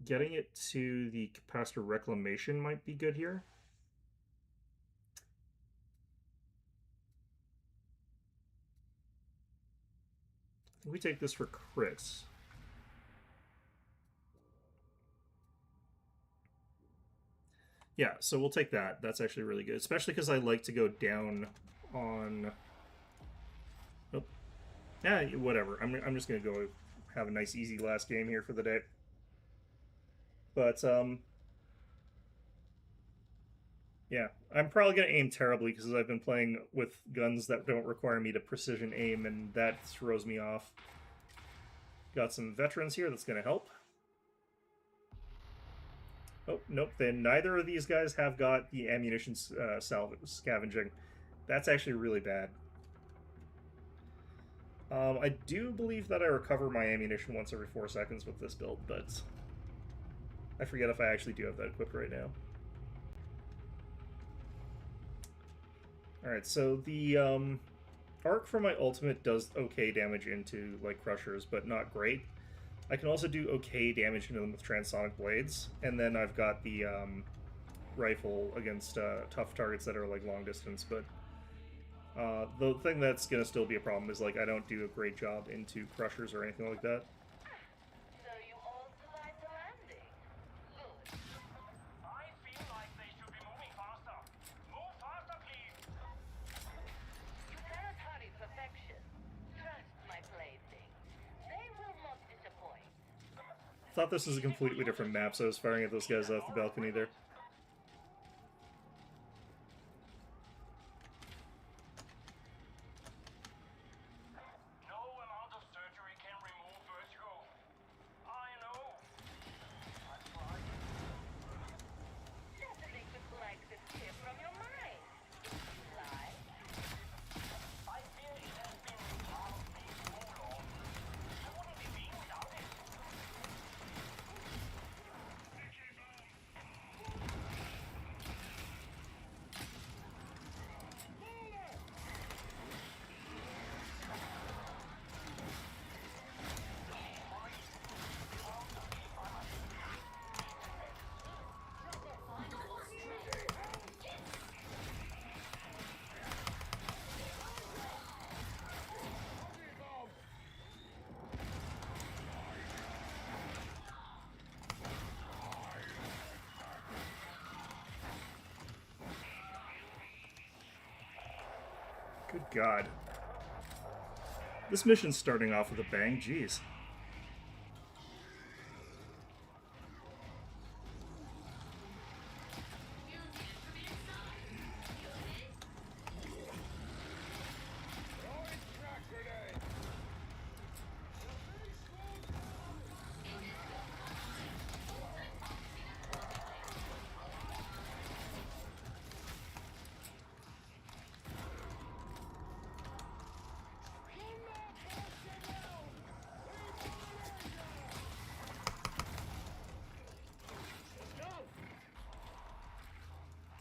Getting it to the Capacitor Reclamation might be good here. I think we take this for crits. Yeah, so we'll take that. That's actually really good, especially because I like to go down on... Oh. Yeah, whatever. I'm just going to go have a nice, easy last game here for the day. But, yeah, I'm probably going to aim terribly because I've been playing with guns that don't require me to precision aim, and that throws me off. Got some veterans here that's going to help. Oh, nope, then neither of these guys have got the ammunition scavenging. That's actually really bad. I do believe that I recover my ammunition once every 4 seconds with this build, but I forget if I actually do have that equipped right now. Alright, so the arc for my ultimate does okay damage into like crushers, but not great. I can also do okay damage into them with transonic blades, and then I've got the rifle against tough targets that are like long distance, but the thing that's gonna still be a problem is like I don't do a great job into crushers or anything like that. So you all survived the landing. Good. I feel like they should be moving faster. Move faster, please. You cannot hurry perfection. Trust my playthings. They will not disappoint. Thought this was a completely different map, so I was firing at those guys off the balcony there. No amount of surgery can remove vertigo. I know. I tried. Destiny could like this tip from your mind. Like? I feel it has been part of me so long. I wouldn't be me without it. Good God. This mission's starting off with a bang, jeez.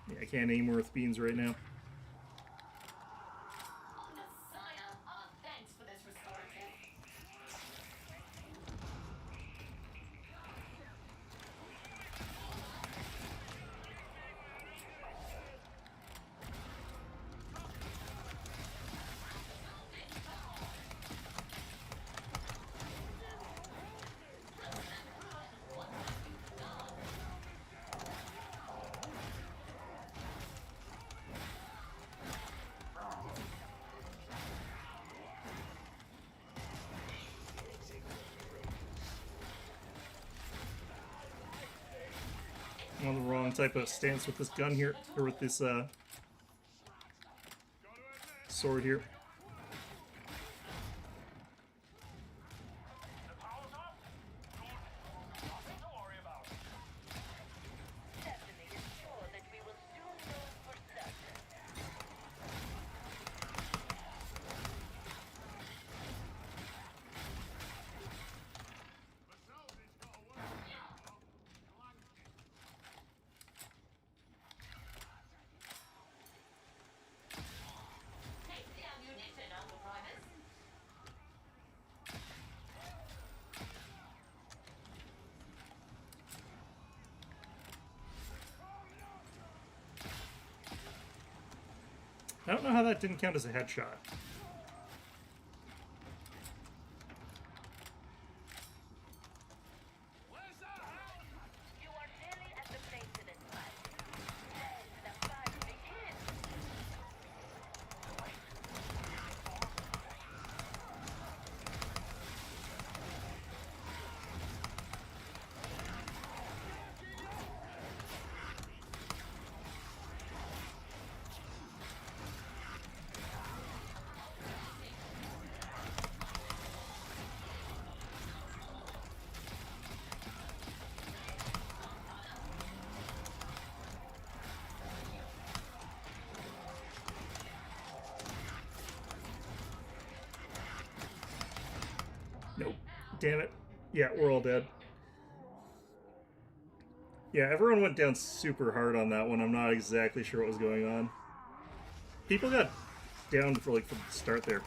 Yeah, I can't aim worth beans right now. Messiah, thanks for this restorative. I'm on the wrong type of stance with this gun here, or with this sword here. The power's up. Good. Nothing to worry about. Destiny is sure that we will soon know for certain. Take the ammunition, Uncle Primus. I don't know how that didn't count as a headshot. You are nearly at the maintenance line. Let the fun begin. Damn it. Yeah, we're all dead. Yeah, everyone went down super hard on that one. I'm not exactly sure what was going on. People got down for like from the start there.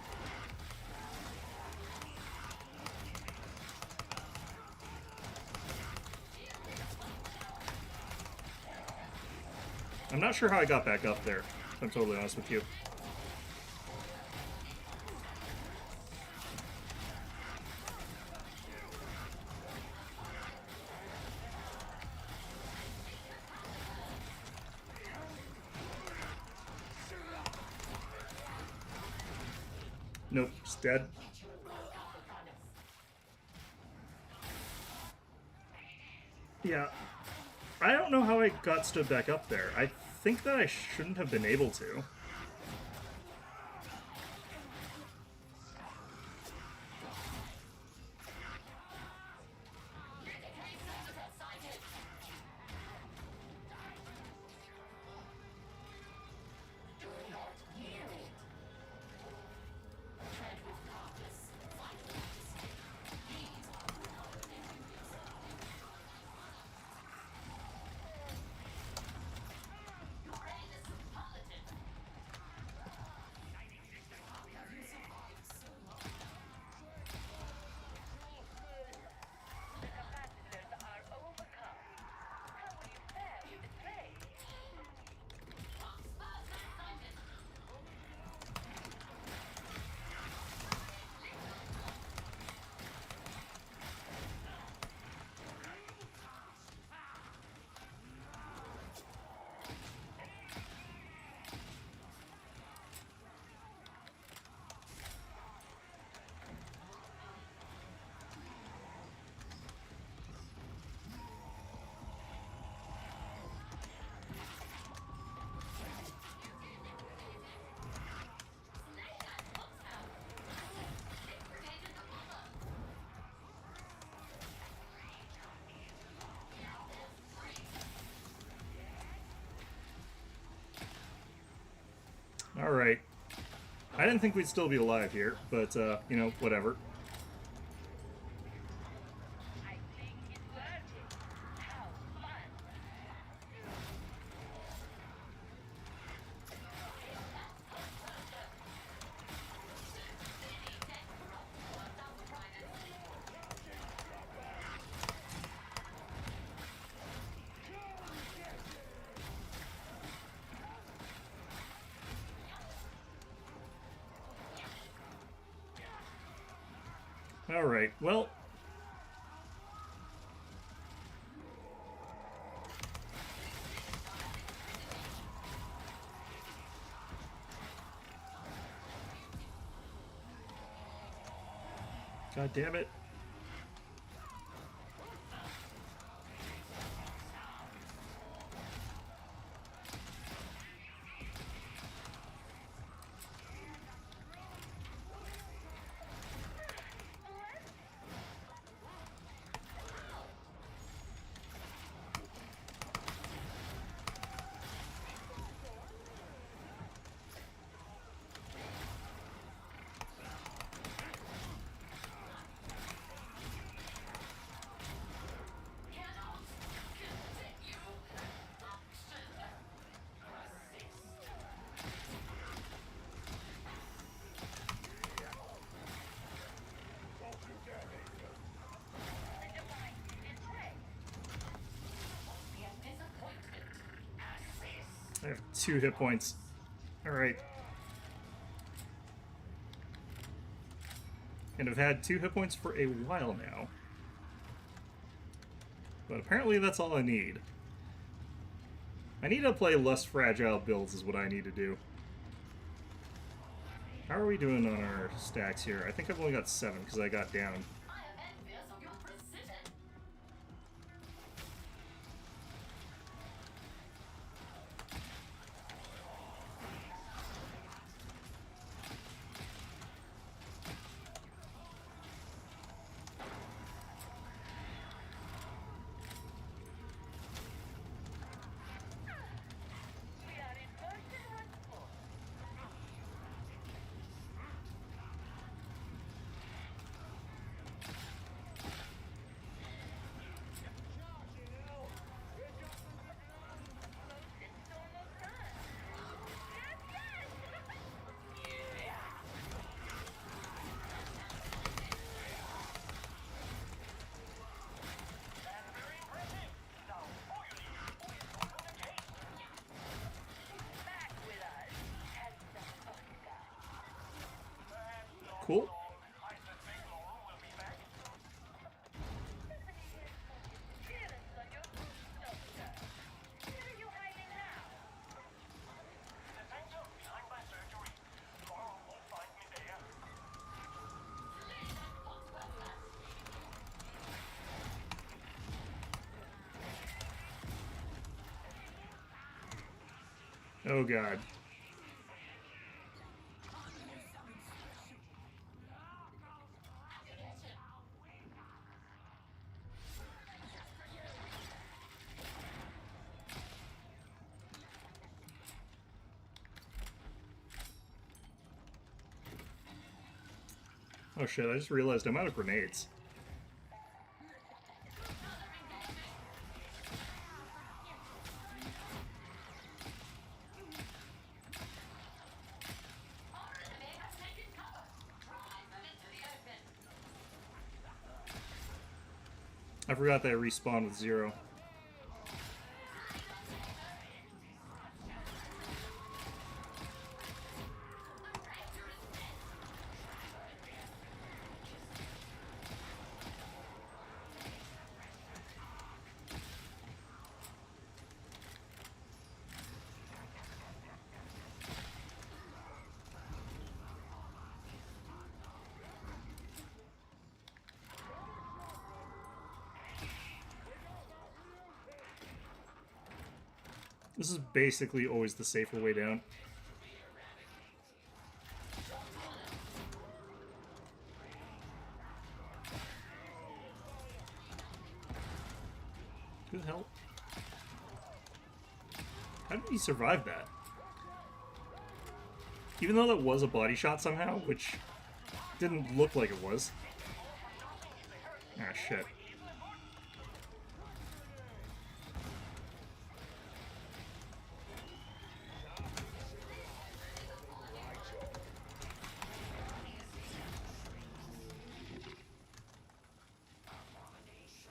I'm not sure how I got back up there, if I'm totally honest with you. Nope, just dead. Yeah. I don't know how I got stood back up there. I think that I shouldn't have been able to. The capacitors are overcome. How will you fare with the trade? Alright. I didn't think we'd still be alive here, but, you know, whatever. I think it's worth it. How fun! Alright, well... God damn it. I have 2 hit points. Alright. And I've had 2 hit points for a while now. But apparently that's all I need. I need to play less fragile builds is what I need to do. How are we doing on our stacks here? I think I've only got 7 because I got down. I am envious of your precision. We are in person once more. Cool. Oh god. Oh shit, I just realized I'm out of grenades. I forgot that I respawn with 0. This is basically always the safer way down. Who the hell? How did he survive that? Even though that was a body shot somehow, which didn't look like it was. Ah, shit.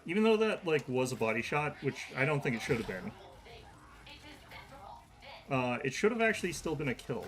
Even though that, like, was a body shot, which I don't think it should have been. It should have actually still been a kill.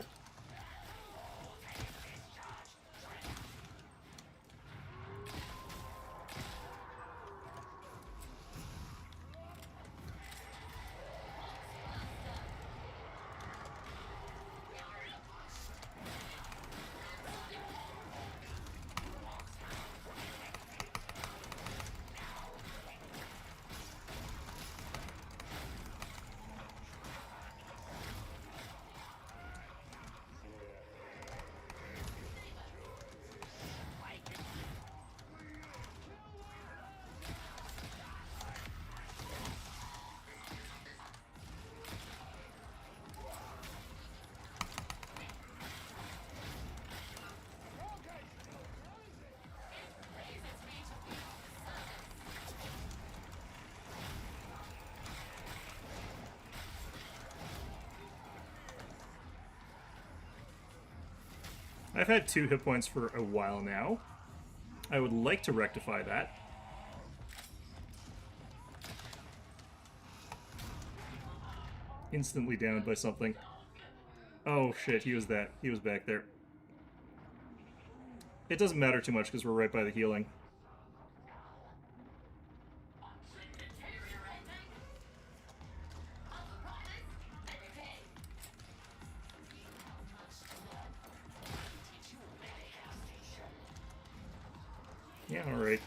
I've had 2 hit points for a while now. I would like to rectify that. Instantly downed by something. Oh shit, he was that. He was back there. It doesn't matter too much because we're right by the healing. Yeah, alright.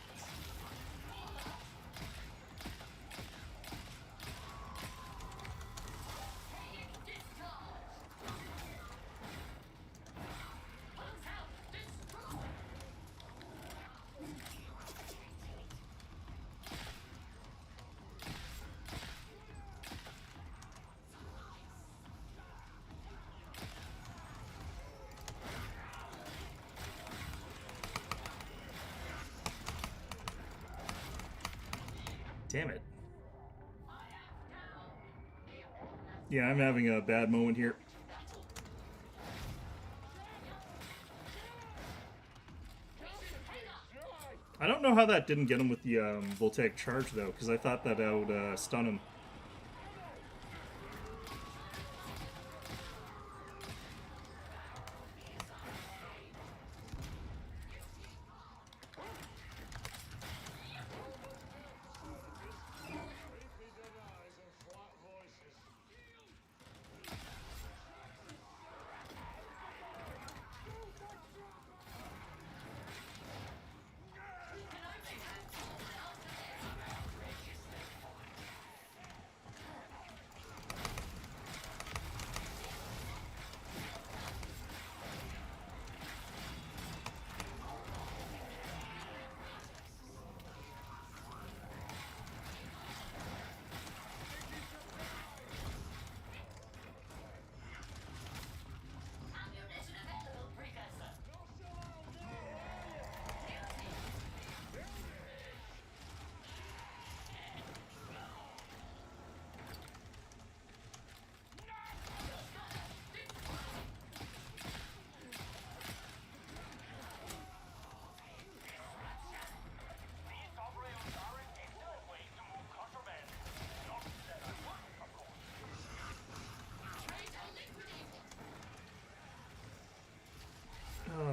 Damn it. Yeah, I'm having a bad moment here. I don't know how that didn't get him with the voltaic charge, though, because I thought that I would stun him.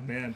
man.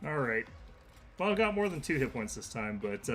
Alright. Well, I got more than 2 hit points this time, but,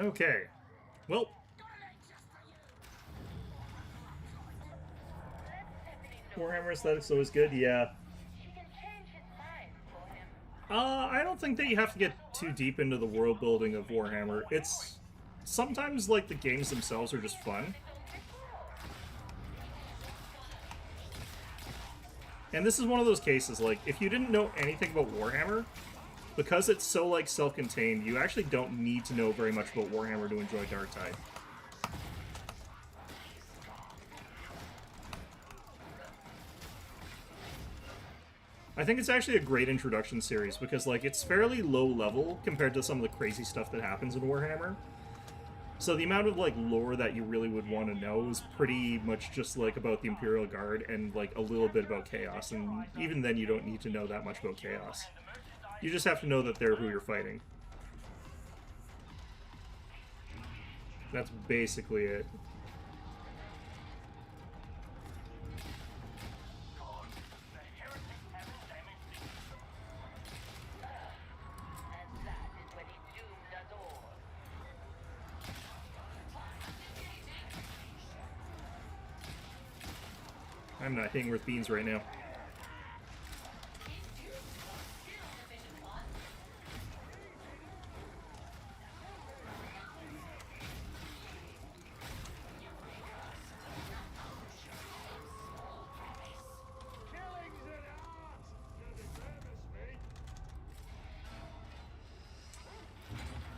okay. Well, Warhammer aesthetics always good, yeah. She can change his mind for him. I don't think that you have to get too deep into the world building of Warhammer. It's sometimes like the games themselves are just fun. And this is one of those cases, like, if you didn't know anything about Warhammer, because it's so, like, self-contained, you actually don't need to know very much about Warhammer to enjoy Darktide. I think it's actually a great introduction series, because, like, it's fairly low level compared to some of the crazy stuff that happens in Warhammer. So the amount of, like, lore that you really would want to know is pretty much just, like, about the Imperial Guard and, like, a little bit about Chaos, and even then you don't need to know that much about Chaos. You just have to know that they're who you're fighting. That's basically it. And that is when he doomed us all. I'm not hitting with beans right now.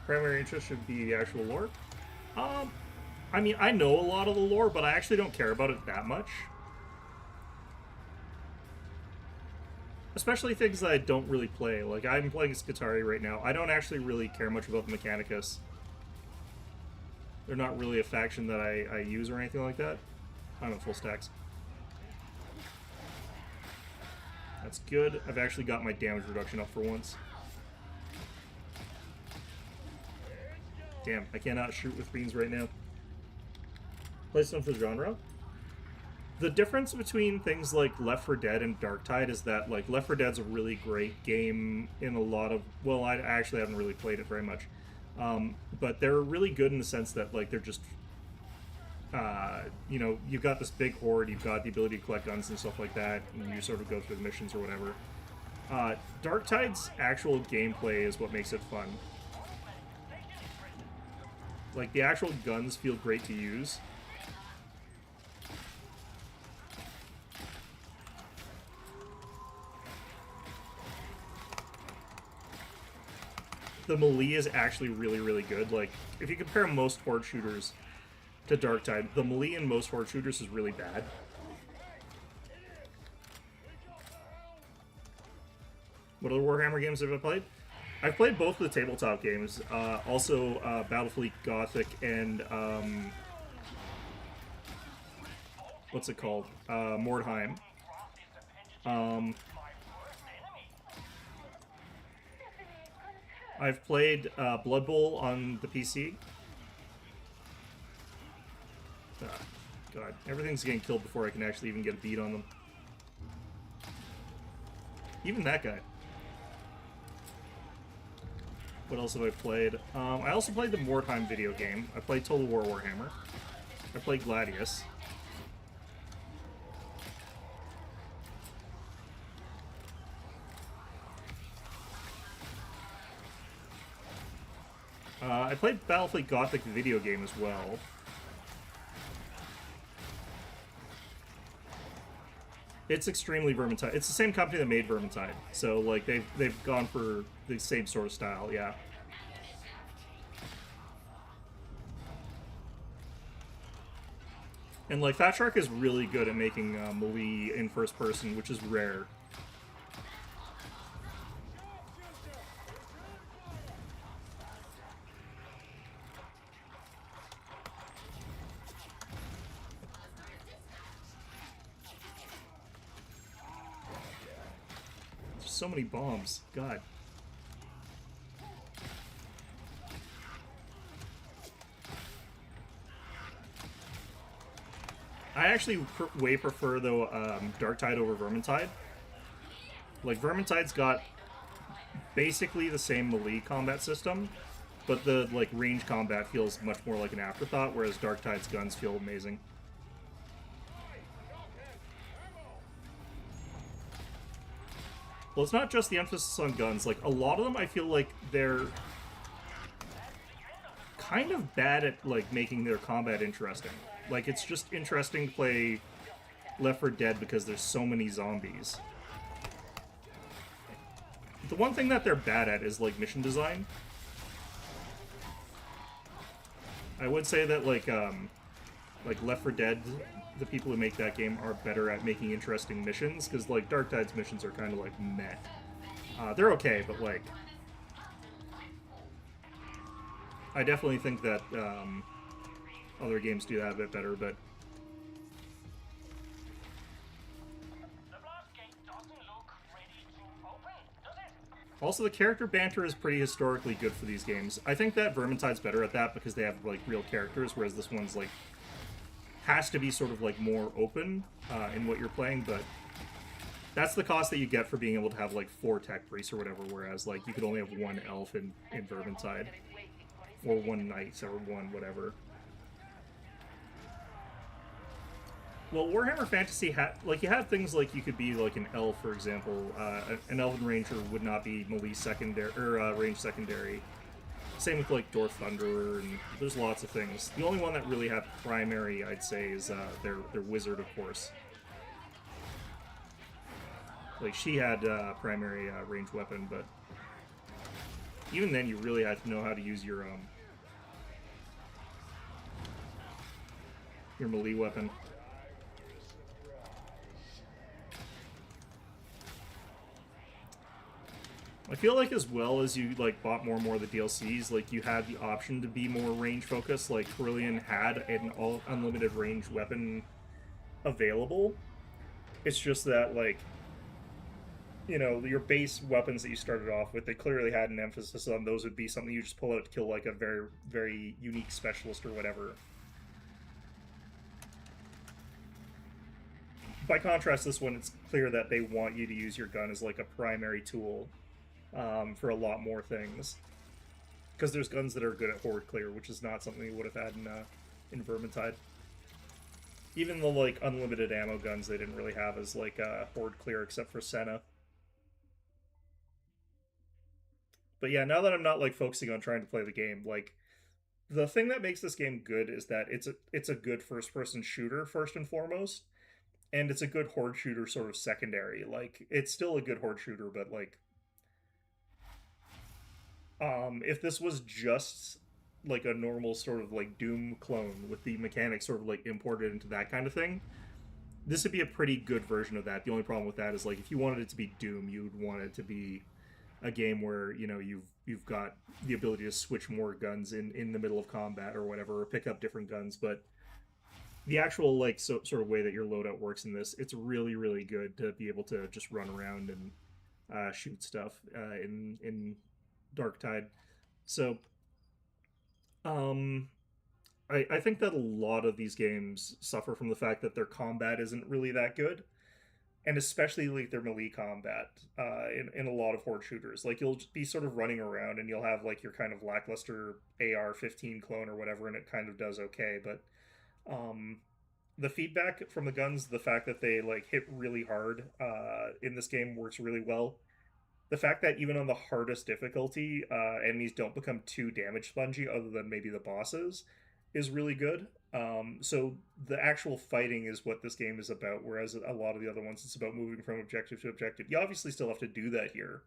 Primary interest should be the actual lore. I mean, I know a lot of the lore, but I actually don't care about it that much. Especially things that I don't really play. Like, I'm playing Skitarii right now. I don't actually really care much about the Mechanicus. They're not really a faction that I use or anything like that. I'm at full stacks. That's good. I've actually got my damage reduction up for once. Damn, I cannot shoot with beans right now. Play some for genre. The difference between things like Left 4 Dead and Darktide is that, like, Left 4 Dead's a really great game in a lot of... Well, I actually haven't really played it very much. But they're really good in the sense that, like, they're just you know, you've got this big horde, you've got the ability to collect guns and stuff like that, and you sort of go through the missions or whatever. Darktide's actual gameplay is what makes it fun. Like, the actual guns feel great to use. The melee is actually really, really good. Like, if you compare most horde shooters to Darktide, the melee in most horde shooters is really bad. What other Warhammer games have I played? I've played both of the tabletop games. Also, Battlefleet Gothic and, what's it called? Mordheim. I've played Blood Bowl on the PC. God, everything's getting killed before I can actually even get a beat on them. Even that guy. What else have I played? I also played the Mordheim video game. I played Total War Warhammer. I played Gladius. I played Battlefleet Gothic video game as well. It's extremely Vermintide. It's the same company that made Vermintide, so like they've gone for the same sort of style, yeah. And like Fat Shark is really good at making melee in first person, which is rare. So many bombs. God. I actually way prefer, though, Darktide over Vermintide. Like, Vermintide's got basically the same melee combat system, but the, like, range combat feels much more like an afterthought, whereas Darktide's guns feel amazing. Well, it's not just the emphasis on guns. Like, a lot of them, I feel like they're kind of bad at, like, making their combat interesting. Like, it's just interesting to play Left 4 Dead because there's so many zombies. The one thing that they're bad at is, like, mission design. I would say that, like Left 4 Dead, the people who make that game are better at making interesting missions, because, like, Darktide's missions are kind of, like, meh. They're okay, but, like, I definitely think that other games do that a bit better, but also the character banter is pretty historically good for these games. I think that Vermintide's better at that because they have, like, real characters, whereas this one's, like, has to be sort of, like, more open in what you're playing, but that's the cost that you get for being able to have, like, 4 tech priests or whatever, whereas, like, you could only have 1 elf in Vermintide. Or 1 knight, or 1 whatever. Well, Warhammer Fantasy had, like, you had things like you could be, like, an elf, for example. An Elven Ranger would not be melee secondary, or range secondary. Same with, like, Dwarf Thunderer, and there's lots of things. The only one that really had primary, I'd say, is their Wizard, of course. Like, she had primary range weapon, but even then you really had to know how to use your melee weapon. I feel like as well as you, like, bought more and more of the DLCs, like, you had the option to be more range focused. Like, Carillion had an all unlimited range weapon available. It's just that, like, you know, your base weapons that you started off with, they clearly had an emphasis on those would be something you just pull out to kill, like, a very, very unique specialist or whatever. By contrast, this one, it's clear that they want you to use your gun as, like, a primary tool for a lot more things. Because there's guns that are good at horde clear, which is not something you would have had in Vermintide. Even the like unlimited ammo guns they didn't really have as like a horde clear except for Senna. But yeah, now that I'm not like focusing on trying to play the game, like the thing that makes this game good is that it's a good first person shooter first and foremost, and it's a good horde shooter sort of secondary. Like it's still a good horde shooter, but like if this was just like a normal sort of like Doom clone with the mechanics sort of like imported into that kind of thing, this would be a pretty good version of that. The only problem with that is like if you wanted it to be Doom, you'd want it to be a game where you know you've got the ability to switch more guns in the middle of combat or whatever, or pick up different guns. But the actual like sort of way that your loadout works in this, it's really good to be able to just run around and shoot stuff in Darktide. So um, I think that a lot of these games suffer from the fact that their combat isn't really that good, and especially like their melee combat in a lot of horde shooters. Like you'll be sort of running around and you'll have like your kind of lackluster AR-15 clone or whatever, and it kind of does okay. But um, the feedback from the guns, the fact that they like hit really hard in this game works really well. The fact that even on the hardest difficulty, enemies don't become too damage spongy, other than maybe the bosses, is really good. So the actual fighting is what this game is about, whereas a lot of the other ones, it's about moving from objective to objective. You obviously still have to do that here,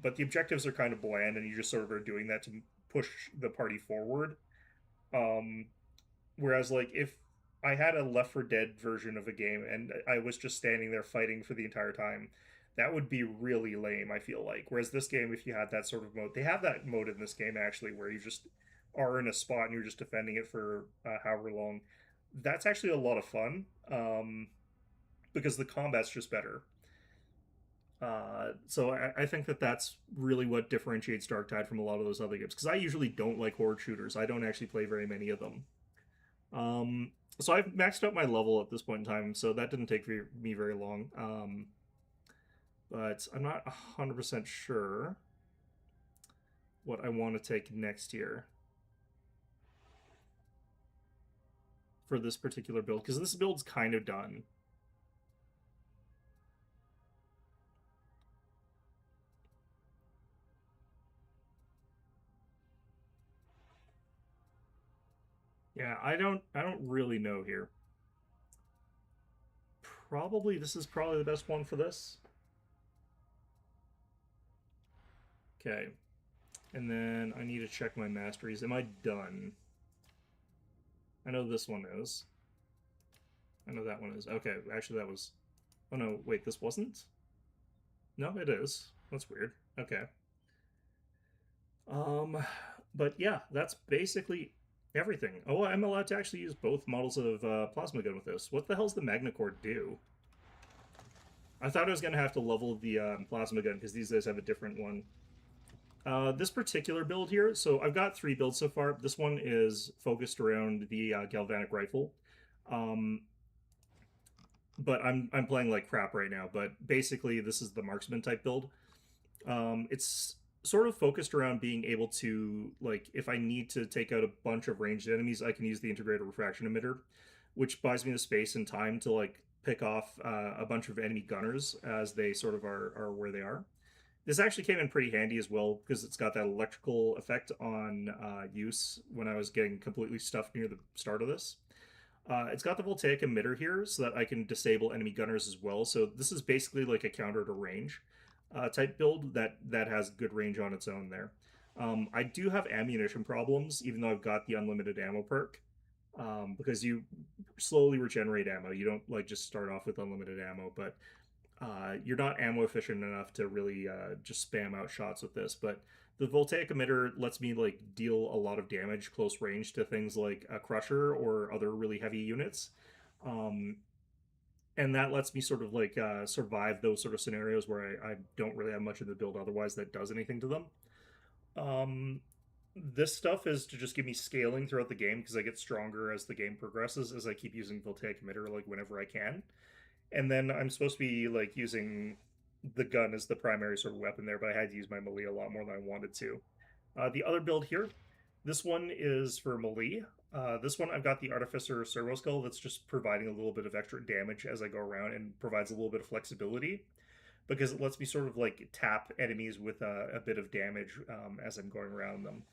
but the objectives are kind of bland, and you just sort of are doing that to push the party forward. Um, Whereas, like, if I had a Left 4 Dead version of a game and I was just standing there fighting for the entire time, that would be really lame, I feel like. Whereas this game, if you had that sort of mode, they have that mode in this game actually, where you just are in a spot and you're just defending it for however long. That's actually a lot of fun because the combat's just better. So I think that that's really what differentiates Darktide from a lot of those other games. Because I usually don't like horde shooters. I don't actually play very many of them. So I've maxed out my level at this point in time, so that didn't take me very long. But I'm not 100% sure what I want to take next year for this particular build, because this build's kind of done. Yeah, I don't really know here. Probably this is probably the best one for this. Okay. And then I need to check my masteries. Am I done? I know this one is. I know that one is. Okay, actually that was... Oh no, wait, this wasn't? No, it is. That's weird. Okay. Um, but yeah, that's basically everything. Oh, I'm allowed to actually use both models of plasma gun with this. What the hell's the Magnacord do? I thought I was going to have to level the plasma gun because these guys have a different one. This particular build here, so I've got 3 builds so far. This one is focused around the galvanic rifle. But I'm playing like crap right now, but basically this is the marksman type build. It's sort of focused around being able to, like, if I need to take out a bunch of ranged enemies, I can use the integrated refraction emitter, which buys me the space and time to like pick off a bunch of enemy gunners as they sort of are where they are. This actually came in pretty handy as well because it's got that electrical effect on use when I was getting completely stuffed near the start of this. It's got the voltaic emitter here so that I can disable enemy gunners as well. So this is basically like a counter to range type build that has good range on its own there. I do have ammunition problems, even though I've got the unlimited ammo perk, because you slowly regenerate ammo. You don't like just start off with unlimited ammo, but you're not ammo efficient enough to really just spam out shots with this. But the voltaic emitter lets me like deal a lot of damage close range to things like a crusher or other really heavy units. Um, and that lets me sort of like survive those sort of scenarios where I don't really have much in the build otherwise that does anything to them. This stuff is to just give me scaling throughout the game because I get stronger as the game progresses as I keep using voltaic emitter like whenever I can. And then I'm supposed to be like using the gun as the primary sort of weapon there, but I had to use my melee a lot more than I wanted to. The other build here, this one is for melee. This one I've got the Artificer Servo Skull that's just providing a little bit of extra damage as I go around and provides a little bit of flexibility because it lets me sort of like tap enemies with a bit of damage as I'm going around them.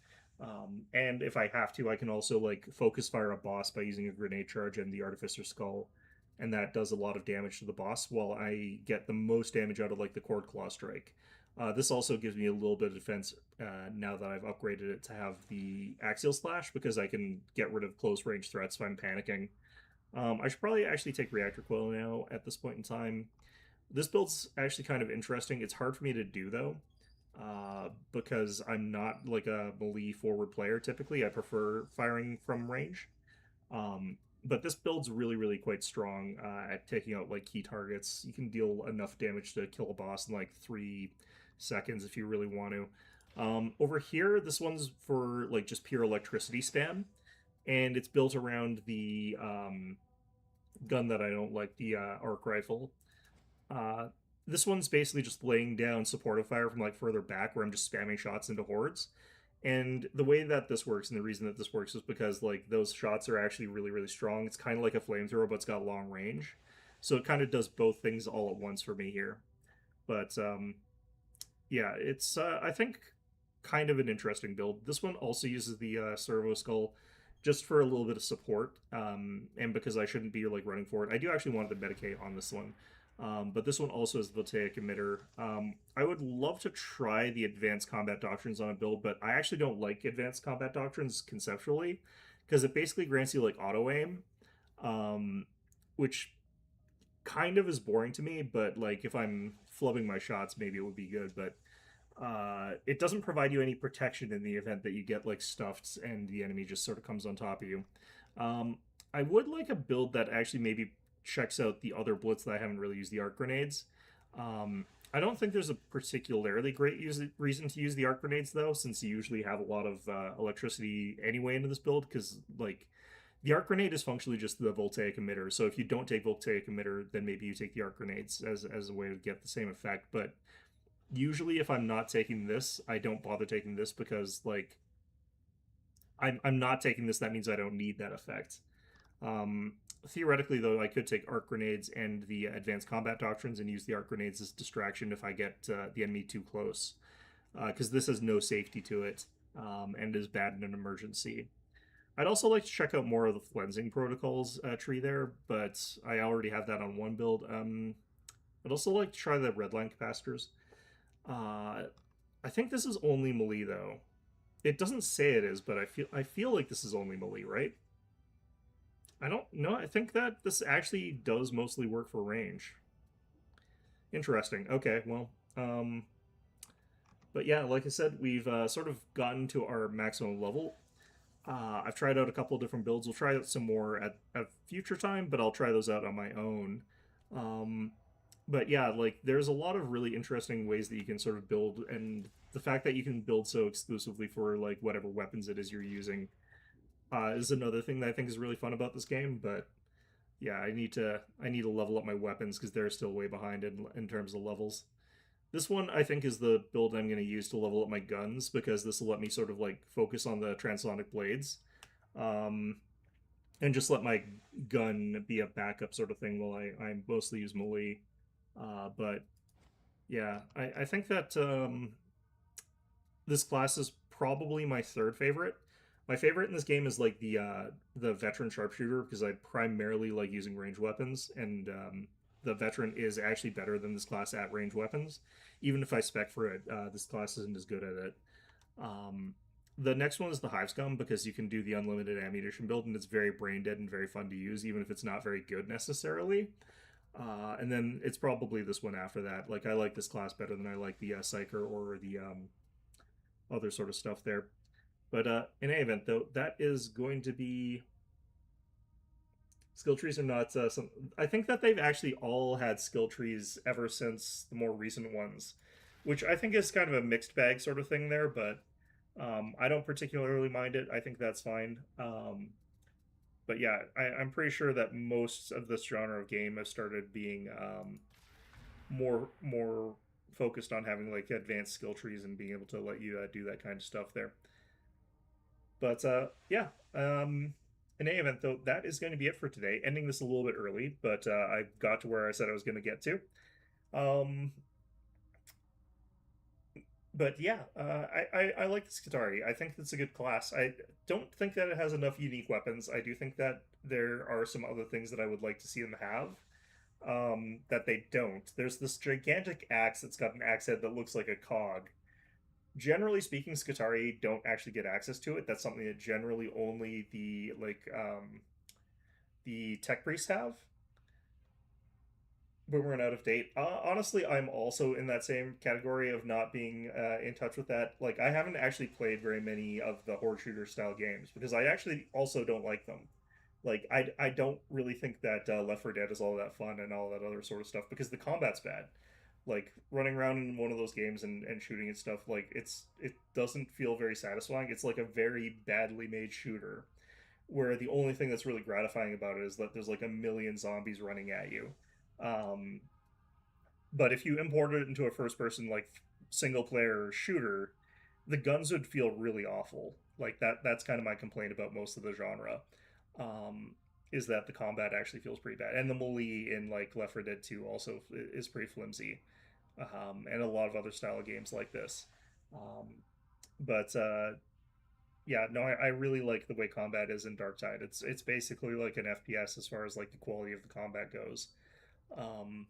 And if I have to, I can also like focus fire a boss by using a grenade charge and the Artificer Skull, and that does a lot of damage to the boss while I get the most damage out of like the Cord Claw Strike. This also gives me a little bit of defense now that I've upgraded it to have the Axial Slash because I can get rid of close range threats if I'm panicking. I should probably actually take Reactor Coil now at this point in time. This build's actually kind of interesting. It's hard for me to do though, because I'm not like a melee forward player typically. I prefer firing from range. But this build's really, really quite strong at taking out like key targets. You can deal enough damage to kill a boss in like 3 seconds if you really want to. Over here, this one's for like just pure electricity spam, and it's built around the gun that I don't like, the arc rifle. This one's basically just laying down supportive fire from like further back where I'm just spamming shots into hordes. And the way that this works and the reason that this works is because like those shots are actually really, really strong. It's kind of like a flamethrower, but it's got long range. So it kind of does both things all at once for me here. But yeah, it's I think kind of an interesting build. This one also uses the servo skull just for a little bit of support, and because I shouldn't be like running for it. I do actually want the Medicae on this one. But this one also has the voltaic emitter. I would love to try the advanced combat doctrines on a build, but I actually don't like advanced combat doctrines conceptually because it basically grants you like auto aim, which kind of is boring to me. But like if I'm flubbing my shots, maybe it would be good. But it doesn't provide you any protection in the event that you get like stuffed and the enemy just sort of comes on top of you. I would like a build that actually maybe checks out the other blitz that I haven't really used, the arc grenades. I don't think there's a particularly great reason to use the arc grenades though, since you usually have a lot of electricity anyway into this build, because like the arc grenade is functionally just the voltaic emitter. So if you don't take voltaic emitter, then maybe you take the arc grenades as a way to get the same effect. But usually if I'm not taking this, I don't bother taking this because like I'm not taking this, that means I don't need that effect. Theoretically, though, I could take arc grenades and the advanced combat doctrines and use the arc grenades as distraction if I get the enemy too close, because this has no safety to it and is bad in an emergency. I'd also like to check out more of the cleansing protocols tree there, but I already have that on one build. I'd also like to try the redline capacitors. I think this is only melee though. It doesn't say it is, but I feel like this is only melee, right? I don't know. I think that this actually does mostly work for range. Interesting. Okay, well, but yeah, like I said, we've sort of gotten to our maximum level. I've tried out a couple different builds. We'll try out some more at a future time, but I'll try those out on my own. But yeah, like there's a lot of really interesting ways that you can sort of build, and the fact that you can build so exclusively for like whatever weapons it is you're using is another thing that I think is really fun about this game. But yeah, I need to level up my weapons because they're still way behind in terms of levels. This one I think is the build I'm going to use to level up my guns because this will let me sort of like focus on the transonic blades, and just let my gun be a backup sort of thing while I mostly use melee. But yeah, I think that this class is probably my third favorite. My favorite in this game is like the veteran sharpshooter because I primarily like using ranged weapons, and the veteran is actually better than this class at ranged weapons. Even if I spec for it, this class isn't as good at it. The next one is the hive scum because you can do the unlimited ammunition build, and it's very brain dead and very fun to use, even if it's not very good necessarily. And then it's probably this one after that. Like I like this class better than I like the Psyker or the other sort of stuff there. But in any event, though, that is going to be... Skill trees are not some... I think that they've actually all had skill trees ever since the more recent ones, which I think is kind of a mixed bag sort of thing there, but I don't particularly mind it. I think that's fine. But yeah, I'm pretty sure that most of this genre of game has started being more focused on having like advanced skill trees and being able to let you do that kind of stuff there. But yeah, In any event, though, that is going to be it for today. Ending this a little bit early, but I got to where I said I was going to get to. Um, but yeah, I like the Skitarii. I think it's a good class. I don't think that it has enough unique weapons. I do think that there are some other things that I would like to see them have that they don't. There's this gigantic axe that's got an axe head that looks like a cog. Generally speaking, Skitarii don't actually get access to it. That's something that generally only the tech priests have. But we're out of date. Honestly, I'm also in that same category of not being in touch with that. Like, I haven't actually played very many of the horde shooter style games because I actually also don't like them. Like, I don't really think that Left 4 Dead is all that fun and all that other sort of stuff because the combat's bad. Like running around in one of those games and shooting and stuff, like it doesn't feel very satisfying. It's like a very badly made shooter where the only thing that's really gratifying about it is that there's like a million zombies running at you. Um, but if you imported it into a first person like single player shooter, the guns would feel really awful. Like that's kind of my complaint about most of the genre. Is that the combat actually feels pretty bad. And the melee in like Left 4 Dead 2 also is pretty flimsy. And a lot of other style of games like this. Um, but yeah, no, I really like the way combat is in Darktide. It's basically like an FPS as far as like the quality of the combat goes. Um,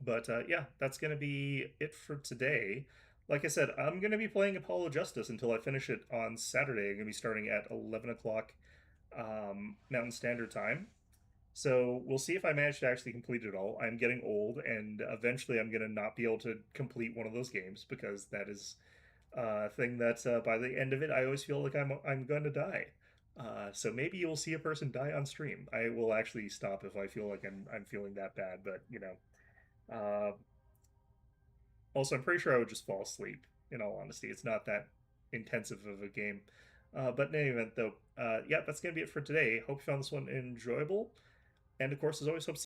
but yeah, that's gonna be it for today. Like I said, I'm gonna be playing Apollo Justice until I finish it on Saturday. I'm gonna be starting at 11 o'clock Mountain Standard Time. So we'll see if I manage to actually complete it all. I'm getting old, and eventually I'm gonna not be able to complete one of those games because that is a thing that by the end of it, I always feel like I'm going to die. So maybe you'll see a person die on stream. I will actually stop if I feel like I'm feeling that bad, but you know. Uh, Also, I'm pretty sure I would just fall asleep. In all honesty, it's not that intensive of a game. But in any event, though, yeah, that's gonna be it for today. Hope you found this one enjoyable, and of course, as always, hope